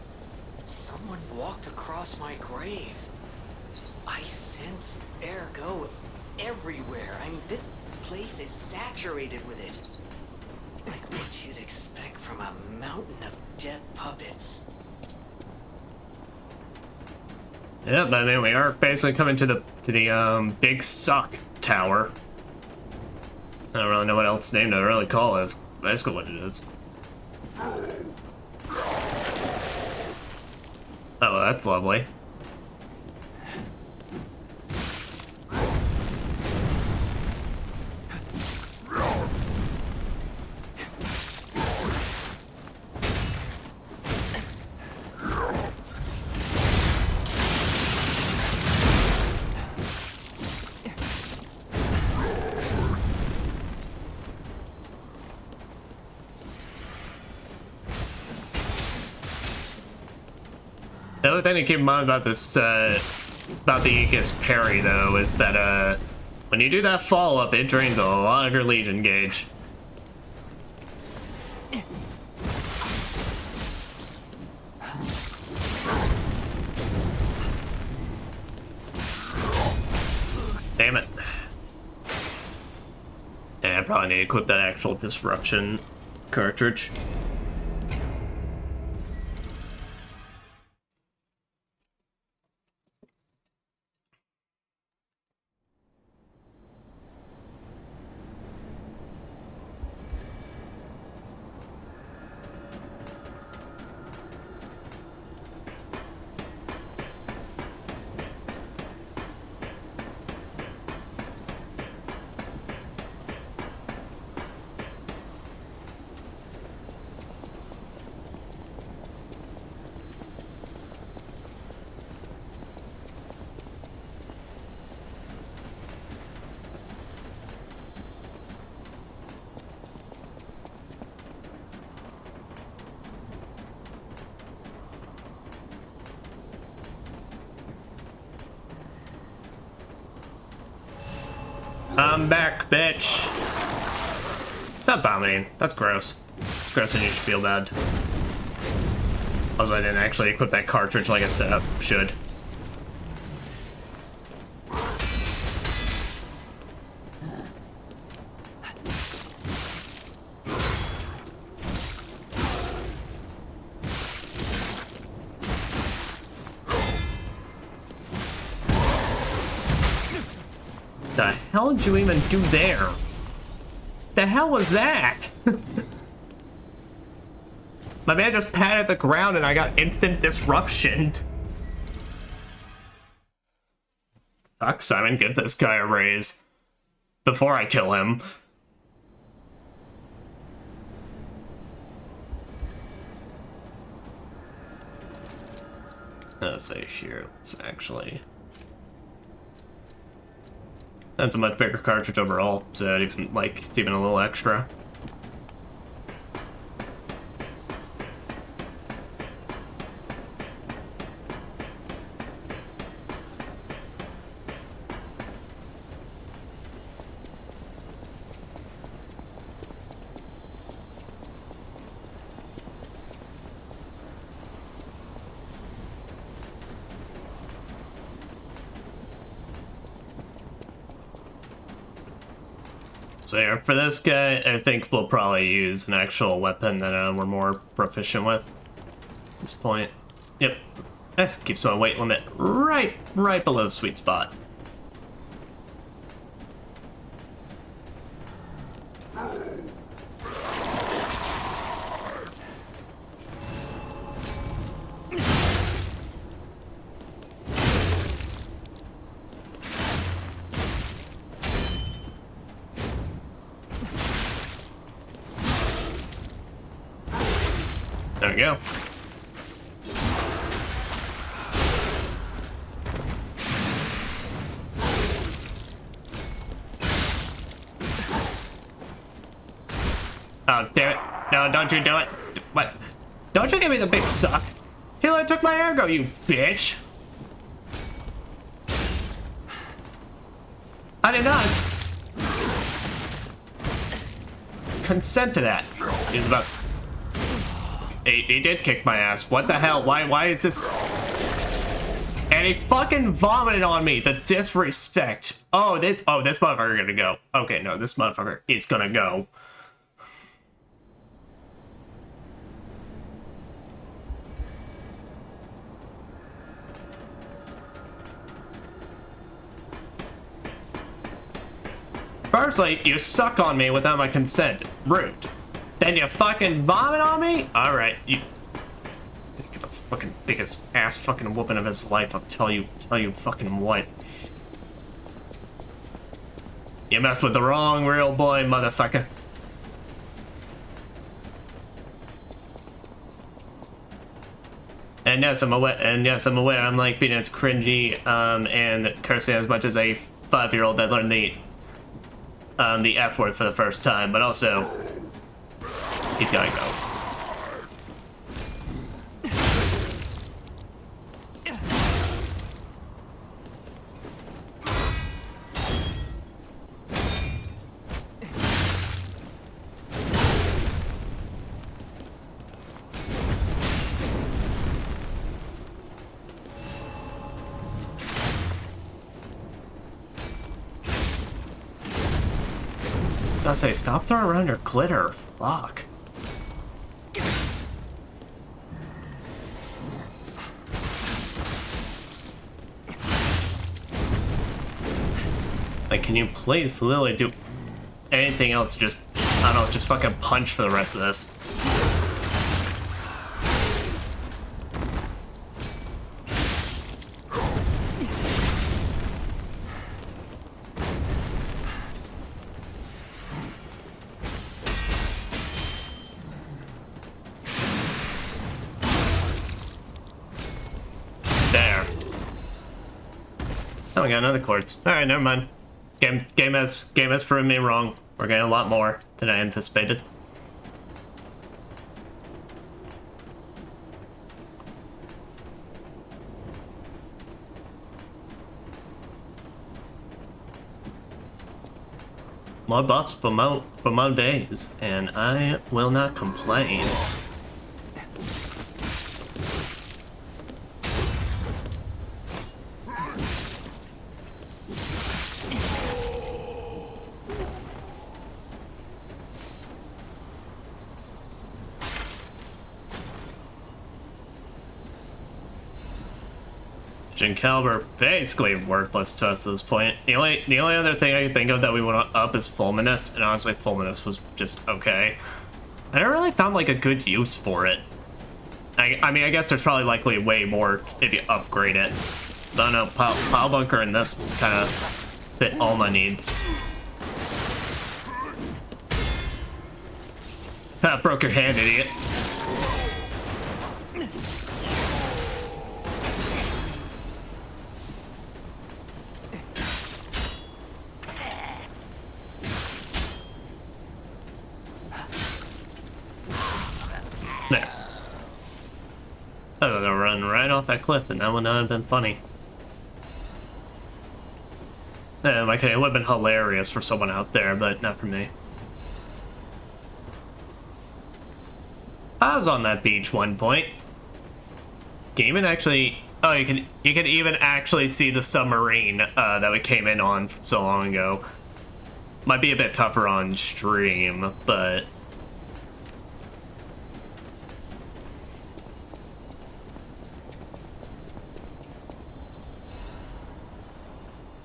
Speaker 12: someone walked across my grave. I sense Ergo everywhere. I mean, this place is saturated with it. Like what you'd expect from a mountain of dead puppets.
Speaker 1: Yeah, but I mean, we are basically coming to the big suck tower. I don't really know what else name to really call it. It's basically what it is. Oh, well, that's lovely. The other thing to keep in mind about this about the Aegis parry, though, is that, when you do that follow-up, it drains a lot of your Legion gauge. Damn it. Yeah, I probably need to equip that actual disruption cartridge. I'm back, bitch. Stop vomiting. That's gross. It's gross and you should feel bad. Also, I didn't actually equip that cartridge like I said I should. The hell did you even do there? The hell was that? My man just patted the ground and I got instant disruption. Fuck, Simon, give this guy a raise. Before I kill him. Let's say here, let's actually... That's a much bigger cartridge overall, so even, like, it's even a little extra. So yeah, for this guy, I think we'll probably use an actual weapon that we're more proficient with at this point. Yep, this keeps my weight limit right below the sweet spot. There we go. Oh, damn it. No, don't you do it. What? Don't you give me the big suck. He like took my Ergo, you bitch. I did not consent to that. He's about... He did kick my ass. What the hell? Why is this? And he fucking vomited on me. The disrespect. Oh, this motherfucker gonna go. Okay, no, this motherfucker is gonna go. Firstly, you suck on me without my consent. Rude. Then you fucking vomit on me? Alright, you get the fucking biggest ass fucking whooping of his life, I'll tell you fucking what. You messed with the wrong real boy, motherfucker. And yes, I'm aware, I'm like being as cringy, and cursing as much as a 5-year-old that learned the F word for the first time, but also, he's gotta go. I say, stop throwing around your glitter. Fuck. Like, can you please literally do anything else? Just, I don't know, just fucking punch for the rest of this. There. Oh, we got another quartz. Alright, never mind. Game has proven me wrong. We're getting a lot more than I anticipated. More buffs for more days, and I will not complain. And caliber basically worthless to us at this point. The only other thing I can think of that we want to up is Fulminous, and honestly Fulminous was just okay. I never really found like a good use for it. I mean, I guess there's probably likely way more if you upgrade it. But no, Pile Bunker and this just kind of fit all my needs. Ah, broke your hand, idiot. There. I was gonna run right off that cliff, and that would not have been funny. Okay, it would have been hilarious for someone out there, but not for me. I was on that beach one point. Can you even actually? Oh, you can even actually see the submarine that we came in on so long ago. Might be a bit tougher on stream, but.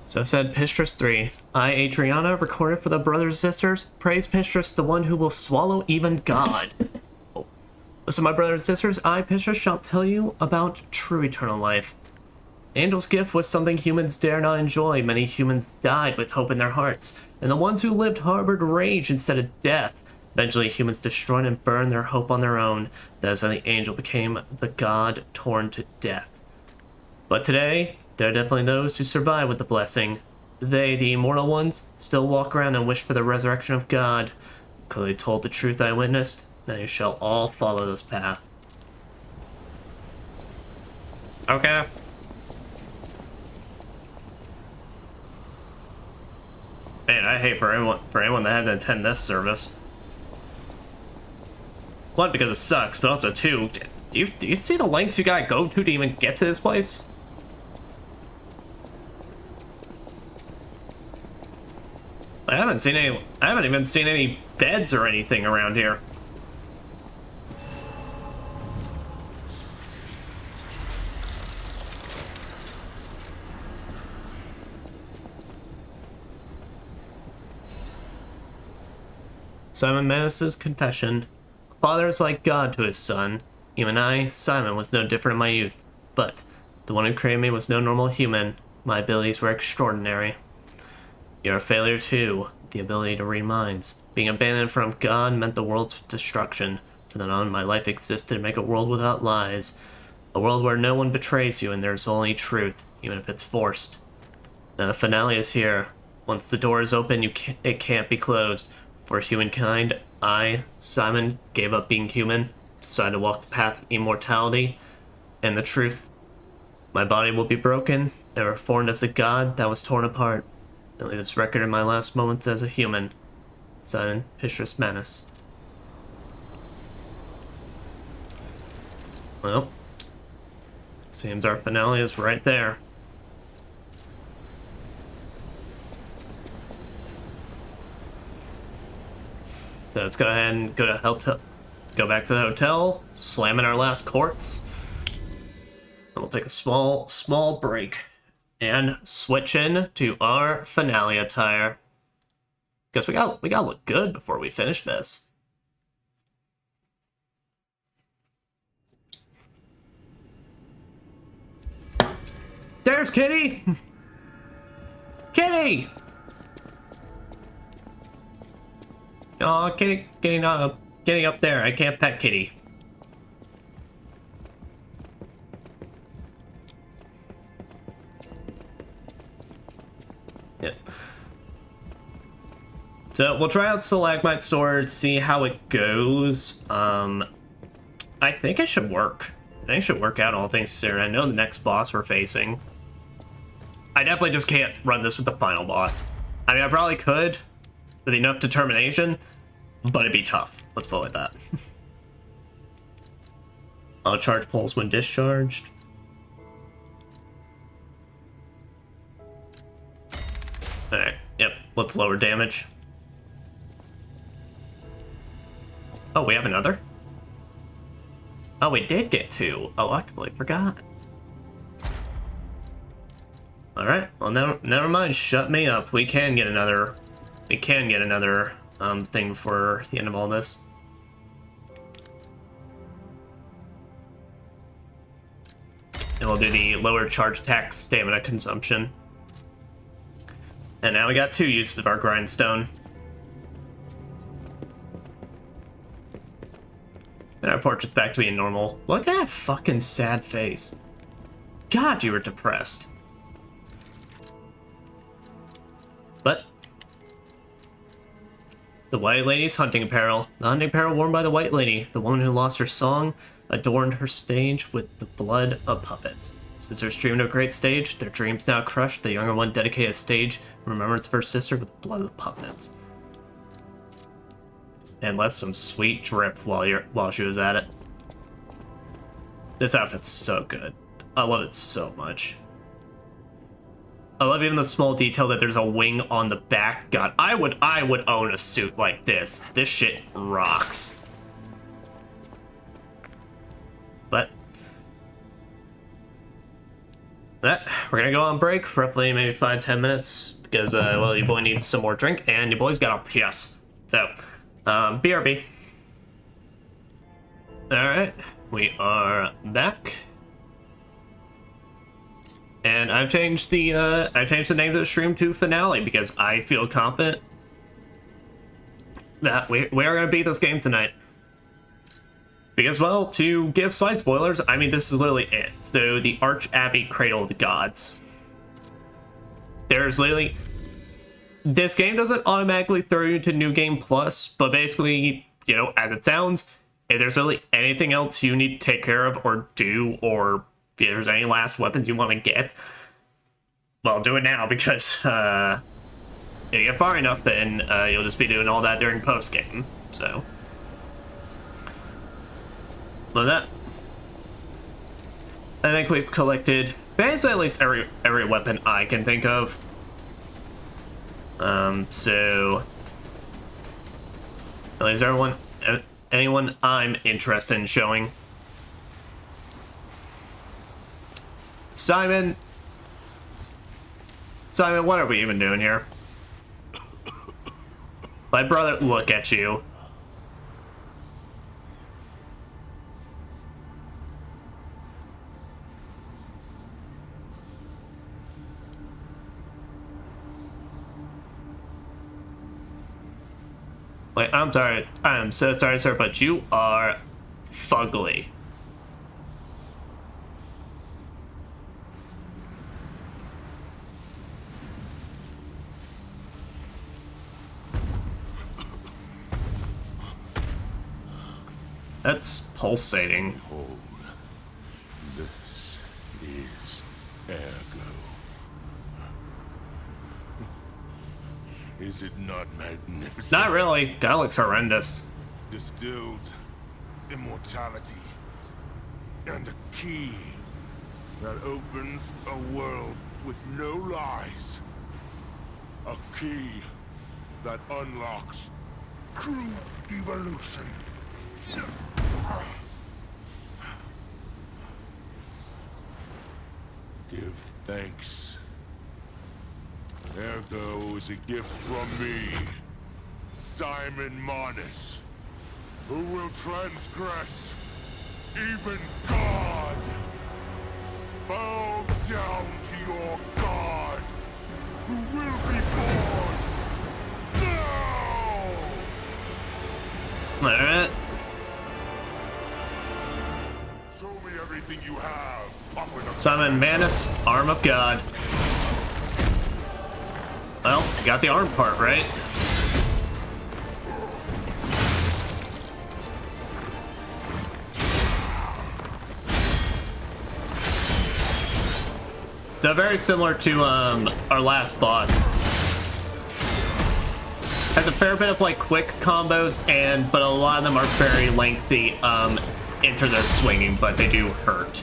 Speaker 1: So said Pistrus 3. I, Adriana, recorded for the brothers and sisters. Praise Pistrus, the one who will swallow even God. Oh. Listen, my brothers and sisters, I, Pistrus, shall tell you about true eternal life. Angel's gift was something humans dare not enjoy. Many humans died with hope in their hearts, and the ones who lived harbored rage instead of death. Eventually, humans destroyed and burned their hope on their own. That is how the angel became the god torn to death. But today, there are definitely those who survive with the blessing. They, the immortal ones, still walk around and wish for the resurrection of God. Clearly told the truth I witnessed. Now you shall all follow this path. Okay. Man, I hate for anyone that had to attend this service. One, because it sucks, but also two, do you see the lengths you gotta go to even get to this place? I haven't even seen any beds or anything around here. Simon Manus's confession. Father is like God to his son. Even I, Simon, was no different in my youth. But the one who created me was no normal human. My abilities were extraordinary. You're a failure too. The ability to read minds. Being abandoned from God meant the world's destruction. From then on, my life existed to make a world without lies. A world where no one betrays you and there's only truth, even if it's forced. Now the finale is here. Once the door is open, it can't be closed. For humankind, I, Simon, gave up being human, decided to walk the path of immortality and the truth. My body will be broken and reformed as the god that was torn apart. I'll leave this record in my last moments as a human. Simon Pistrus Manus. Well, seems our finale is right there. So let's go ahead and go back to the hotel, slam in our last quartz. And we'll take a small break and switch in to our finale attire. Because we gotta look good before we finish this. There's Kitty! Kitty! Oh, Kitty, getting up there. I can't pet Kitty. Yeah. So we'll try out Stalagmite Sword, see how it goes. I think it should work. I think it should work out, all things considered. I know the next boss we're facing. I definitely just can't run this with the final boss. I mean, I probably could with enough determination, but it'd be tough. Let's put it like that. Charge pulse when discharged. Alright, yep, let's lower damage. Oh, we have another? Oh, we did get two. Oh, I completely forgot. Alright, well, never mind. Shut me up. We can get another thing before the end of all this. And we'll do the lower charge attack stamina consumption. And now we got 2 uses of our grindstone. And our portrait's back to being normal. Look at that fucking sad face. God, you were depressed. But the White Lady's hunting apparel. The hunting apparel worn by the White Lady, the woman who lost her song, adorned her stage with the blood of puppets. Sisters dreamed of a great stage, their dreams now crushed. The younger one dedicated a stage in remembrance of her sister with the blood of puppets. And left some sweet drip while she was at it. This outfit's so good. I love it so much. I love even the small detail that there's a wing on the back. God, I would own a suit like this. This shit rocks. But we're gonna go on break, roughly maybe 5-10 minutes, because well, your boy needs some more drink, and your boy's got a piss. So, BRB. All right, we are back. And I've changed the name of the stream to Finale because I feel confident that we are going to beat this game tonight. Because, well, to give slight spoilers, I mean, this is literally it. So, the Abbey Cradle of the Gods. There's literally... This game doesn't automatically throw you to New Game Plus, but basically, you know, as it sounds, if there's really anything else you need to take care of or do, or if there's any last weapons you want to get, well, do it now, because if you get far enough, then you'll just be doing all that during post-game, so. Well, that, I think we've collected basically at least every weapon I can think of. So, is there anyone I'm interested in showing? Simon, what are we even doing here? My brother, look at you. Wait, I'm sorry. I'm so sorry, sir, but you are fugly. That's pulsating.
Speaker 13: Behold, this is Ergo. Is it not magnificent?
Speaker 1: Not really. Guy looks horrendous.
Speaker 13: Distilled immortality and a key that opens a world with no lies. A key that unlocks true evolution. Give thanks. Ergo is a gift from me, Simon Manus, who will transgress even God. Bow down to your God, who will be born now!
Speaker 1: Alright.
Speaker 13: Show me everything you have.
Speaker 1: Simon Manus, arm of God. Well, got the arm part right. So very similar to our last boss. Has a fair bit of like quick combos, but a lot of them are very lengthy into their swinging, but they do hurt.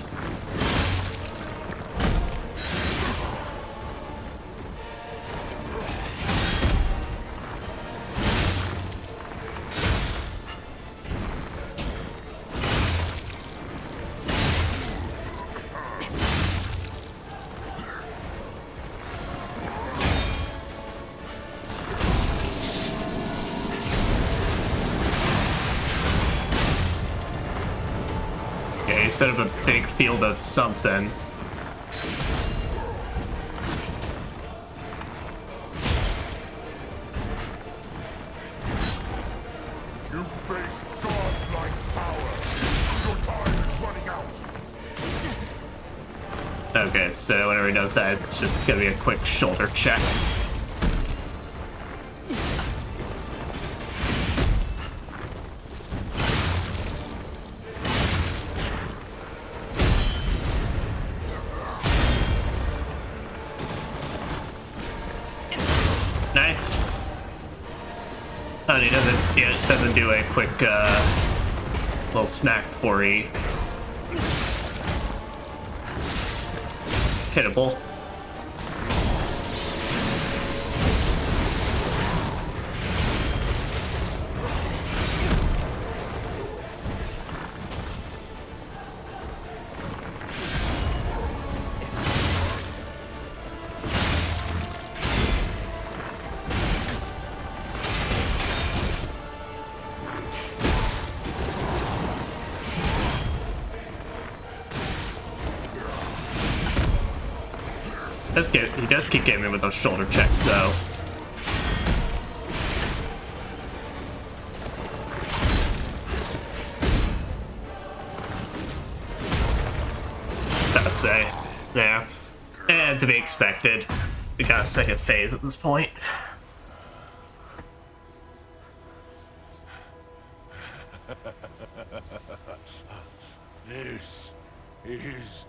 Speaker 1: Instead of a big field of something.
Speaker 13: You face godlike power. Your time is running out.
Speaker 1: Okay, so whenever he does that, it's just gonna be a quick shoulder check. Nice. And he doesn't do a quick little smack before he it's hittable. He does keep getting me with those shoulder checks, though. Gotta say, yeah. And to be expected. We got a second phase at this point.
Speaker 13: This is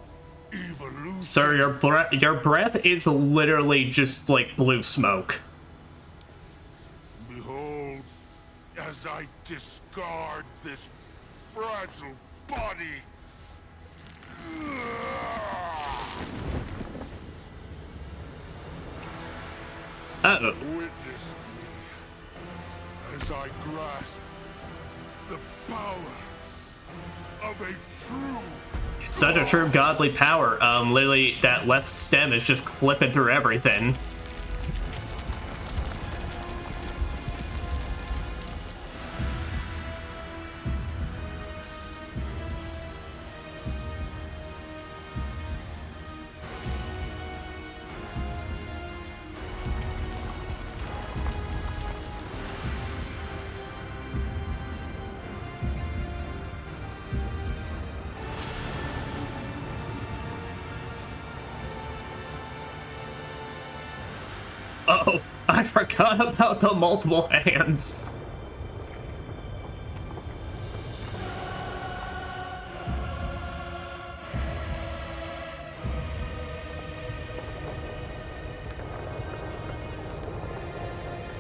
Speaker 13: evolution.
Speaker 1: Sir, your breath is literally just like blue smoke.
Speaker 13: Behold, as I discard this fragile body.
Speaker 1: Uh-oh.
Speaker 13: Witness me as I grasp the power of a true.
Speaker 1: Such a true godly power. Literally, that left stem is just clipping through everything. Uh-oh, I forgot about the multiple hands.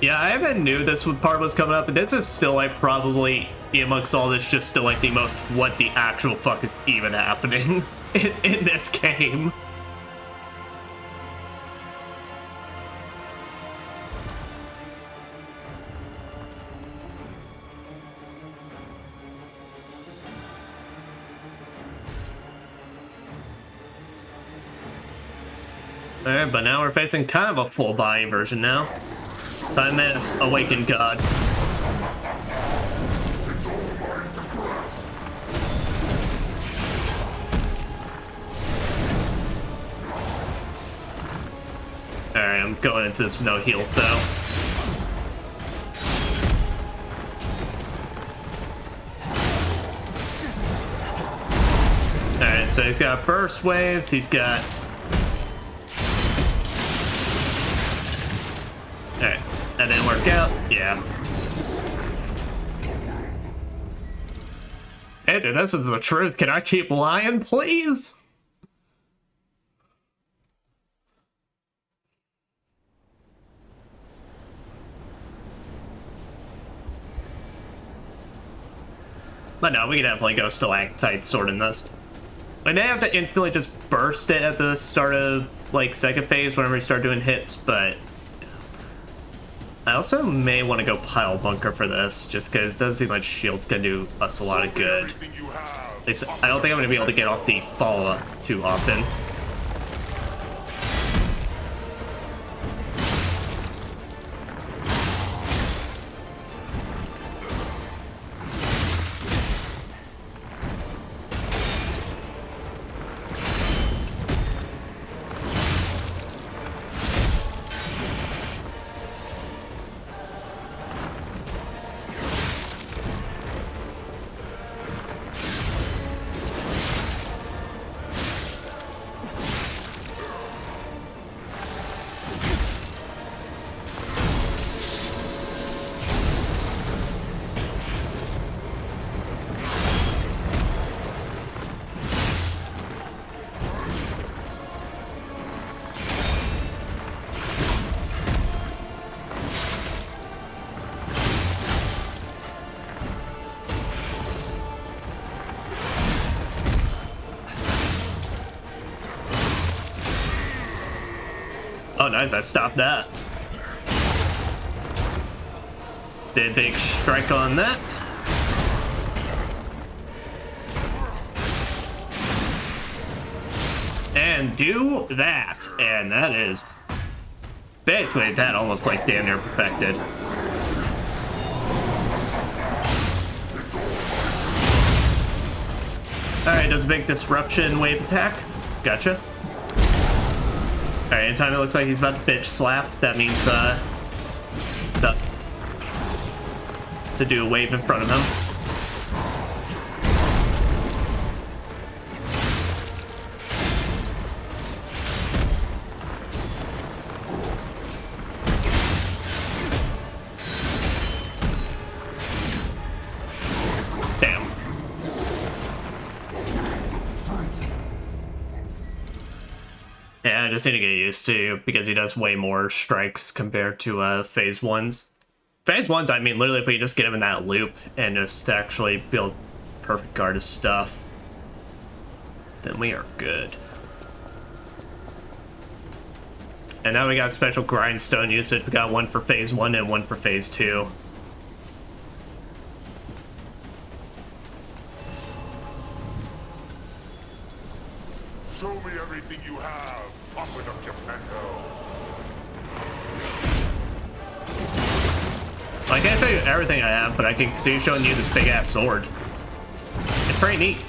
Speaker 1: Yeah, I even knew this part was coming up, but this is still like probably amongst all this just still like the most what the actual fuck is even happening in this game. Alright, but now we're facing kind of a full body version now. Time Manus, Awakened God. Alright, I'm going into this with no heals though. Alright, so he's got burst waves, he's got... Alright, that didn't work out. Yeah. Hey dude, this is the truth. Can I keep lying, please? But no, we can definitely go stalactite sword in this. I may have to instantly just burst it at the start of, like, second phase whenever we start doing hits, but... I also may want to go pile bunker for this, just because it doesn't seem like shield's gonna do us a lot of good. At least, I don't think I'm gonna be able to get off the follow-up too often. Oh, nice, I stopped that. Did a big strike on that. And do that. And that is basically that almost like damn near perfected. Alright, does a big disruption wave attack. Gotcha. Alright, anytime it looks like he's about to bitch slap, that means it's about to do a wave in front of him. Damn. Yeah, I just need to get used to, because he does way more strikes compared to phase ones. Phase ones, I mean, literally if we just get him in that loop and just actually build perfect guard his stuff, then we are good. And now we got special grindstone usage. We got one for phase 1 and one for phase 2.
Speaker 13: Show me everything you have. Open up Geppetto.
Speaker 1: I can't show you everything I have, but I can continue showing you this big ass sword. It's pretty neat.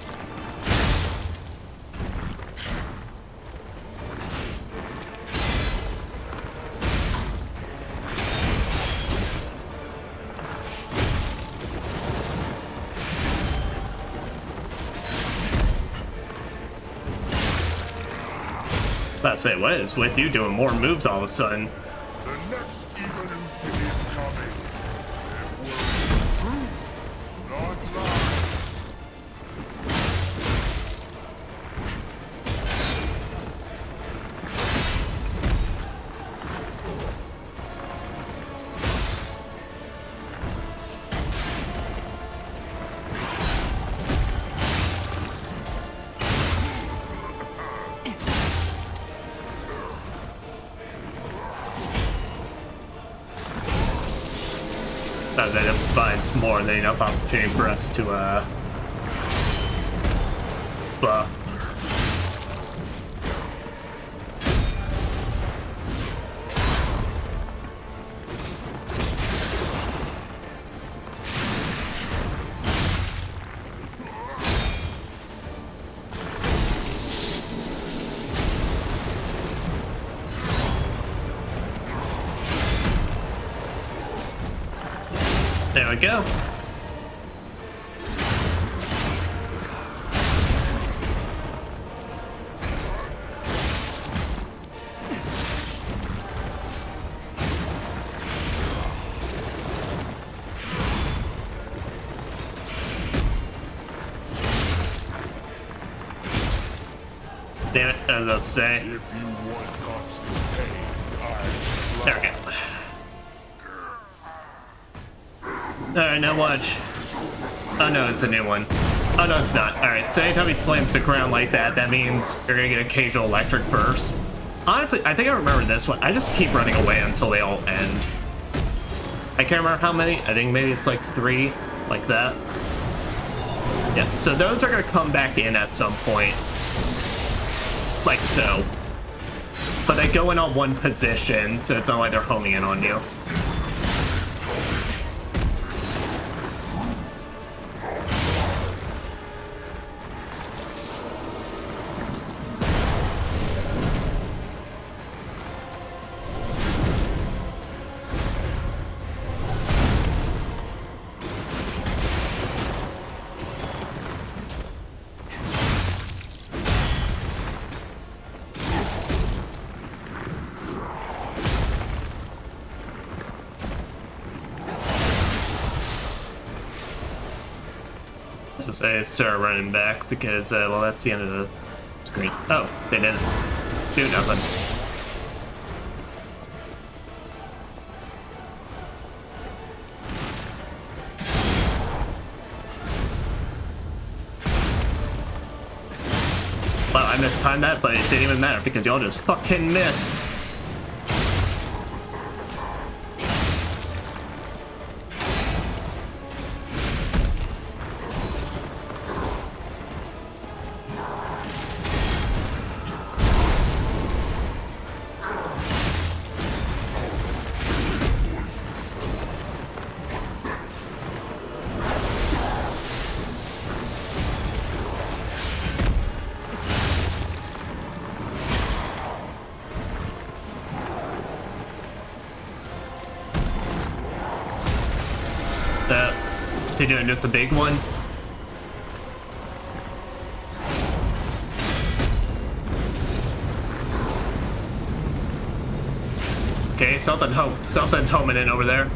Speaker 1: About to say, what is with you doing more moves all of a sudden?
Speaker 13: The next evolution is coming. It will be true, not lie.
Speaker 1: That provides more than enough opportunity for us to buff. There we go. Damn it, I was about to say.
Speaker 13: If you want constant pain,
Speaker 1: There we go. Alright, now watch. Oh no, it's a new one. Oh no, it's not. Alright, so anytime he slams the ground like that, that means you're gonna get occasional electric burst. Honestly, I think I remember this one. I just keep running away until they all end. I can't remember how many. I think maybe it's like 3, like that. Yeah, so those are gonna come back in at some point. Like so. But they go in on one position, so it's not like they're homing in on you. I start running back because, well, that's the end of the screen. Oh, they didn't do nothing. Well, I mistimed that, but it didn't even matter because y'all just fucking missed. Is he doing just a big one? Okay, something's homing in over there.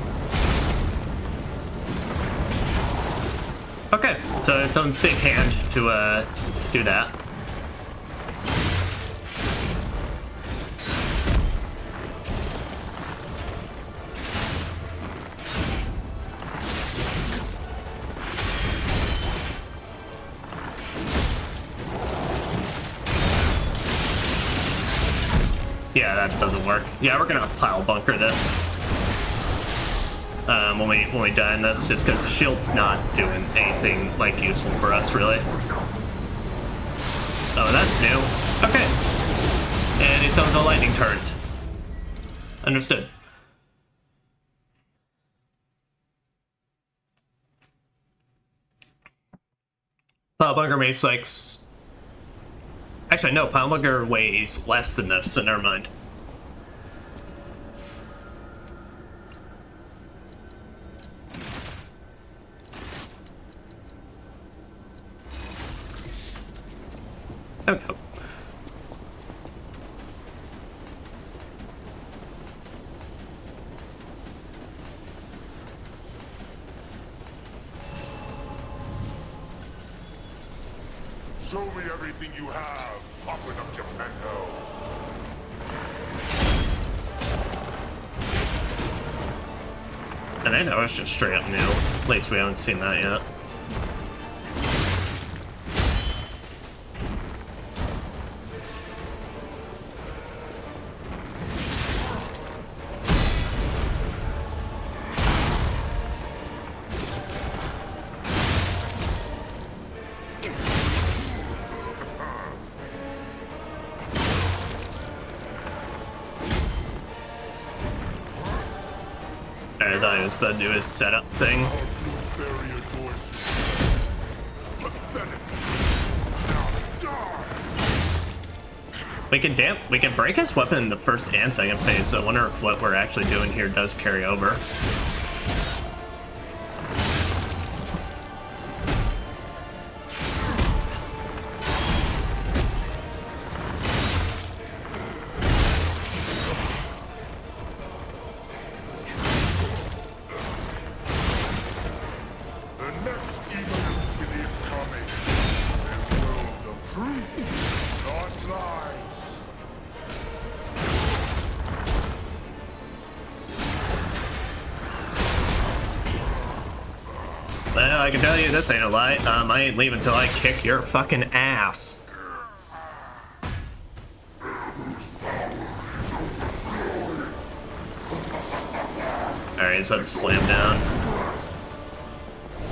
Speaker 1: Okay, so someone's big hand to do that. Yeah, that doesn't work. Yeah, we're gonna pile bunker this when we die in this, just because the shield's not doing anything like useful for us, really. Oh, that's new. Okay. And he summons a lightning turret. Understood. Pile bunker makes like. Actually, no, pile bunker weighs less than this, so never mind. Oh no.
Speaker 13: show me everything you have, popping up Geppetto.
Speaker 1: I think that was just straight up new. At least we haven't seen that yet. I thought he was about to do his setup thing. We can break his weapon in the first and second phase, so I wonder if what we're actually doing here does carry over. I can tell you this ain't a lie. I ain't leaving until I kick your fucking ass. Alright, he's about to slam down.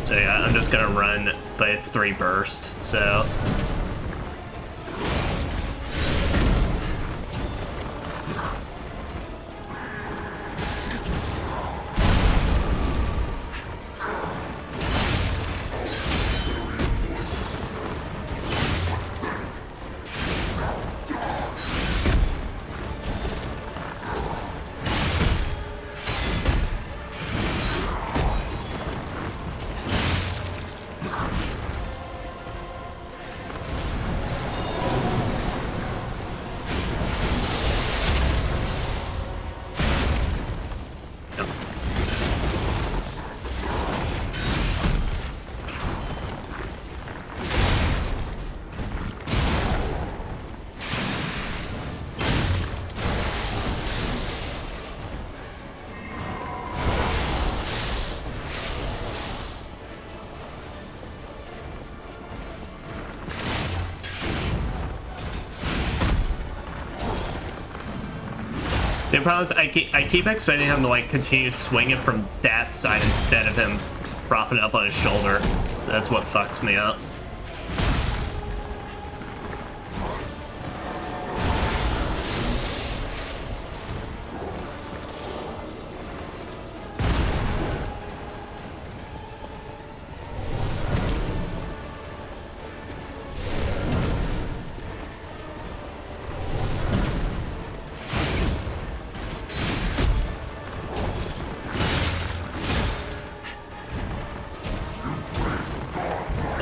Speaker 1: So yeah, I'm just gonna run, but it's 3 burst, so... The problem is I keep expecting him to like continue swinging from that side instead of him propping it up on his shoulder. So that's what fucks me up.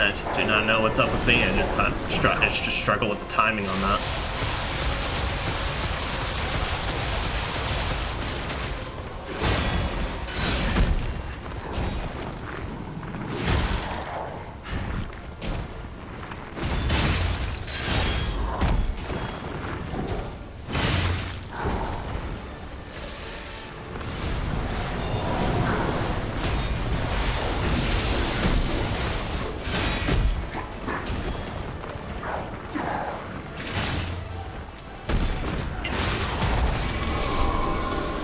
Speaker 1: I just do not know what's up with me. I just struggle with the timing on that.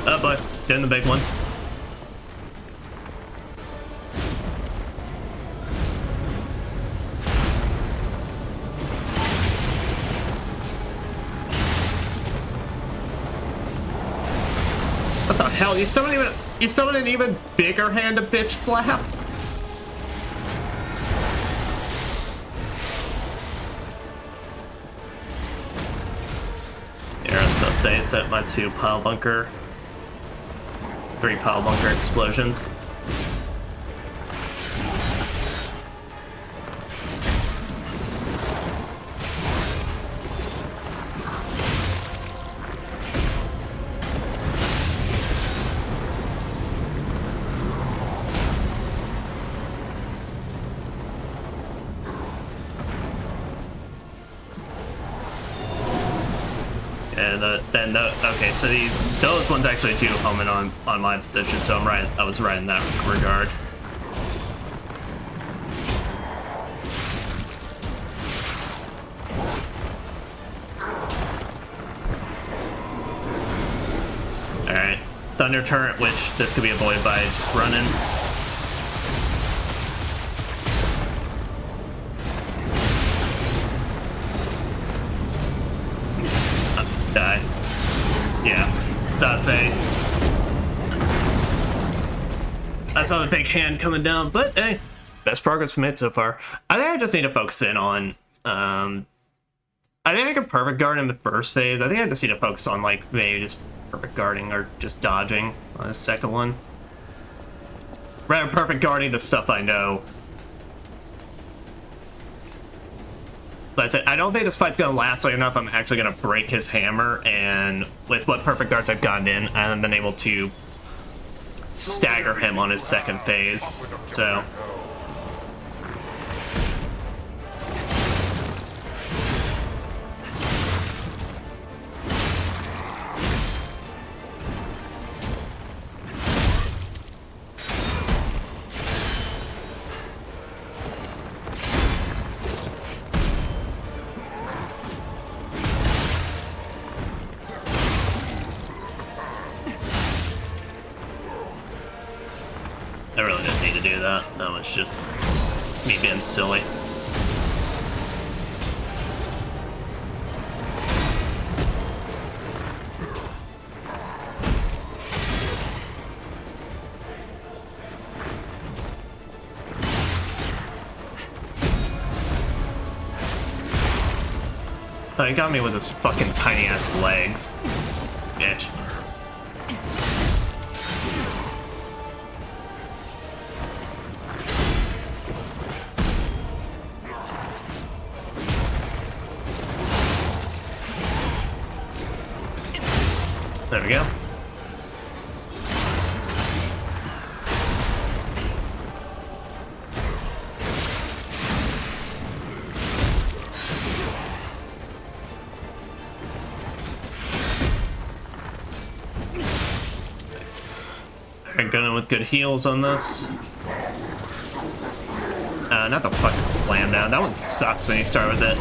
Speaker 1: Oh boy, doing the big one. What the hell? You summoned an even bigger hand of bitch slap? Yeah, I was about to say, set my 2 pile bunker. 3 pile bunker explosions. And okay, so those ones actually do home in on my position, so I'm right. I was right in that regard. All right, Thunder Turret, which this could be avoided by just running. Die. Yeah, so I'd say I saw the big hand coming down, but hey, best progress we made so far. I think I just need to focus in on, I think I can perfect guard in the first phase. I think I just need to focus on like maybe just perfect guarding or just dodging on the second one. Rather perfect guarding the stuff I know. But I said, I don't think this fight's gonna last long enough. I'm actually gonna break his hammer, and with what perfect guards I've gotten in, I've been able to stagger him on his second phase. So. that. That was just me being silly. Oh, he got me with his fucking tiny ass legs. Bitch. There we go. Alright, going in with good heals on this. Not the fucking slam down. That one sucks when you start with it.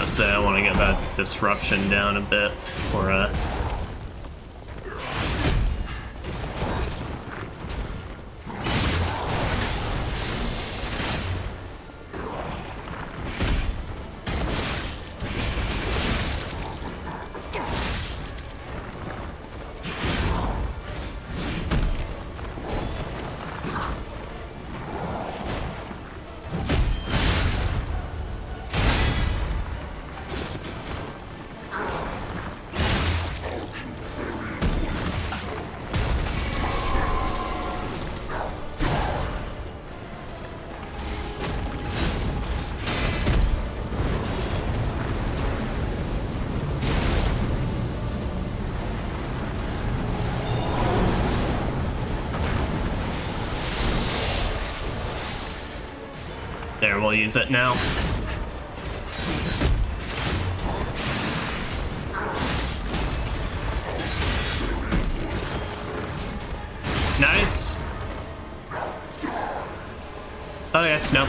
Speaker 1: So I want to get that disruption down a bit, or there, we'll use it now. Nice. Oh yeah, no,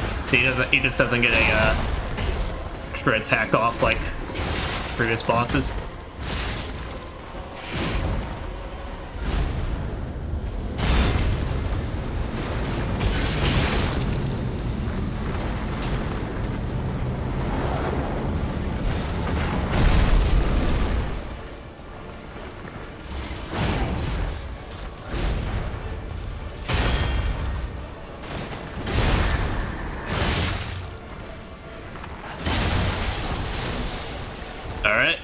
Speaker 1: he just doesn't get a extra attack off like previous bosses. Alright.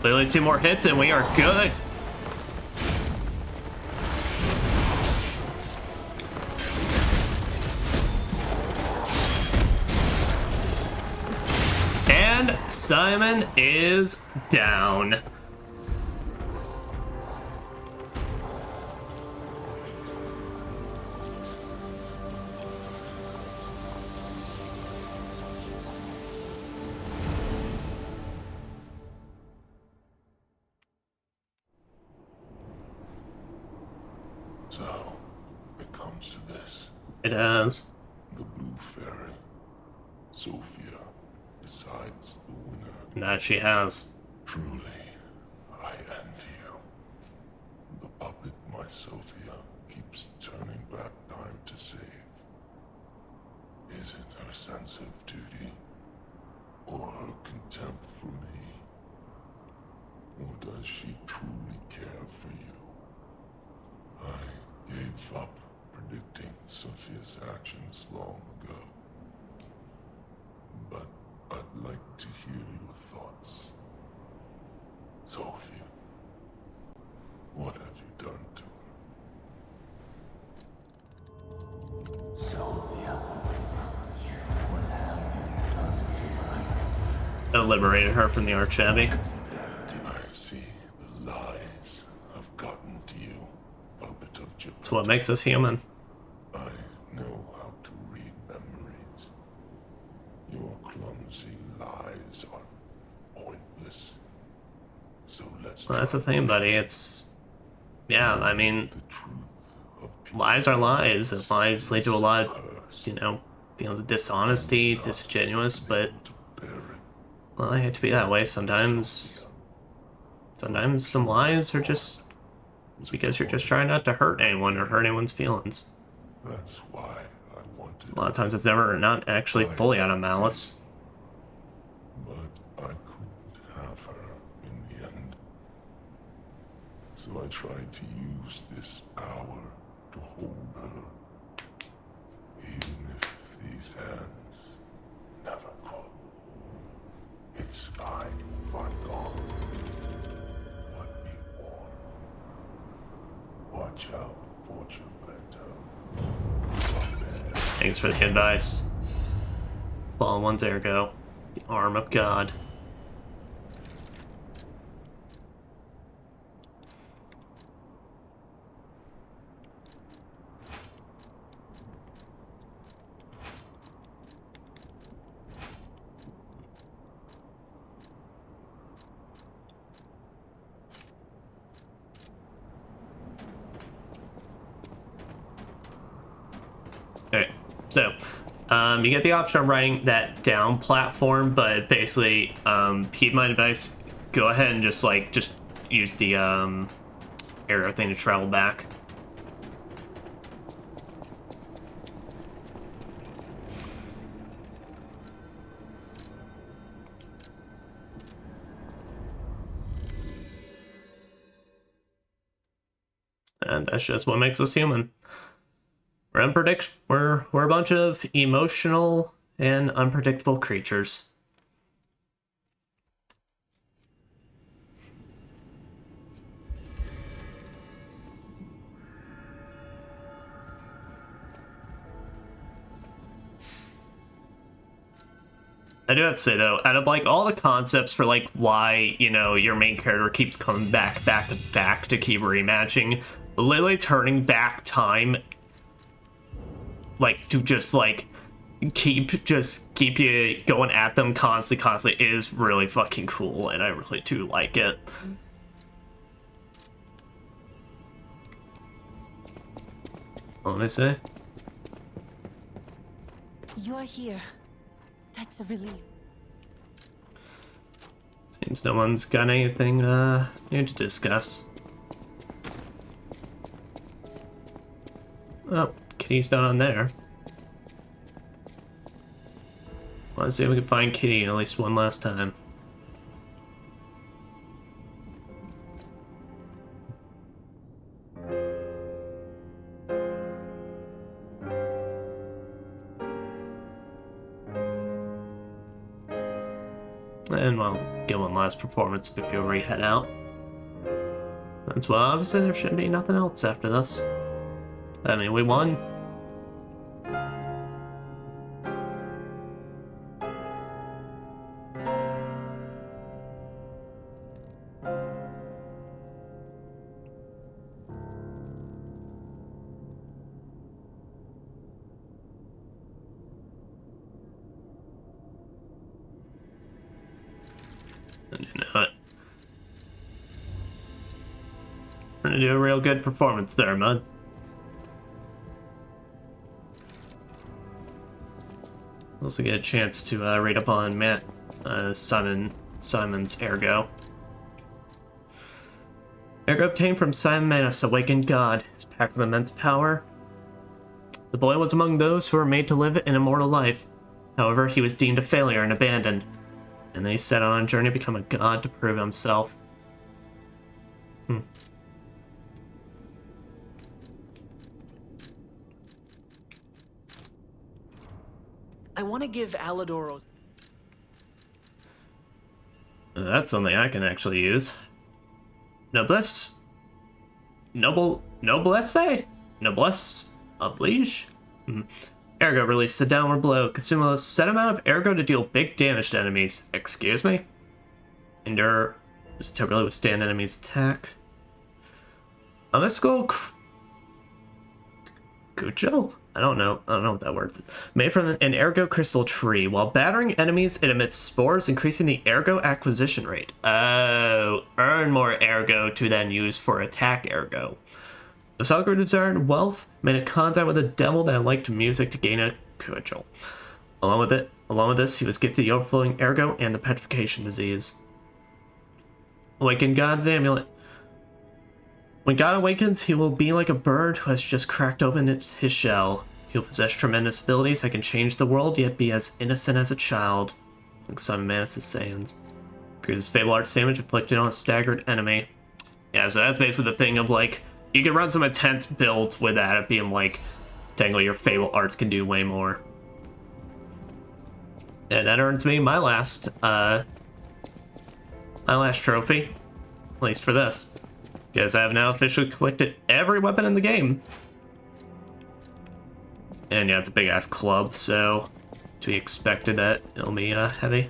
Speaker 1: Literally 2 more hits and we are good. And Simon is down.
Speaker 13: So, it comes to this.
Speaker 1: It has.
Speaker 13: The Blue Fairy, Sophia, decides the winner.
Speaker 1: That she has.
Speaker 13: Truly, I envy you. The puppet, my Sophia, keeps turning back time to save. Is it her sense of duty, or her contempt for me? Or does she truly care for you? I gave up predicting Sophia's actions long ago. But I'd like to hear your thoughts. Sophia, what have you done to her?
Speaker 1: Sophia. liberated her from the Arch-Abbey.
Speaker 13: I see the lies have gotten to you, puppet of Japan.
Speaker 1: It's what makes us human.
Speaker 13: I know how to read memories. Your clumsy lies are pointless. So let's
Speaker 1: Well, that's the thing, buddy. It's... Yeah, I mean... Lies are lies, and lies lead to a lot of, you know, feelings of dishonesty, disingenuous, but... Well, I hate to be that way sometimes. Sometimes some lies are just... because you're just trying not to hurt anyone or hurt anyone's feelings.
Speaker 13: That's why I wanted...
Speaker 1: A lot of times it's never not actually fully out of malice.
Speaker 13: But I couldn't have her in the end. So I tried to use this power to hold her. Even if these hands never could. It's fine if I'm gone. But be warned. Watch out for Geppetto.
Speaker 1: Thanks for the advice. Fallen one's Ergo, the arm of God. Okay, so you get the option of writing that down platform, but basically, heed my advice. Go ahead and just use the arrow thing to travel back. And that's just what makes us human. We're a bunch of emotional and unpredictable creatures. I do have to say though, out of like all the concepts for like why, you know, your main character keeps coming back to keep rematching, literally turning back time, like to just like keep you going at them constantly is really fucking cool, and I really do like it. What did I say?
Speaker 3: You're here. That's a relief.
Speaker 1: Seems no one's got anything new to discuss. Oh, Kitty's down there. Let's see if we can find Kitty at least one last time. And we'll get one last performance before we head out. That's well, obviously there shouldn't be nothing else after this. I mean, we won. We're gonna do a real good performance there, Mud. Also get a chance to read up on Simon's Ergo. Ergo obtained from Simon Manus, awakened god, is packed with immense power. The boy was among those who were made to live an immortal life. However, he was deemed a failure and abandoned, and then he set on a journey to become a god to prove himself.
Speaker 8: I want to give Alidoro...
Speaker 1: That's something I can actually use. Noblesse? Noblesse oblige? Ergo released a downward blow. Consume a set amount of Ergo to deal big damage to enemies. Excuse me? Endure is to really withstand enemies' attack. A mystical Cucho? I don't know what that word is. Made from an Ergo crystal tree. While battering enemies, it emits spores, increasing the Ergo acquisition rate. Oh, earn more Ergo to then use for attack Ergo. The Salgrim desired wealth, made a contact with a devil that liked music to gain a Cucho. Along with this, he was gifted the overflowing Ergo and the petrification disease. Awaken God's amulet. When God awakens, he will be like a bird who has just cracked open his shell. He will possess tremendous abilities that can change the world, yet be as innocent as a child. Like son of Manus' Saiyans. Increases Fable Arts damage inflicted on a staggered enemy. Yeah, so that's basically the thing of like, you can run some intense builds with that, it being like, technically your Fable Arts can do way more. And that earns me my last trophy. At least for this. Because I have now officially collected every weapon in the game. And yeah, it's a big ass club, so to be expected that it'll be heavy.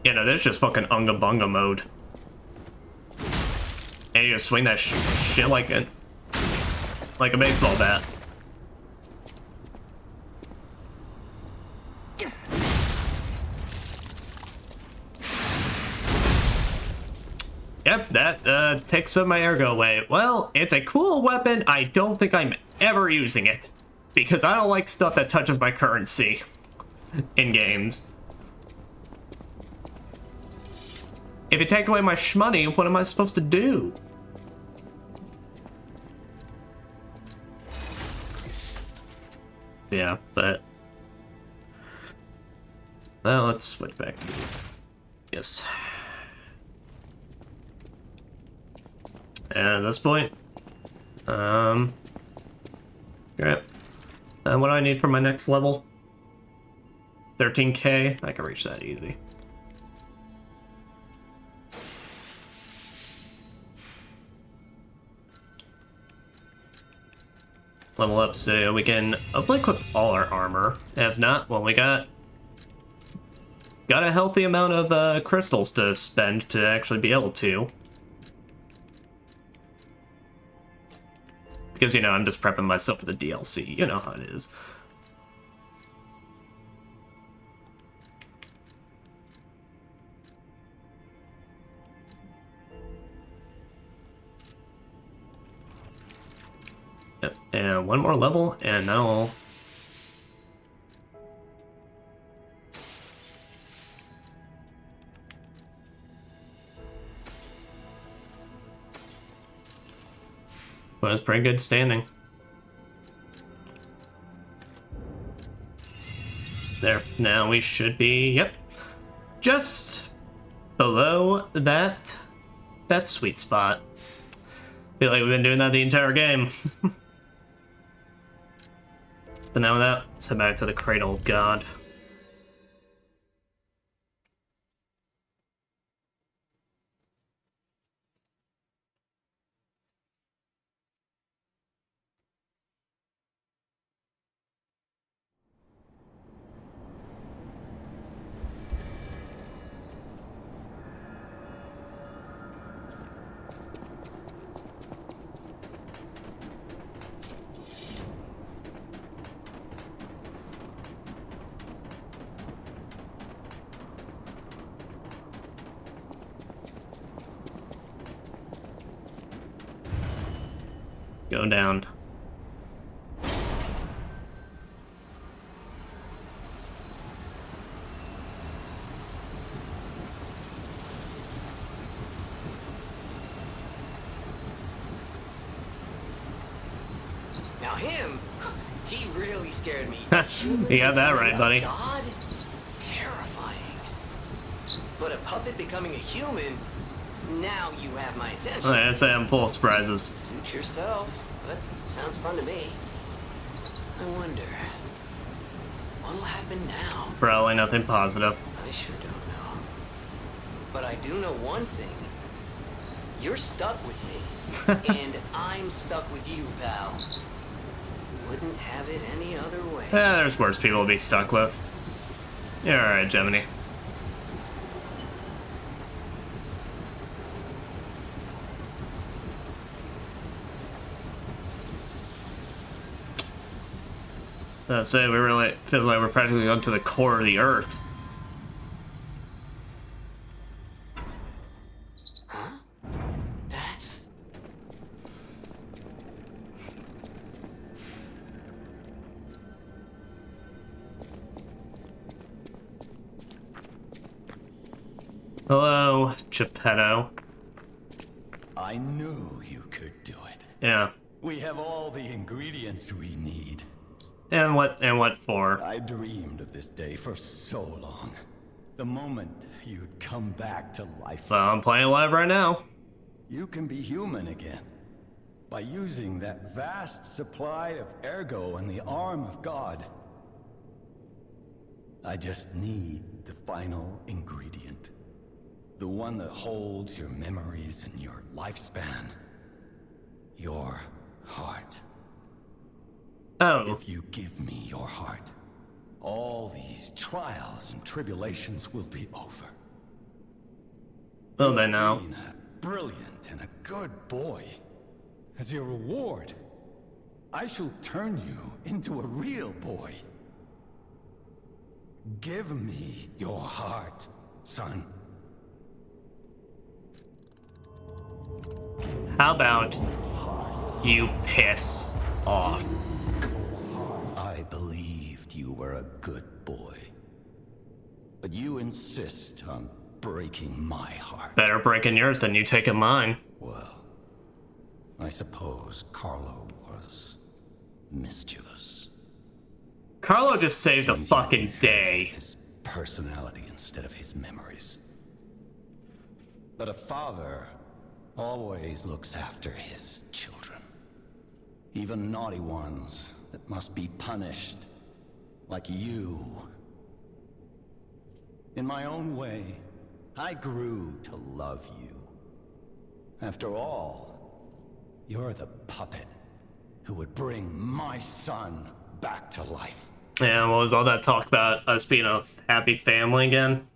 Speaker 1: Yeah, no, there's just fucking Unga Bunga mode. And you just swing that shit like a baseball bat. Yep, that takes some of my Ergo away. Well, it's a cool weapon. I don't think I'm ever using it. Because I don't like stuff that touches my currency in games. If you take away my shmoney, what am I supposed to do? Yeah, but... Well, let's switch back. Yes. And at this point, great. And what do I need for my next level? 13k? I can reach that easy. Level up so we can hopefully equip all our armor. If not, well, we got a healthy amount of crystals to spend to actually be able to. Because, you know, I'm just prepping myself for the DLC. You know how it is. Yep, and one more level, and now... Well, it's pretty good standing. There. Now we should be, yep, just below that sweet spot. Feel like we've been doing that the entire game. But now with that, let's head back to the Cradle of God. Go down.
Speaker 12: Now him, he really scared me.
Speaker 1: You got that right, buddy.
Speaker 12: God? Terrifying. But a puppet becoming a human, now you have my attention.
Speaker 1: I say I'm full of surprises.
Speaker 12: Suit yourself, but sounds fun to me. I wonder, what'll happen now?
Speaker 1: Probably nothing positive.
Speaker 12: I sure don't know. But I do know one thing. You're stuck with me. And I'm stuck with you, pal. Wouldn't have it any other way.
Speaker 1: Yeah, there's worse people to be stuck with. You're alright, Gemini. Say we really feels like we're practically going to the core of the earth.
Speaker 12: Huh? That's...
Speaker 1: Hello, Geppetto.
Speaker 2: I knew you could do it.
Speaker 1: Yeah.
Speaker 2: We have all the ingredients we need.
Speaker 1: And what for?
Speaker 2: I dreamed of this day for so long. The moment you'd come back to life.
Speaker 1: Well, I'm playing live right now.
Speaker 2: You can be human again. By using that vast supply of Ergo and the arm of God. I just need the final ingredient. The one that holds your memories and your lifespan. Your heart.
Speaker 1: Oh.
Speaker 2: If you give me your heart, all these trials and tribulations will be over.
Speaker 1: Will they now?
Speaker 2: Being a brilliant and a good boy. As your reward, I shall turn you into a real boy. Give me your heart, son.
Speaker 1: How about you piss off?
Speaker 2: I believed you were a good boy. But you insist on breaking my heart.
Speaker 1: Better breaking yours than you taking mine.
Speaker 2: Well, I suppose Carlo was mischievous.
Speaker 1: Carlo just saved the fucking day.
Speaker 2: His personality instead of his memories. But a father always looks after his children. Even naughty ones that must be punished, like you. In my own way, I grew to love you. After all, you're the puppet who would bring my son back to life.
Speaker 1: Yeah, what was all that talk about us being a happy family again?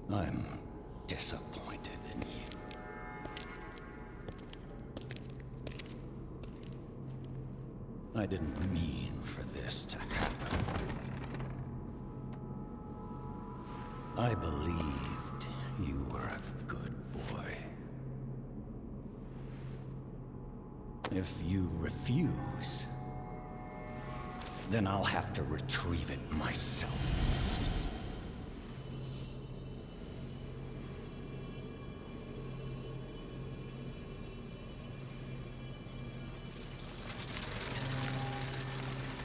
Speaker 2: I'm disappointed in you. I didn't mean for this to happen. I believed you were a good boy. If you refuse, then I'll have to retrieve it myself.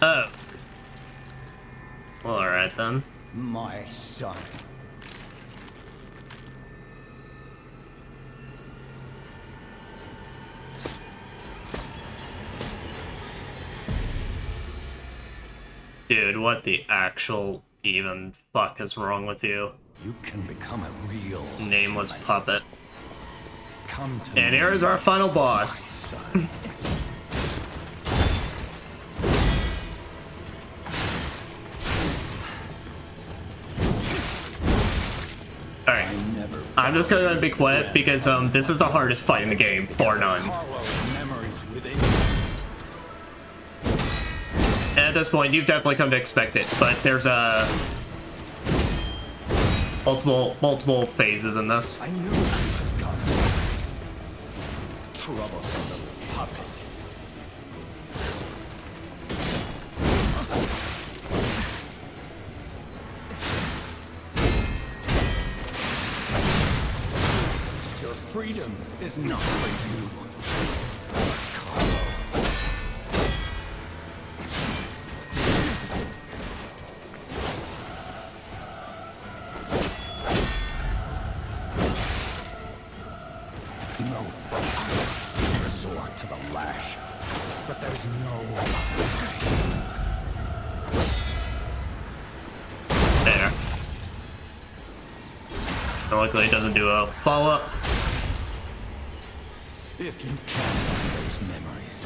Speaker 1: Oh. Well, alright then.
Speaker 2: My son.
Speaker 1: Dude, what the actual even fuck is wrong with you?
Speaker 2: You can become a real
Speaker 1: nameless puppet.
Speaker 2: Come to
Speaker 1: and here is our final boss. Alright, I'm just gonna be quiet because this is the hardest fight in the game, bar none. And at this point, you've definitely come to expect it, but there's multiple phases in this.
Speaker 2: I knew you could go. Troublesome little puppet. Your freedom is not for you.
Speaker 1: And luckily it doesn't do a follow-up.
Speaker 2: If you can't find those memories,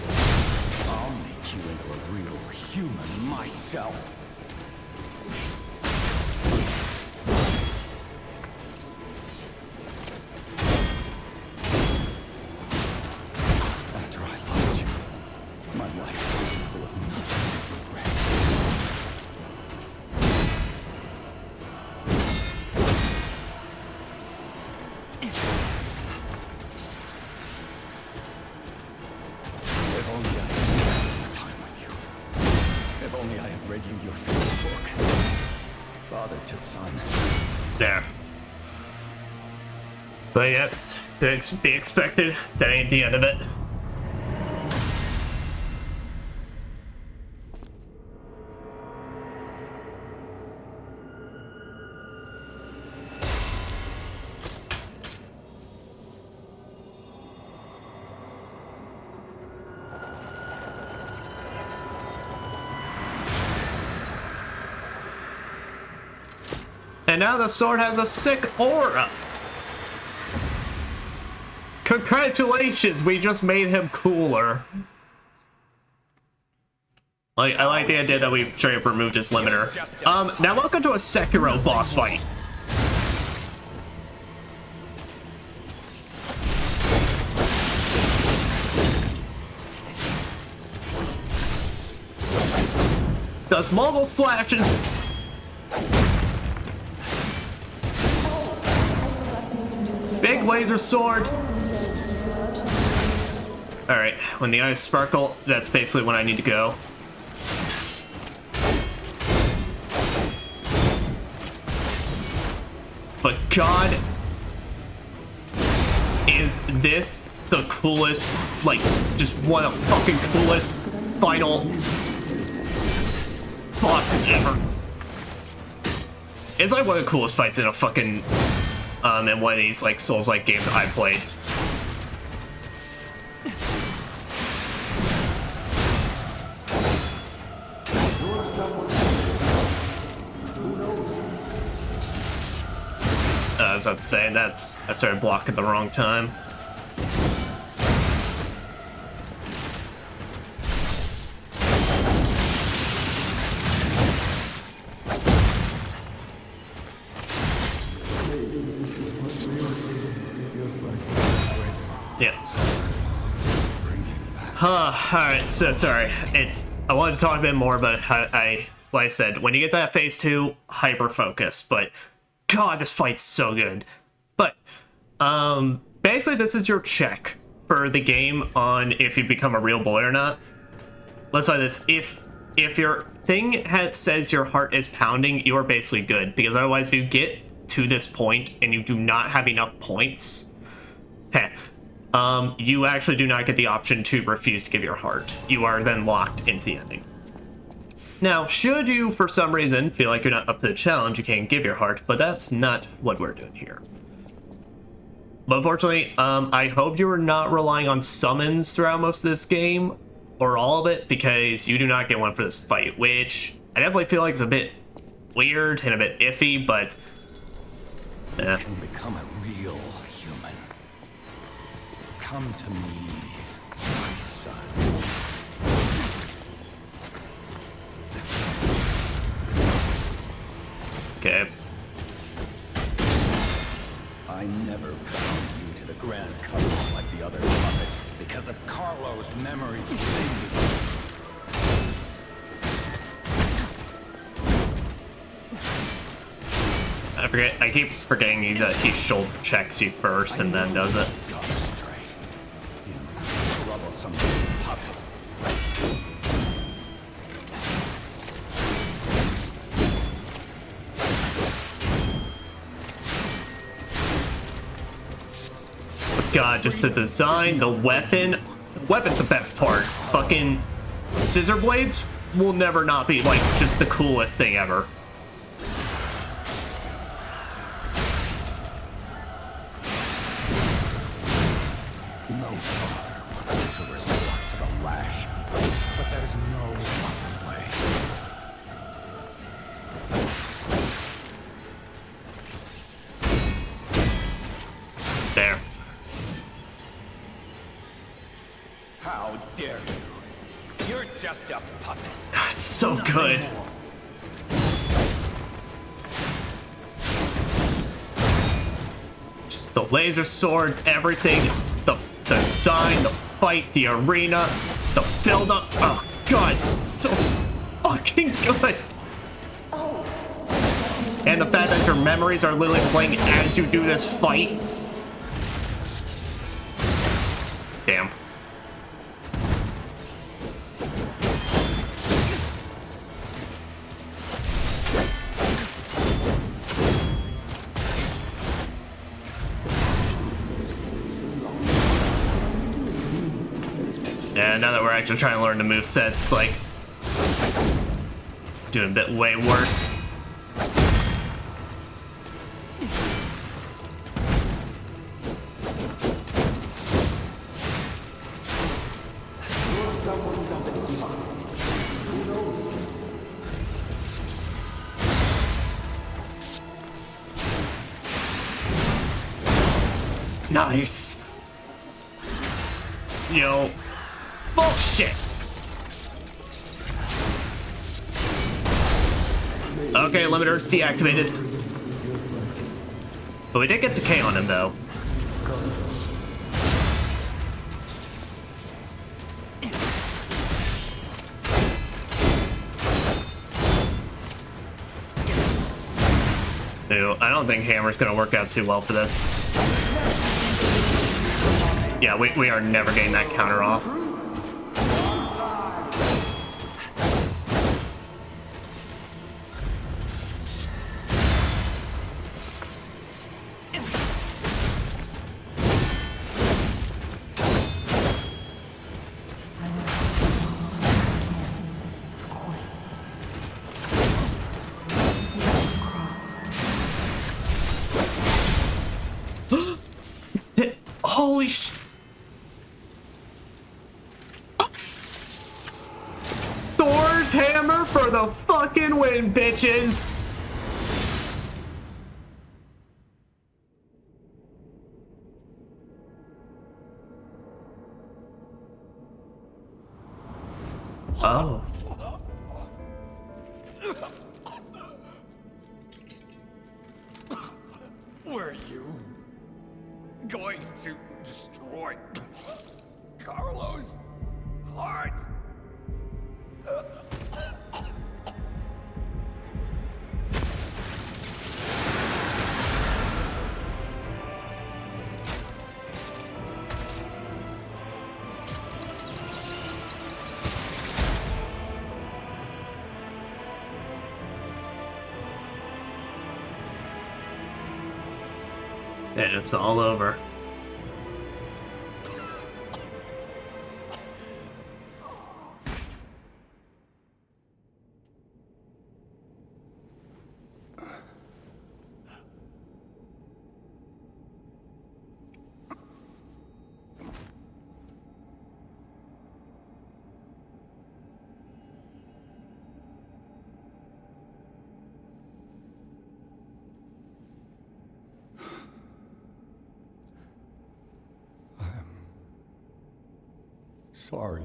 Speaker 2: I'll make you into a real human myself. After I lost you, my life was full of nothing but regret. If only I had spent more time with you. If only I had read you your favorite book. Father to son.
Speaker 1: There. But yes, to be expected, that ain't the end of it. And now the sword has a sick aura. Congratulations, we just made him cooler. Like, I like the idea that we've straight up removed his limiter. Now welcome to a Sekiro boss fight. Does multiple slashes. Big laser sword. Alright, when the eyes sparkle, that's basically when I need to go. But God, is this the coolest, like, just one of the fucking coolest final bosses ever. It's like one of the coolest fights in a fucking, in one of these, like, Souls-like games I played. As I was saying, I started blocking the wrong time. Yeah. Alright, so sorry. I wanted to talk a bit more, but like I said, when you get to that phase 2, hyper focus, but God, this fight's so good. But basically this is your check for the game on if you become a real boy or not. Let's try this. If your thing says your heart is pounding, you are basically good, because otherwise if you get to this point and you do not have enough points, you actually do not get the option to refuse to give your heart. You are then locked into the ending. Now, should you, for some reason, feel like you're not up to the challenge, you can give your heart, but that's not what we're doing here. But unfortunately, I hope you are not relying on summons throughout most of this game, or all of it, because you do not get one for this fight, which I definitely feel like is a bit weird and a bit iffy, but
Speaker 2: You can become a real human. Come to me, my son.
Speaker 1: Okay.
Speaker 2: I never bound you to the Grand Covenant like the other puppets because of Carlo's memory.
Speaker 1: I keep forgetting that he shoulder checks you first and then does it.
Speaker 2: You troublesome puppet.
Speaker 1: God, just the design, the weapon. The weapon's the best part. Fucking scissor blades will never not be, like, just the coolest thing ever.
Speaker 2: No father wants to resort to the lash, but there's no other way.
Speaker 5: Just a puppet.
Speaker 1: It's so good. Just the laser swords, everything, the design, the fight, the arena, the build-up. Oh god, it's so fucking good. And the fact that your memories are literally playing as you do this fight. Damn. Yeah, now that we're actually trying to learn the moveset, it's like doing a bit way worse. Nice. Yo. Bullshit. Okay, limiter's deactivated. But we did get decay on him, though. Ew, I don't think hammer's gonna work out too well for this. Yeah, we are never getting that counter off. Holy sh... Thor's hammer for the fucking win, bitches! Oh.
Speaker 2: Were you going to destroy Carlos' heart?
Speaker 1: And it's all over.
Speaker 2: Sorry.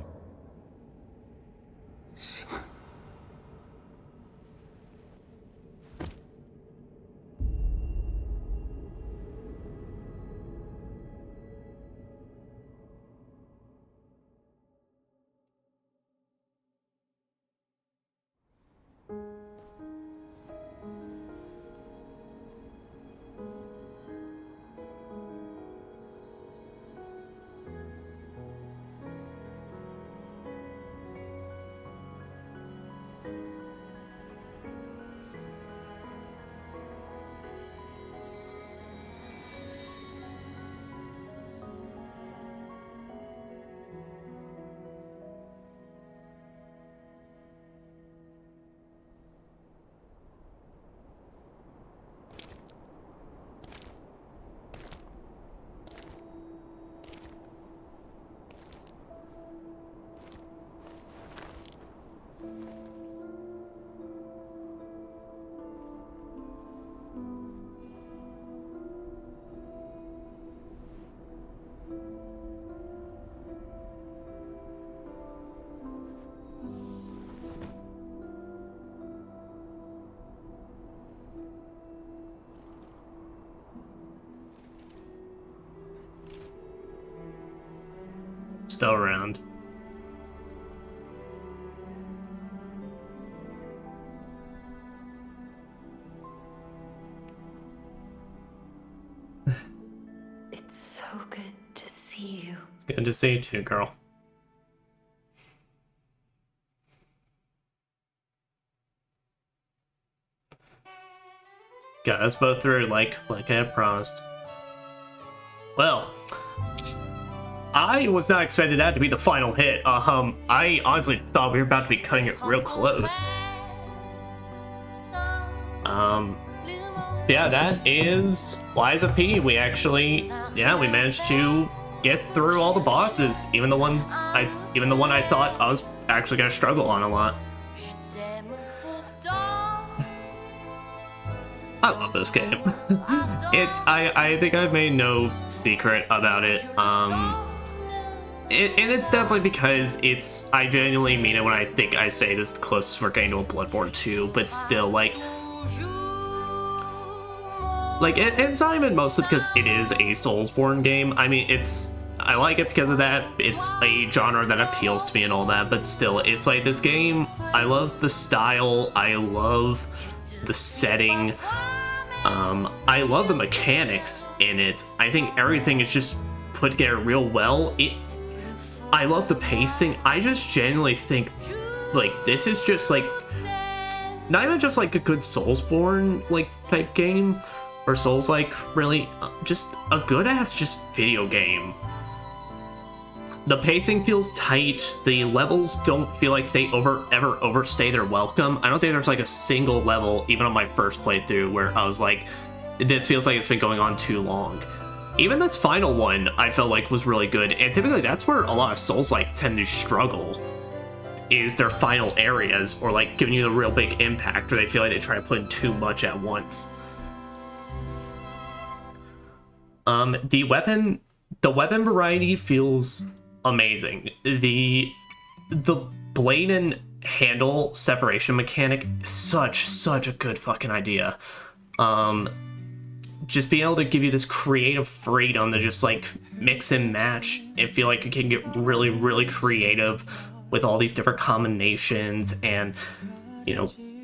Speaker 1: still around.
Speaker 3: It's so good to see you.
Speaker 1: It's good to see you too, girl. Got us both through like I had promised. Well, I was not expecting that to be the final hit. I honestly thought we were about to be cutting it real close. Yeah, that is Liza P. We actually, yeah, we managed to get through all the bosses, even the one I thought I was actually gonna struggle on a lot. I love this game. I think I've made no secret about it. And it's definitely because I genuinely mean it when I think I say this is the closest we're getting to a Bloodborne 2, but still, it's not even mostly because it is a Soulsborne game. I mean, I like it because of that. It's a genre that appeals to me and all that, but still, it's like this game, I love the style, I love the setting, I love the mechanics in it. I think everything is just put together real well. I love the pacing. I just genuinely think, this is just, not even just, a good Soulsborne, type game, or Souls-like, really, just a good-ass just video game. The pacing feels tight, the levels don't feel like they ever overstay their welcome. I don't think there's, a single level, even on my first playthrough, where I was like, this feels like it's been going on too long. Even this final one, I felt like was really good, and typically that's where a lot of Souls-like tend to struggle, is their final areas, or giving you the real big impact, or they feel like they try to put in too much at once. The weapon variety feels amazing. The blade and handle separation mechanic is such a good fucking idea. Just being able to give you this creative freedom to just mix and match and feel like you can get really creative with all these different combinations, and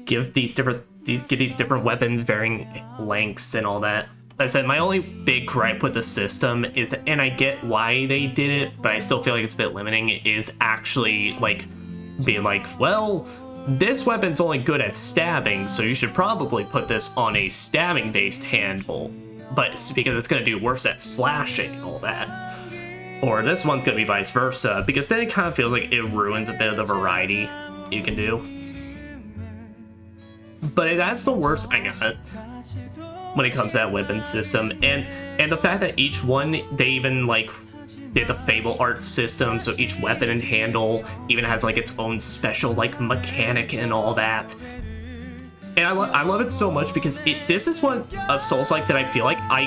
Speaker 1: give these different weapons varying lengths and all that. Like I said, my only big gripe with the system is that, and I get why they did it, but I still feel like it's a bit limiting, is actually being well, this weapon's only good at stabbing, so you should probably put this on a stabbing based handle, but it's because it's going to do worse at slashing and all that. Or this one's going to be vice versa, because then it kind of feels like it ruins a bit of the variety you can do. But that's the worst I got when it comes to that weapon system, and the fact that each one, they even did the Fable art system, so each weapon and handle even has its own special mechanic and all that. And I love it so much because this is one of Souls-like that I feel like I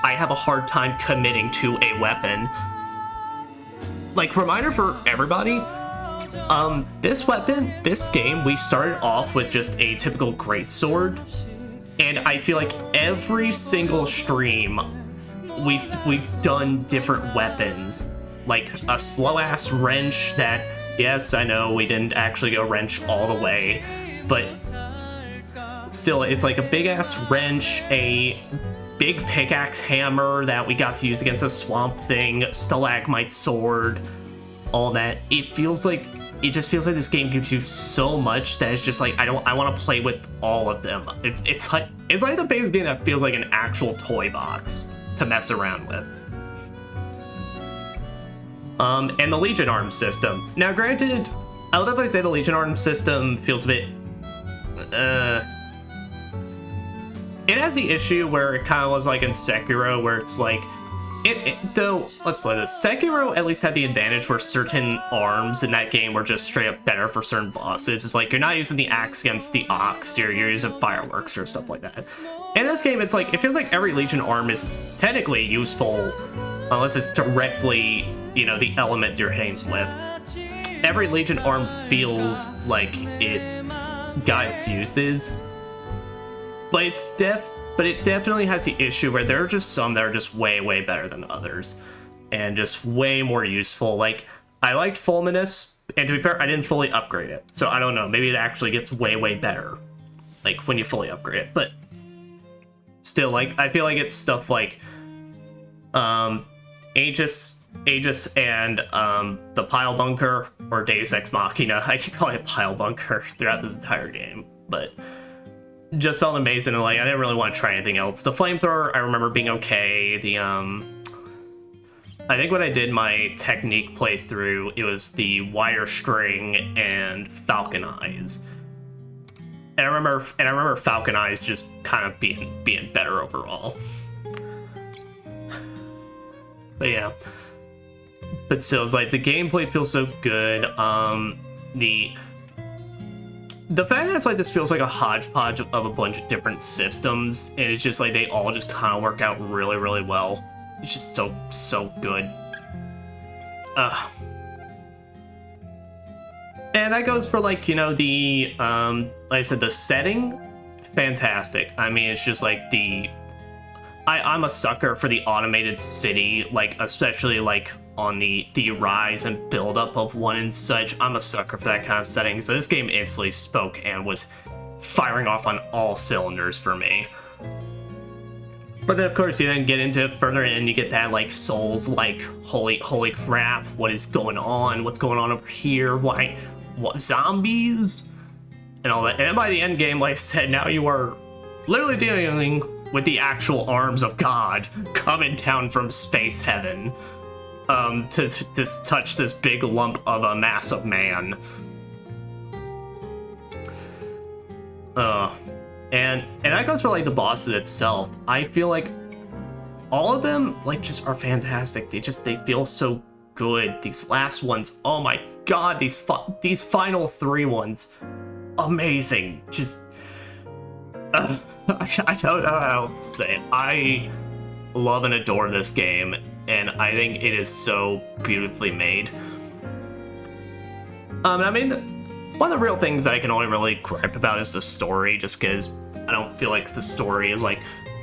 Speaker 1: have a hard time committing to a weapon. Reminder for everybody, this game, we started off with just a typical greatsword. And I feel like every single stream, we've done different weapons. A slow-ass wrench that, yes, I know we didn't actually go wrench all the way, but still, it's a big-ass wrench, a big pickaxe hammer that we got to use against a swamp thing, stalagmite sword, all that. It just feels like this game gives you so much that it's just I want to play with all of them. It's like the base game that feels like an actual toy box to mess around with. And the Legion Arm system. Now, granted, I'll definitely say the Legion Arm system feels a bit, it has the issue where it kind of was in Sekiro, where it's though, let's play this. Sekiro at least had the advantage where certain arms in that game were just straight up better for certain bosses. It's you're not using the axe against the ox, you're using fireworks or stuff like that. In this game, it's it feels like every Legion arm is technically useful, unless it's directly, the element you're hitting with. Every Legion arm feels like it's got its uses, but it definitely has the issue where there are just some that are just way better than others, and just way more useful. I liked Fulminous, and to be fair, I didn't fully upgrade it. So I don't know, maybe it actually gets way, way better. Like, when you fully upgrade it. But still, like, I feel like it's stuff like Aegis and the Pile Bunker, or Deus Ex Machina. I keep calling it Pile Bunker throughout this entire game, but just felt amazing, and like I didn't really want to try anything else. The Flamethrower, I remember being okay. The I think when I did my technique playthrough, it was the Wire String and Falcon Eyes. And I remember Falcon Eyes just kind of being better overall. But yeah. But still, it's like the gameplay feels so good. The fact that it's like this feels like a hodgepodge of a bunch of different systems, and it's just like they all just kind of work out really, really well. It's just so good. And that goes for like, you know, the like I said, the setting, fantastic. I mean, it's just like I'm a sucker for the automated city, like especially like on the rise and build up of one and such. I'm a sucker for that kind of setting. So this game instantly spoke and was firing off on all cylinders for me. But then of course you then get into it further and you get that like Souls like holy crap, what is going on? What's going on over here? Why what zombies? And all that. And by the end game, like I said, now you are literally dealing with the actual arms of God coming down from space heaven. To touch this big lump of a mass of man. And that goes for like the bosses itself. I feel like all of them like just are fantastic. They feel so good. These last ones, oh my god, these final 3 ones, amazing. Just I don't know how else to say it. I love and adore this game, and I think it is so beautifully made. I mean, one of the real things I can only really gripe about is the story, just because I don't feel like the story is like...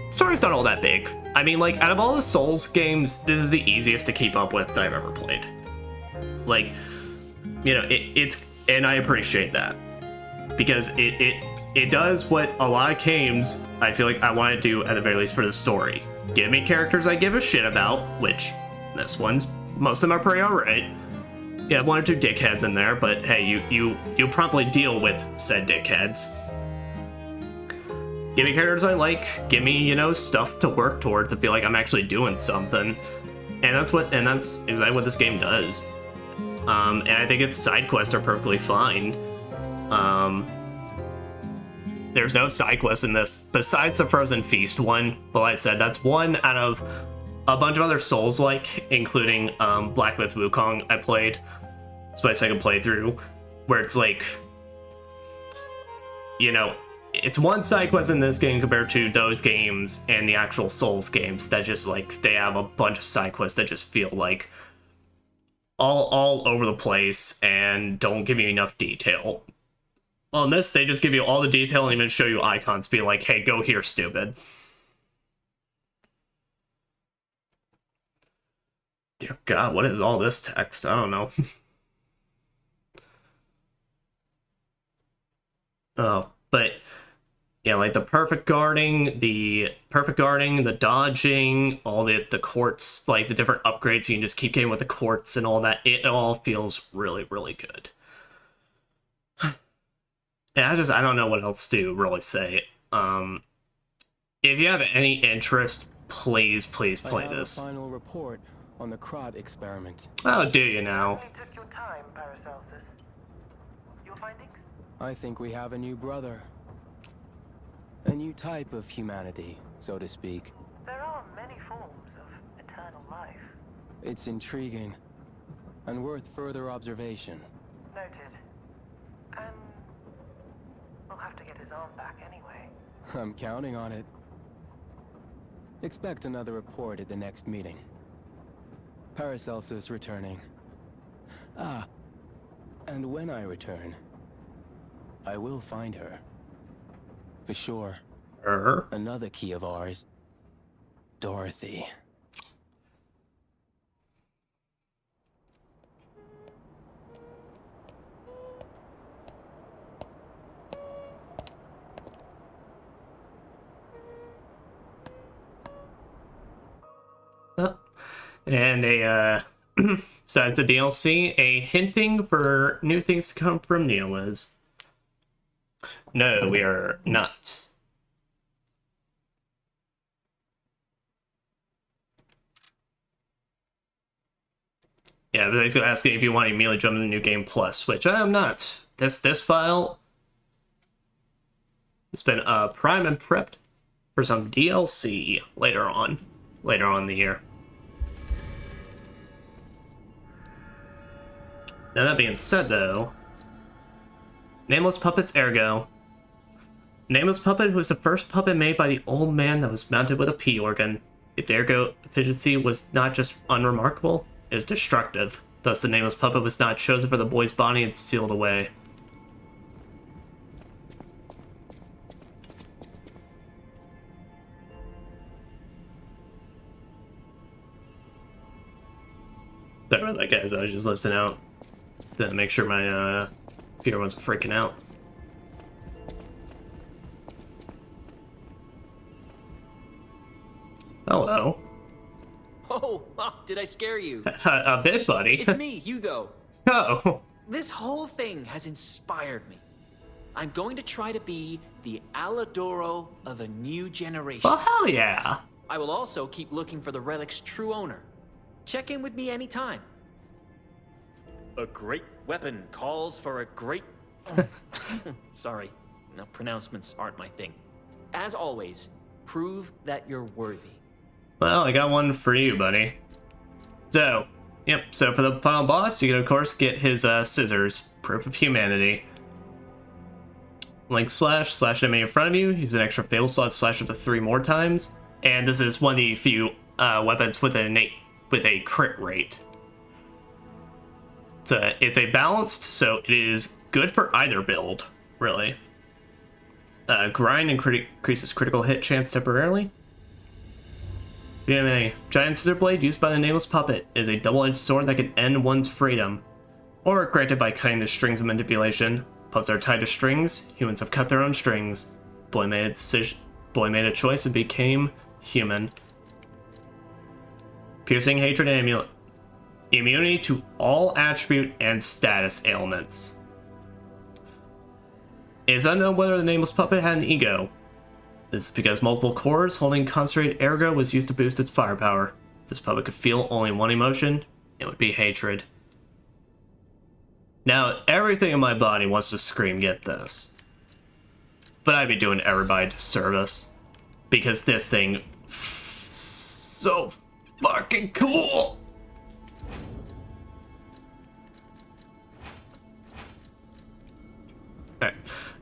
Speaker 1: The story's not all that big. I mean, like, out of all the Souls games, this is the easiest to keep up with that I've ever played. Like, you know, it's... And I appreciate that. Because it does what a lot of games I feel like I want to do, at the very least, for the story. Give me characters I give a shit about, which this one's, most of them are pretty alright. Yeah, 1 or 2 dickheads in there, but hey, you promptly deal with said dickheads. Give me characters I like, give me, you know, stuff to work towards to feel like I'm actually doing something. And that's exactly what this game does. And I think its side quests are perfectly fine. There's no side quest in this besides the Frozen Feast one, but like I said, that's one out of a bunch of other Souls-like, including Black Myth Wukong I played. It's my second playthrough, where it's like, you know, it's one side quest in this game compared to those games and the actual Souls games that just like, they have a bunch of side quests that just feel like all over the place and don't give you enough detail. On this, they just give you all the detail and even show you icons being like, hey, go here, stupid. Dear God, what is all this text? I don't know. Oh, but yeah, like the perfect guarding, the dodging, all the quartz, like the different upgrades you can just keep getting with the quartz and all that, it all feels really, really good. Yeah, I don't know what else to really say. If you have any interest, please play this.
Speaker 14: A final report on the Krot experiment.
Speaker 1: Oh, do you now?
Speaker 15: Take your time, Paracelsus. Your findings?
Speaker 14: I think we have a new brother. A new type of humanity, so to speak.
Speaker 15: There are many forms of eternal life.
Speaker 14: It's intriguing and worth further observation.
Speaker 15: Noted. And we'll have to get his arm back anyway.
Speaker 14: I'm counting on it. Expect another report at the next meeting. Paracelsus returning. Ah, and when I return, I will find her. For sure. Another key of ours. Dorothy.
Speaker 1: And a, besides the DLC, a hinting for new things to come from Neowiz. No, we are not. Yeah, but he's gonna ask me if you want to immediately jump into New Game Plus, which I am not. This file has been prime and prepped for some DLC later on in the year. Now that being said, though, Nameless Puppet's Ergo. Nameless Puppet was the first puppet made by the old man that was mounted with a P organ. Its ergo efficiency was not just unremarkable, it was destructive. Thus, the Nameless Puppet was not chosen for the boy's body and sealed away. Sorry about that, guys. I was just listening out to make sure my computer wasn't freaking out. Hello.
Speaker 8: Oh, did I scare you?
Speaker 1: A bit, buddy.
Speaker 8: It's me, Hugo.
Speaker 1: Oh.
Speaker 8: This whole thing has inspired me. I'm going to try to be the Alidoro of a new generation.
Speaker 1: Oh, hell yeah.
Speaker 8: I will also keep looking for the relic's true owner. Check in with me anytime. A great weapon calls for a great... Sorry, no, pronouncements aren't my thing. As always, prove that you're worthy.
Speaker 1: Well, I got one for you, buddy. So, yep, so for the final boss, you can, of course, get his scissors, proof of humanity. Link slash enemy in front of you, use an extra fatal slot slash up to 3 more times. And this is one of the few weapons with a crit rate. It's a balanced, so it is good for either build, really. Grind increases critical hit chance temporarily. VMA. Giant Scissor Blade used by the Nameless Puppet is a double-edged sword that can end one's freedom, or granted by cutting the strings of manipulation. Puppets are tied to strings. Humans have cut their own strings. Boy made a choice and became human. Piercing hatred and immunity to all attribute and status ailments. It is unknown whether the Nameless Puppet had an ego. This is because multiple cores holding concentrated ergo was used to boost its firepower. This puppet could feel only one emotion, it would be hatred. Now, everything in my body wants to scream, get this. But I'd be doing everybody a disservice. Because this thing... so fucking cool! Alright.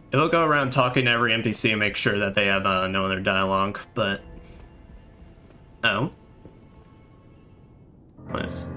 Speaker 1: It'll go around talking to every NPC and make sure that they have no other dialogue, but... Oh. Nice.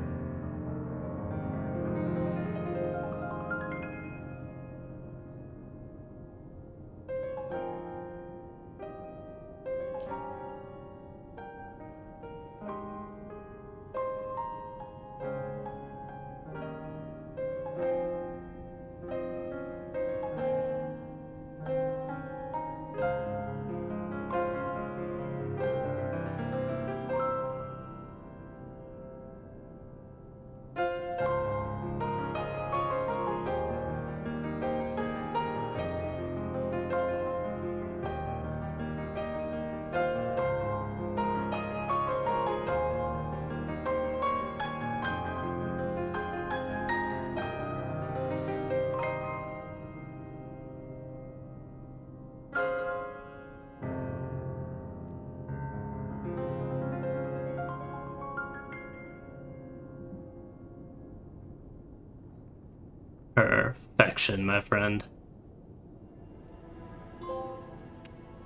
Speaker 1: Perfection, my friend.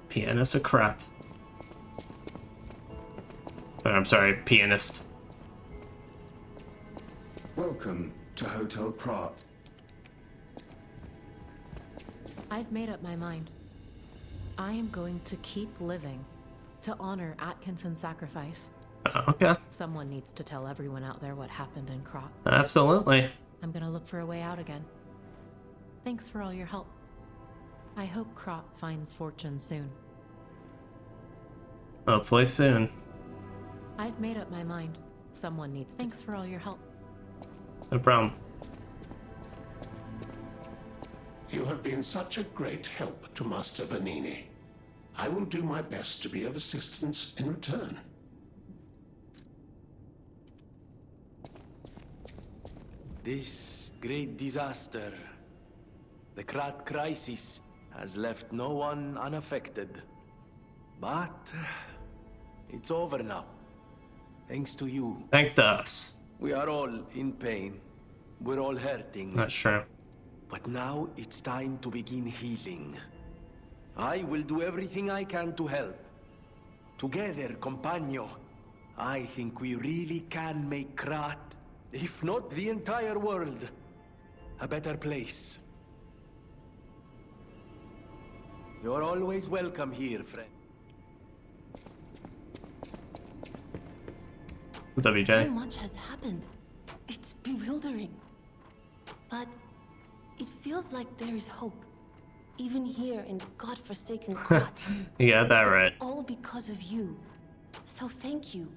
Speaker 1: Pianistocrat. I'm sorry, pianist.
Speaker 4: Welcome to Hotel Krat.
Speaker 9: I've made up my mind. I am going to keep living to honor Atkinson's sacrifice.
Speaker 1: Okay.
Speaker 9: Someone needs to tell everyone out there what happened in Krat.
Speaker 1: Absolutely.
Speaker 9: I'm gonna look for a way out again. Thanks for all your help. I hope Krat finds fortune soon.
Speaker 1: Hopefully soon.
Speaker 9: I've made up my mind. Someone needs. Thanks for all your help.
Speaker 1: No problem.
Speaker 16: You have been such a great help to Master Vanini. I will do my best to be of assistance in return.
Speaker 5: This great disaster, the Krat crisis, has left no one unaffected. But it's over now. Thanks to you.
Speaker 1: Thanks to us.
Speaker 5: We are all in pain. We're all hurting.
Speaker 1: That's true.
Speaker 5: But now it's time to begin healing. I will do everything I can to help. Together, compagno, I think we really can make Krat, if not the entire world, a better place. You're always welcome here, friend.
Speaker 1: What's up, EJ?
Speaker 3: So much has happened. It's bewildering. But it feels like there is hope. Even here in godforsaken Krat.
Speaker 1: You got that right.
Speaker 3: It's all because of you. So thank you.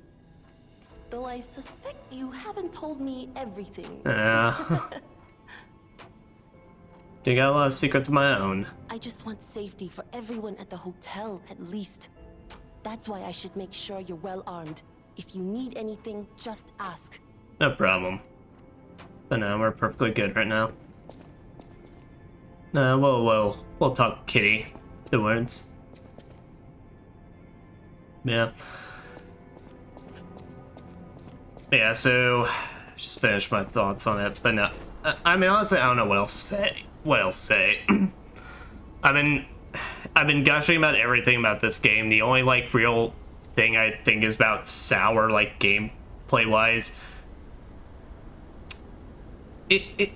Speaker 3: Though I suspect you haven't told me everything.
Speaker 1: Yeah. You got a lot of secrets of my own.
Speaker 3: I just want safety for everyone at the hotel, at least. That's why I should make sure you're well armed. If you need anything, just ask.
Speaker 1: No problem. But no, we're perfectly good right now. No, we'll talk kitty afterwards. Yeah. Yeah, so just finished my thoughts on it, but no. I mean, honestly, I don't know what else to say. I've been gushing about everything about this game. The only like real thing I think is about sour, like gameplay wise. And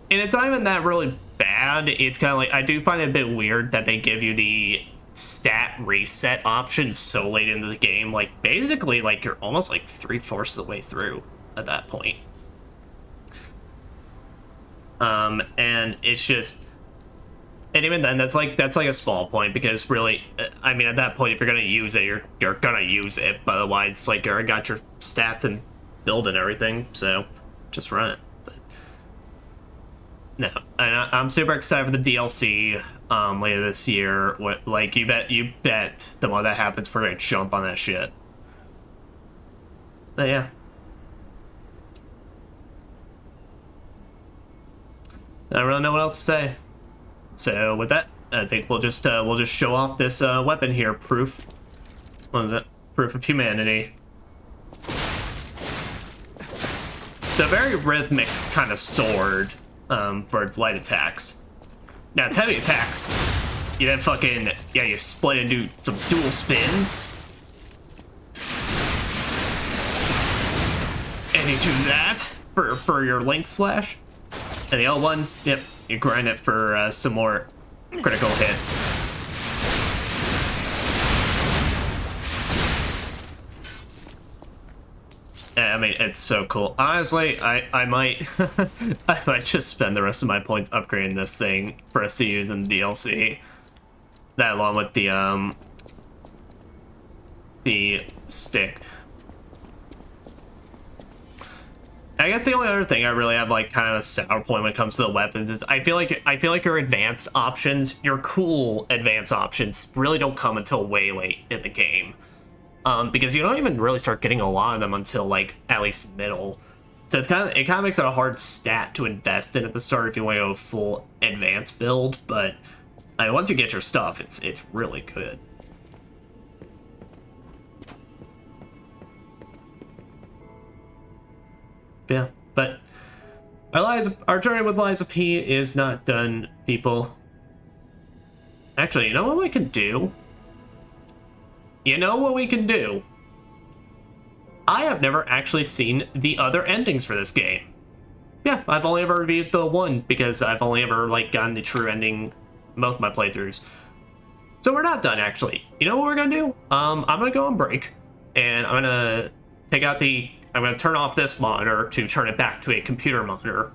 Speaker 1: it's not even that really bad. It's kind of like, I do find it a bit weird that they give you the stat reset option so late into the game. Like, basically, like, you're almost like 3/4 of the way through at that point. And it's just, and even then, that's like a small point, because really, I mean, at that point, if you're gonna use it, you're gonna use it. But otherwise, it's like you already got your stats and build and everything, so just run it. But no, and I'm super excited for the DLC later this year. What, like, you bet the more that happens, we're gonna jump on that shit. But yeah. I don't really know what else to say. So with that, I think we'll just show off this weapon here, proof. What is it? Proof of humanity. It's a very rhythmic kind of sword for its light attacks. Now its heavy attacks, you then fucking, yeah, you split and do some dual spins. And you do that for your link slash. And the L1, yep, you grind it for some more critical hits. I mean, it's so cool. Honestly, I might I might just spend the rest of my points upgrading this thing for us to use in the DLC. That along with the stick. I guess the only other thing I really have, like, kind of a sour point when it comes to the weapons is I feel like your advanced options, your cool advanced options, really don't come until way late in the game, because you don't even really start getting a lot of them until, like, at least middle. So it kind of makes it a hard stat to invest in at the start if you want to go full advanced build. But I mean, once you get your stuff, it's really good. Yeah, but our journey with Liza P is not done, people. Actually, you know what we can do? You know what we can do? I have never actually seen the other endings for this game. Yeah, I've only ever reviewed the one, because I've only ever, like, gotten the true ending most of my playthroughs. So we're not done, actually. You know what we're gonna do? I'm gonna go on break, and I'm gonna take out I'm going to turn off this monitor to turn it back to a computer monitor.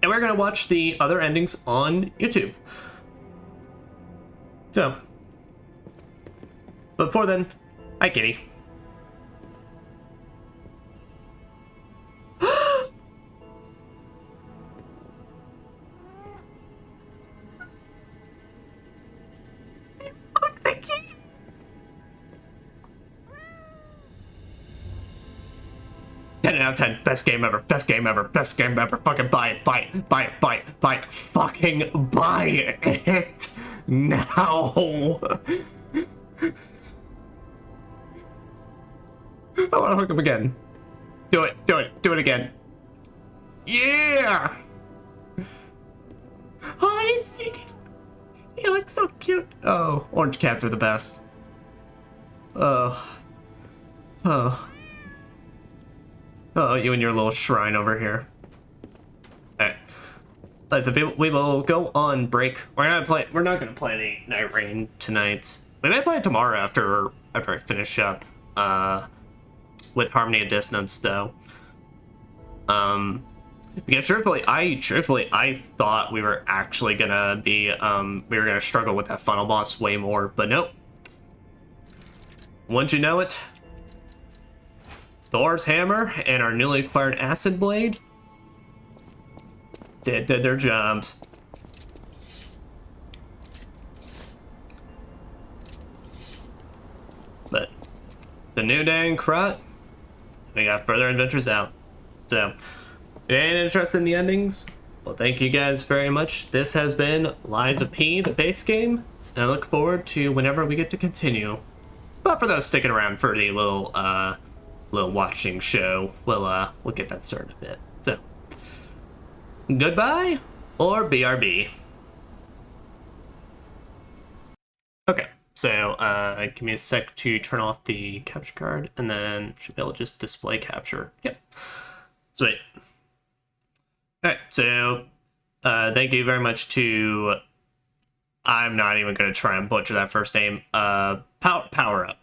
Speaker 1: And we're going to watch the other endings on YouTube. So, before then, hi, kitty. 10 out of 10. Best game ever. Best game ever. Best game ever. Fucking buy it. Buy it. Buy it. Buy it. Buy it. Fucking buy it now. I want to hook him again. Do it. Do it. Do it again. Yeah. Oh, he looks so cute. Oh, orange cats are the best. Oh. Oh. Oh, you and your little shrine over here. Alright. We will go on break. We're not gonna play any Night Rain tonight. We might play it tomorrow after I finish up with Harmony and Dissonance though. Because truthfully, I thought we were actually gonna be we were gonna struggle with that final boss way more, but nope. Wouldn't you know it? Thor's hammer and our newly acquired acid blade did their jobs. But the new day in Krut, we got further adventures out. So, if you ain't interested in the endings, well, thank you guys very much. This has been Lies of P, the base game, and I look forward to whenever we get to continue. But for those sticking around for the little watching show, we'll get that started a bit. So, goodbye or BRB. Okay, so give me a sec to turn off the capture card, and then should be able to just display capture. Yep. Sweet. Alright, so thank you very much to, I'm not even going to try and butcher that first name, Power Up.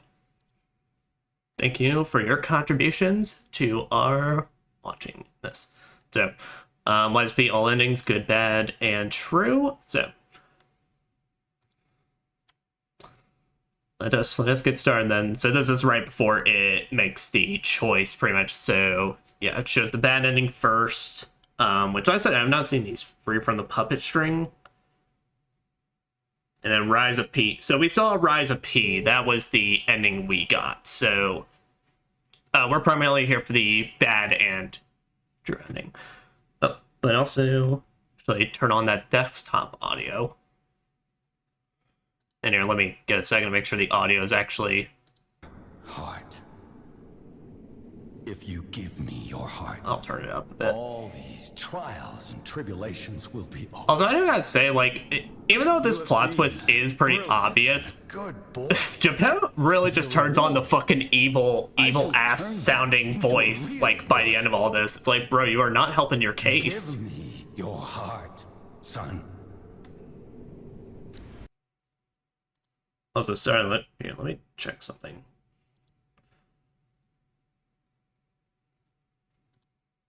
Speaker 1: Thank you for your contributions to our watching this. So, let's be all endings, good, bad, and true. So, let us get started then. So this is right before it makes the choice, pretty much. So, yeah, it shows the bad ending first. Which I said, I've not seen these free from the puppet string. And then Rise of P. So we saw Rise of P. That was the ending we got. So we're primarily here for the bad and true ending. Oh, but also, actually turn on that desktop audio. And here, let me get a second to make sure the audio is actually...
Speaker 2: Heart. If you give me your heart,
Speaker 1: I'll turn it up a bit.
Speaker 2: All these trials and tribulations will be over.
Speaker 1: Also, I do gotta say, like, even though this plot twist is pretty obvious, Geppetto really just turns on the fucking evil ass sounding voice, like, by the end of all this. It's like, bro, you are not helping your case.
Speaker 2: Give me your heart, son.
Speaker 1: Also, sorry, let me check something.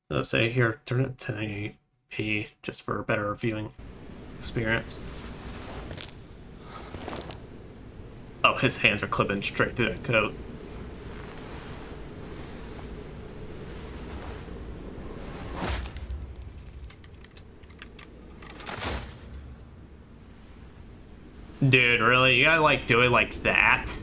Speaker 1: Let's say here, turn it to 1080p just for a better viewing experience. Oh, his hands are clipping straight through that coat. Dude, really? You gotta, like, do it like that?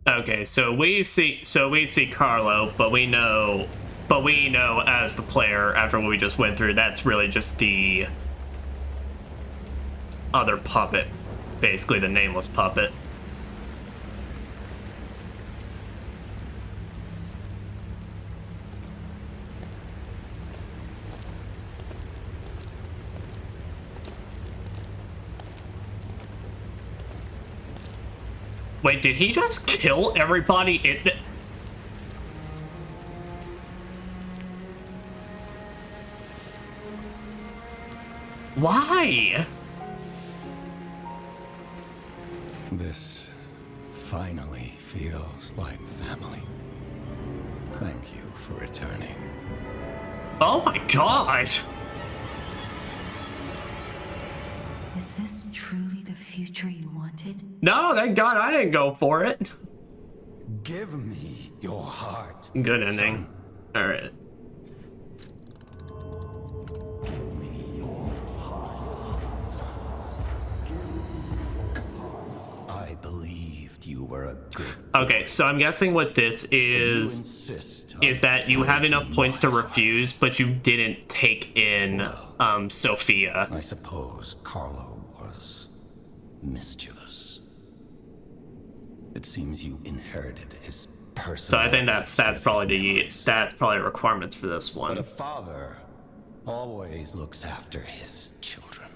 Speaker 1: Okay, so we see Carlo, but we know as the player, after what we just went through, that's really just the other puppet, basically the nameless puppet. Wait, did he just kill everybody in... Why?
Speaker 2: This finally feels like family. Thank you for returning.
Speaker 1: Oh my god!
Speaker 10: future you wanted?
Speaker 1: No, thank God I didn't go for it.
Speaker 2: Give me your heart.
Speaker 1: Good ending. All right.
Speaker 2: I believed you were a good.
Speaker 1: Okay, so I'm guessing what this is that you have enough points to refuse, but you didn't take in Sophia.
Speaker 2: I suppose Carlo was mischievous. It seems you inherited his personality.
Speaker 1: So I think that's probably requirements for this one.
Speaker 2: But a father always looks after his children,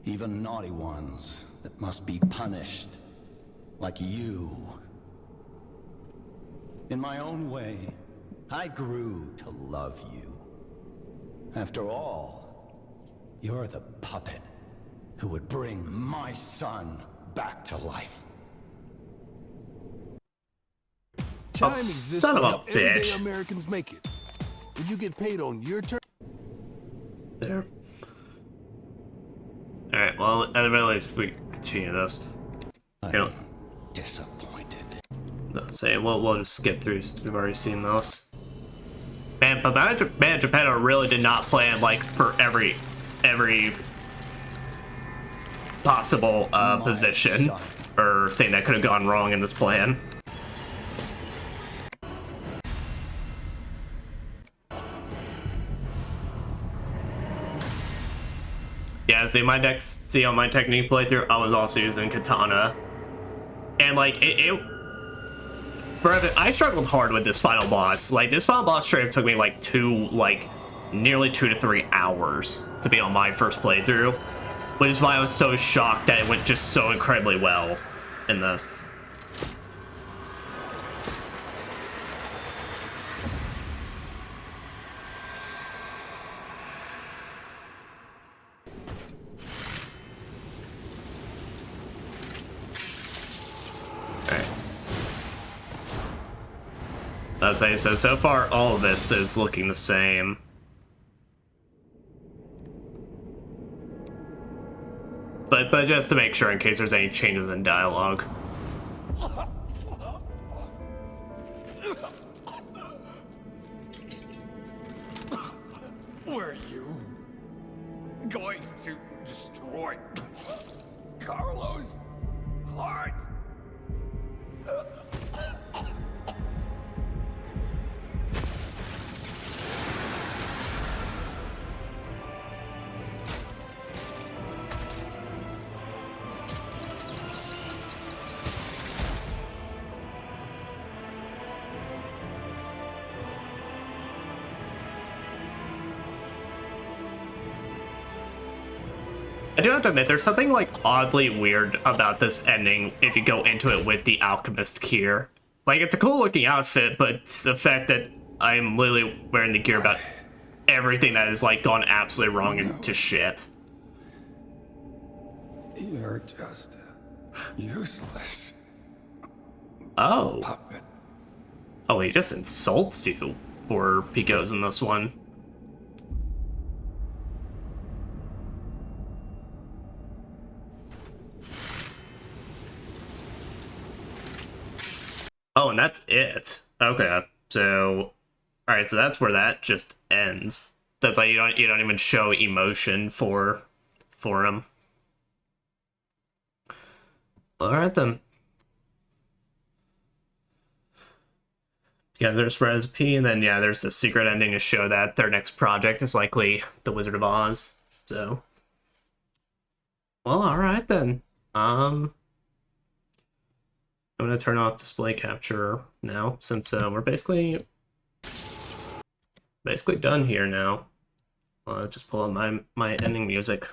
Speaker 2: even naughty ones that must be punished, like you. In my own way, I grew to love you. After all, you're the puppet who would bring my son back to life.
Speaker 17: Time
Speaker 1: Oh,
Speaker 17: exists
Speaker 1: son
Speaker 17: to
Speaker 1: of a
Speaker 17: help everyday
Speaker 1: bitch.
Speaker 17: Americans make it. When you get paid on your turn.
Speaker 1: There. Alright, well, at the very least, we continue this.
Speaker 2: I'm disappointed.
Speaker 1: No, say, we'll just skip through since we've already seen this. Man, but Man Geppetto really did not plan, like, for every possible position or thing that could have gone wrong in this plan. Yeah, see on my technique playthrough, I was also using katana. And like I struggled hard with this final boss. Like this final boss straight up took me like nearly 2 to 3 hours to be on my first playthrough. Which is why I was so shocked that it went just so incredibly well in this. I'll say so far all of this is looking the same. But just to make sure in case there's any changes in dialogue.
Speaker 2: Were you going to destroy Carlo's heart?
Speaker 1: I do have to admit, there's something like oddly weird about this ending if you go into it with the alchemist gear. Like, it's a cool looking outfit, but the fact that I'm literally wearing the gear about everything that has like gone absolutely wrong into shit.
Speaker 2: You're just useless.
Speaker 1: Oh.
Speaker 2: Puppet.
Speaker 1: Oh, he just insults you, or he goes in this one. Oh, and that's it. Okay, so, all right, so that's where that just ends. That's like you don't even show emotion for him. All right then. Yeah, there's Recipe, and then yeah, there's a secret ending to show that their next project is likely The Wizard of Oz. So, well, all right then. I'm gonna turn off display capture now since we're basically done here now. Just pull up my ending music.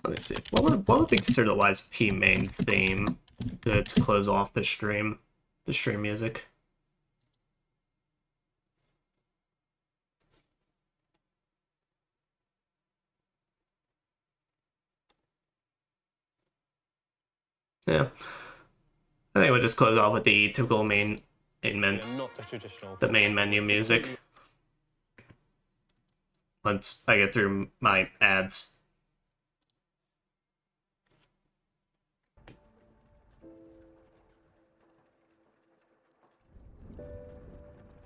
Speaker 1: Let me see. What would be considered the YSP main theme to close off the stream music? Yeah. I think we'll just close off with the typical main the main menu music. Once I get through my ads.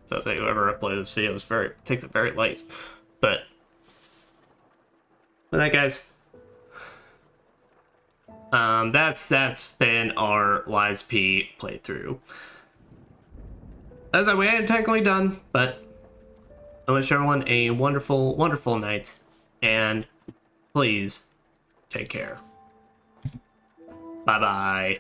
Speaker 1: So I'll say whoever uploaded this video takes it very light. But with that, guys, that's been our Lies P playthrough. As I we ain't technically done, but I wish everyone a wonderful, wonderful night, and please take care. Bye bye.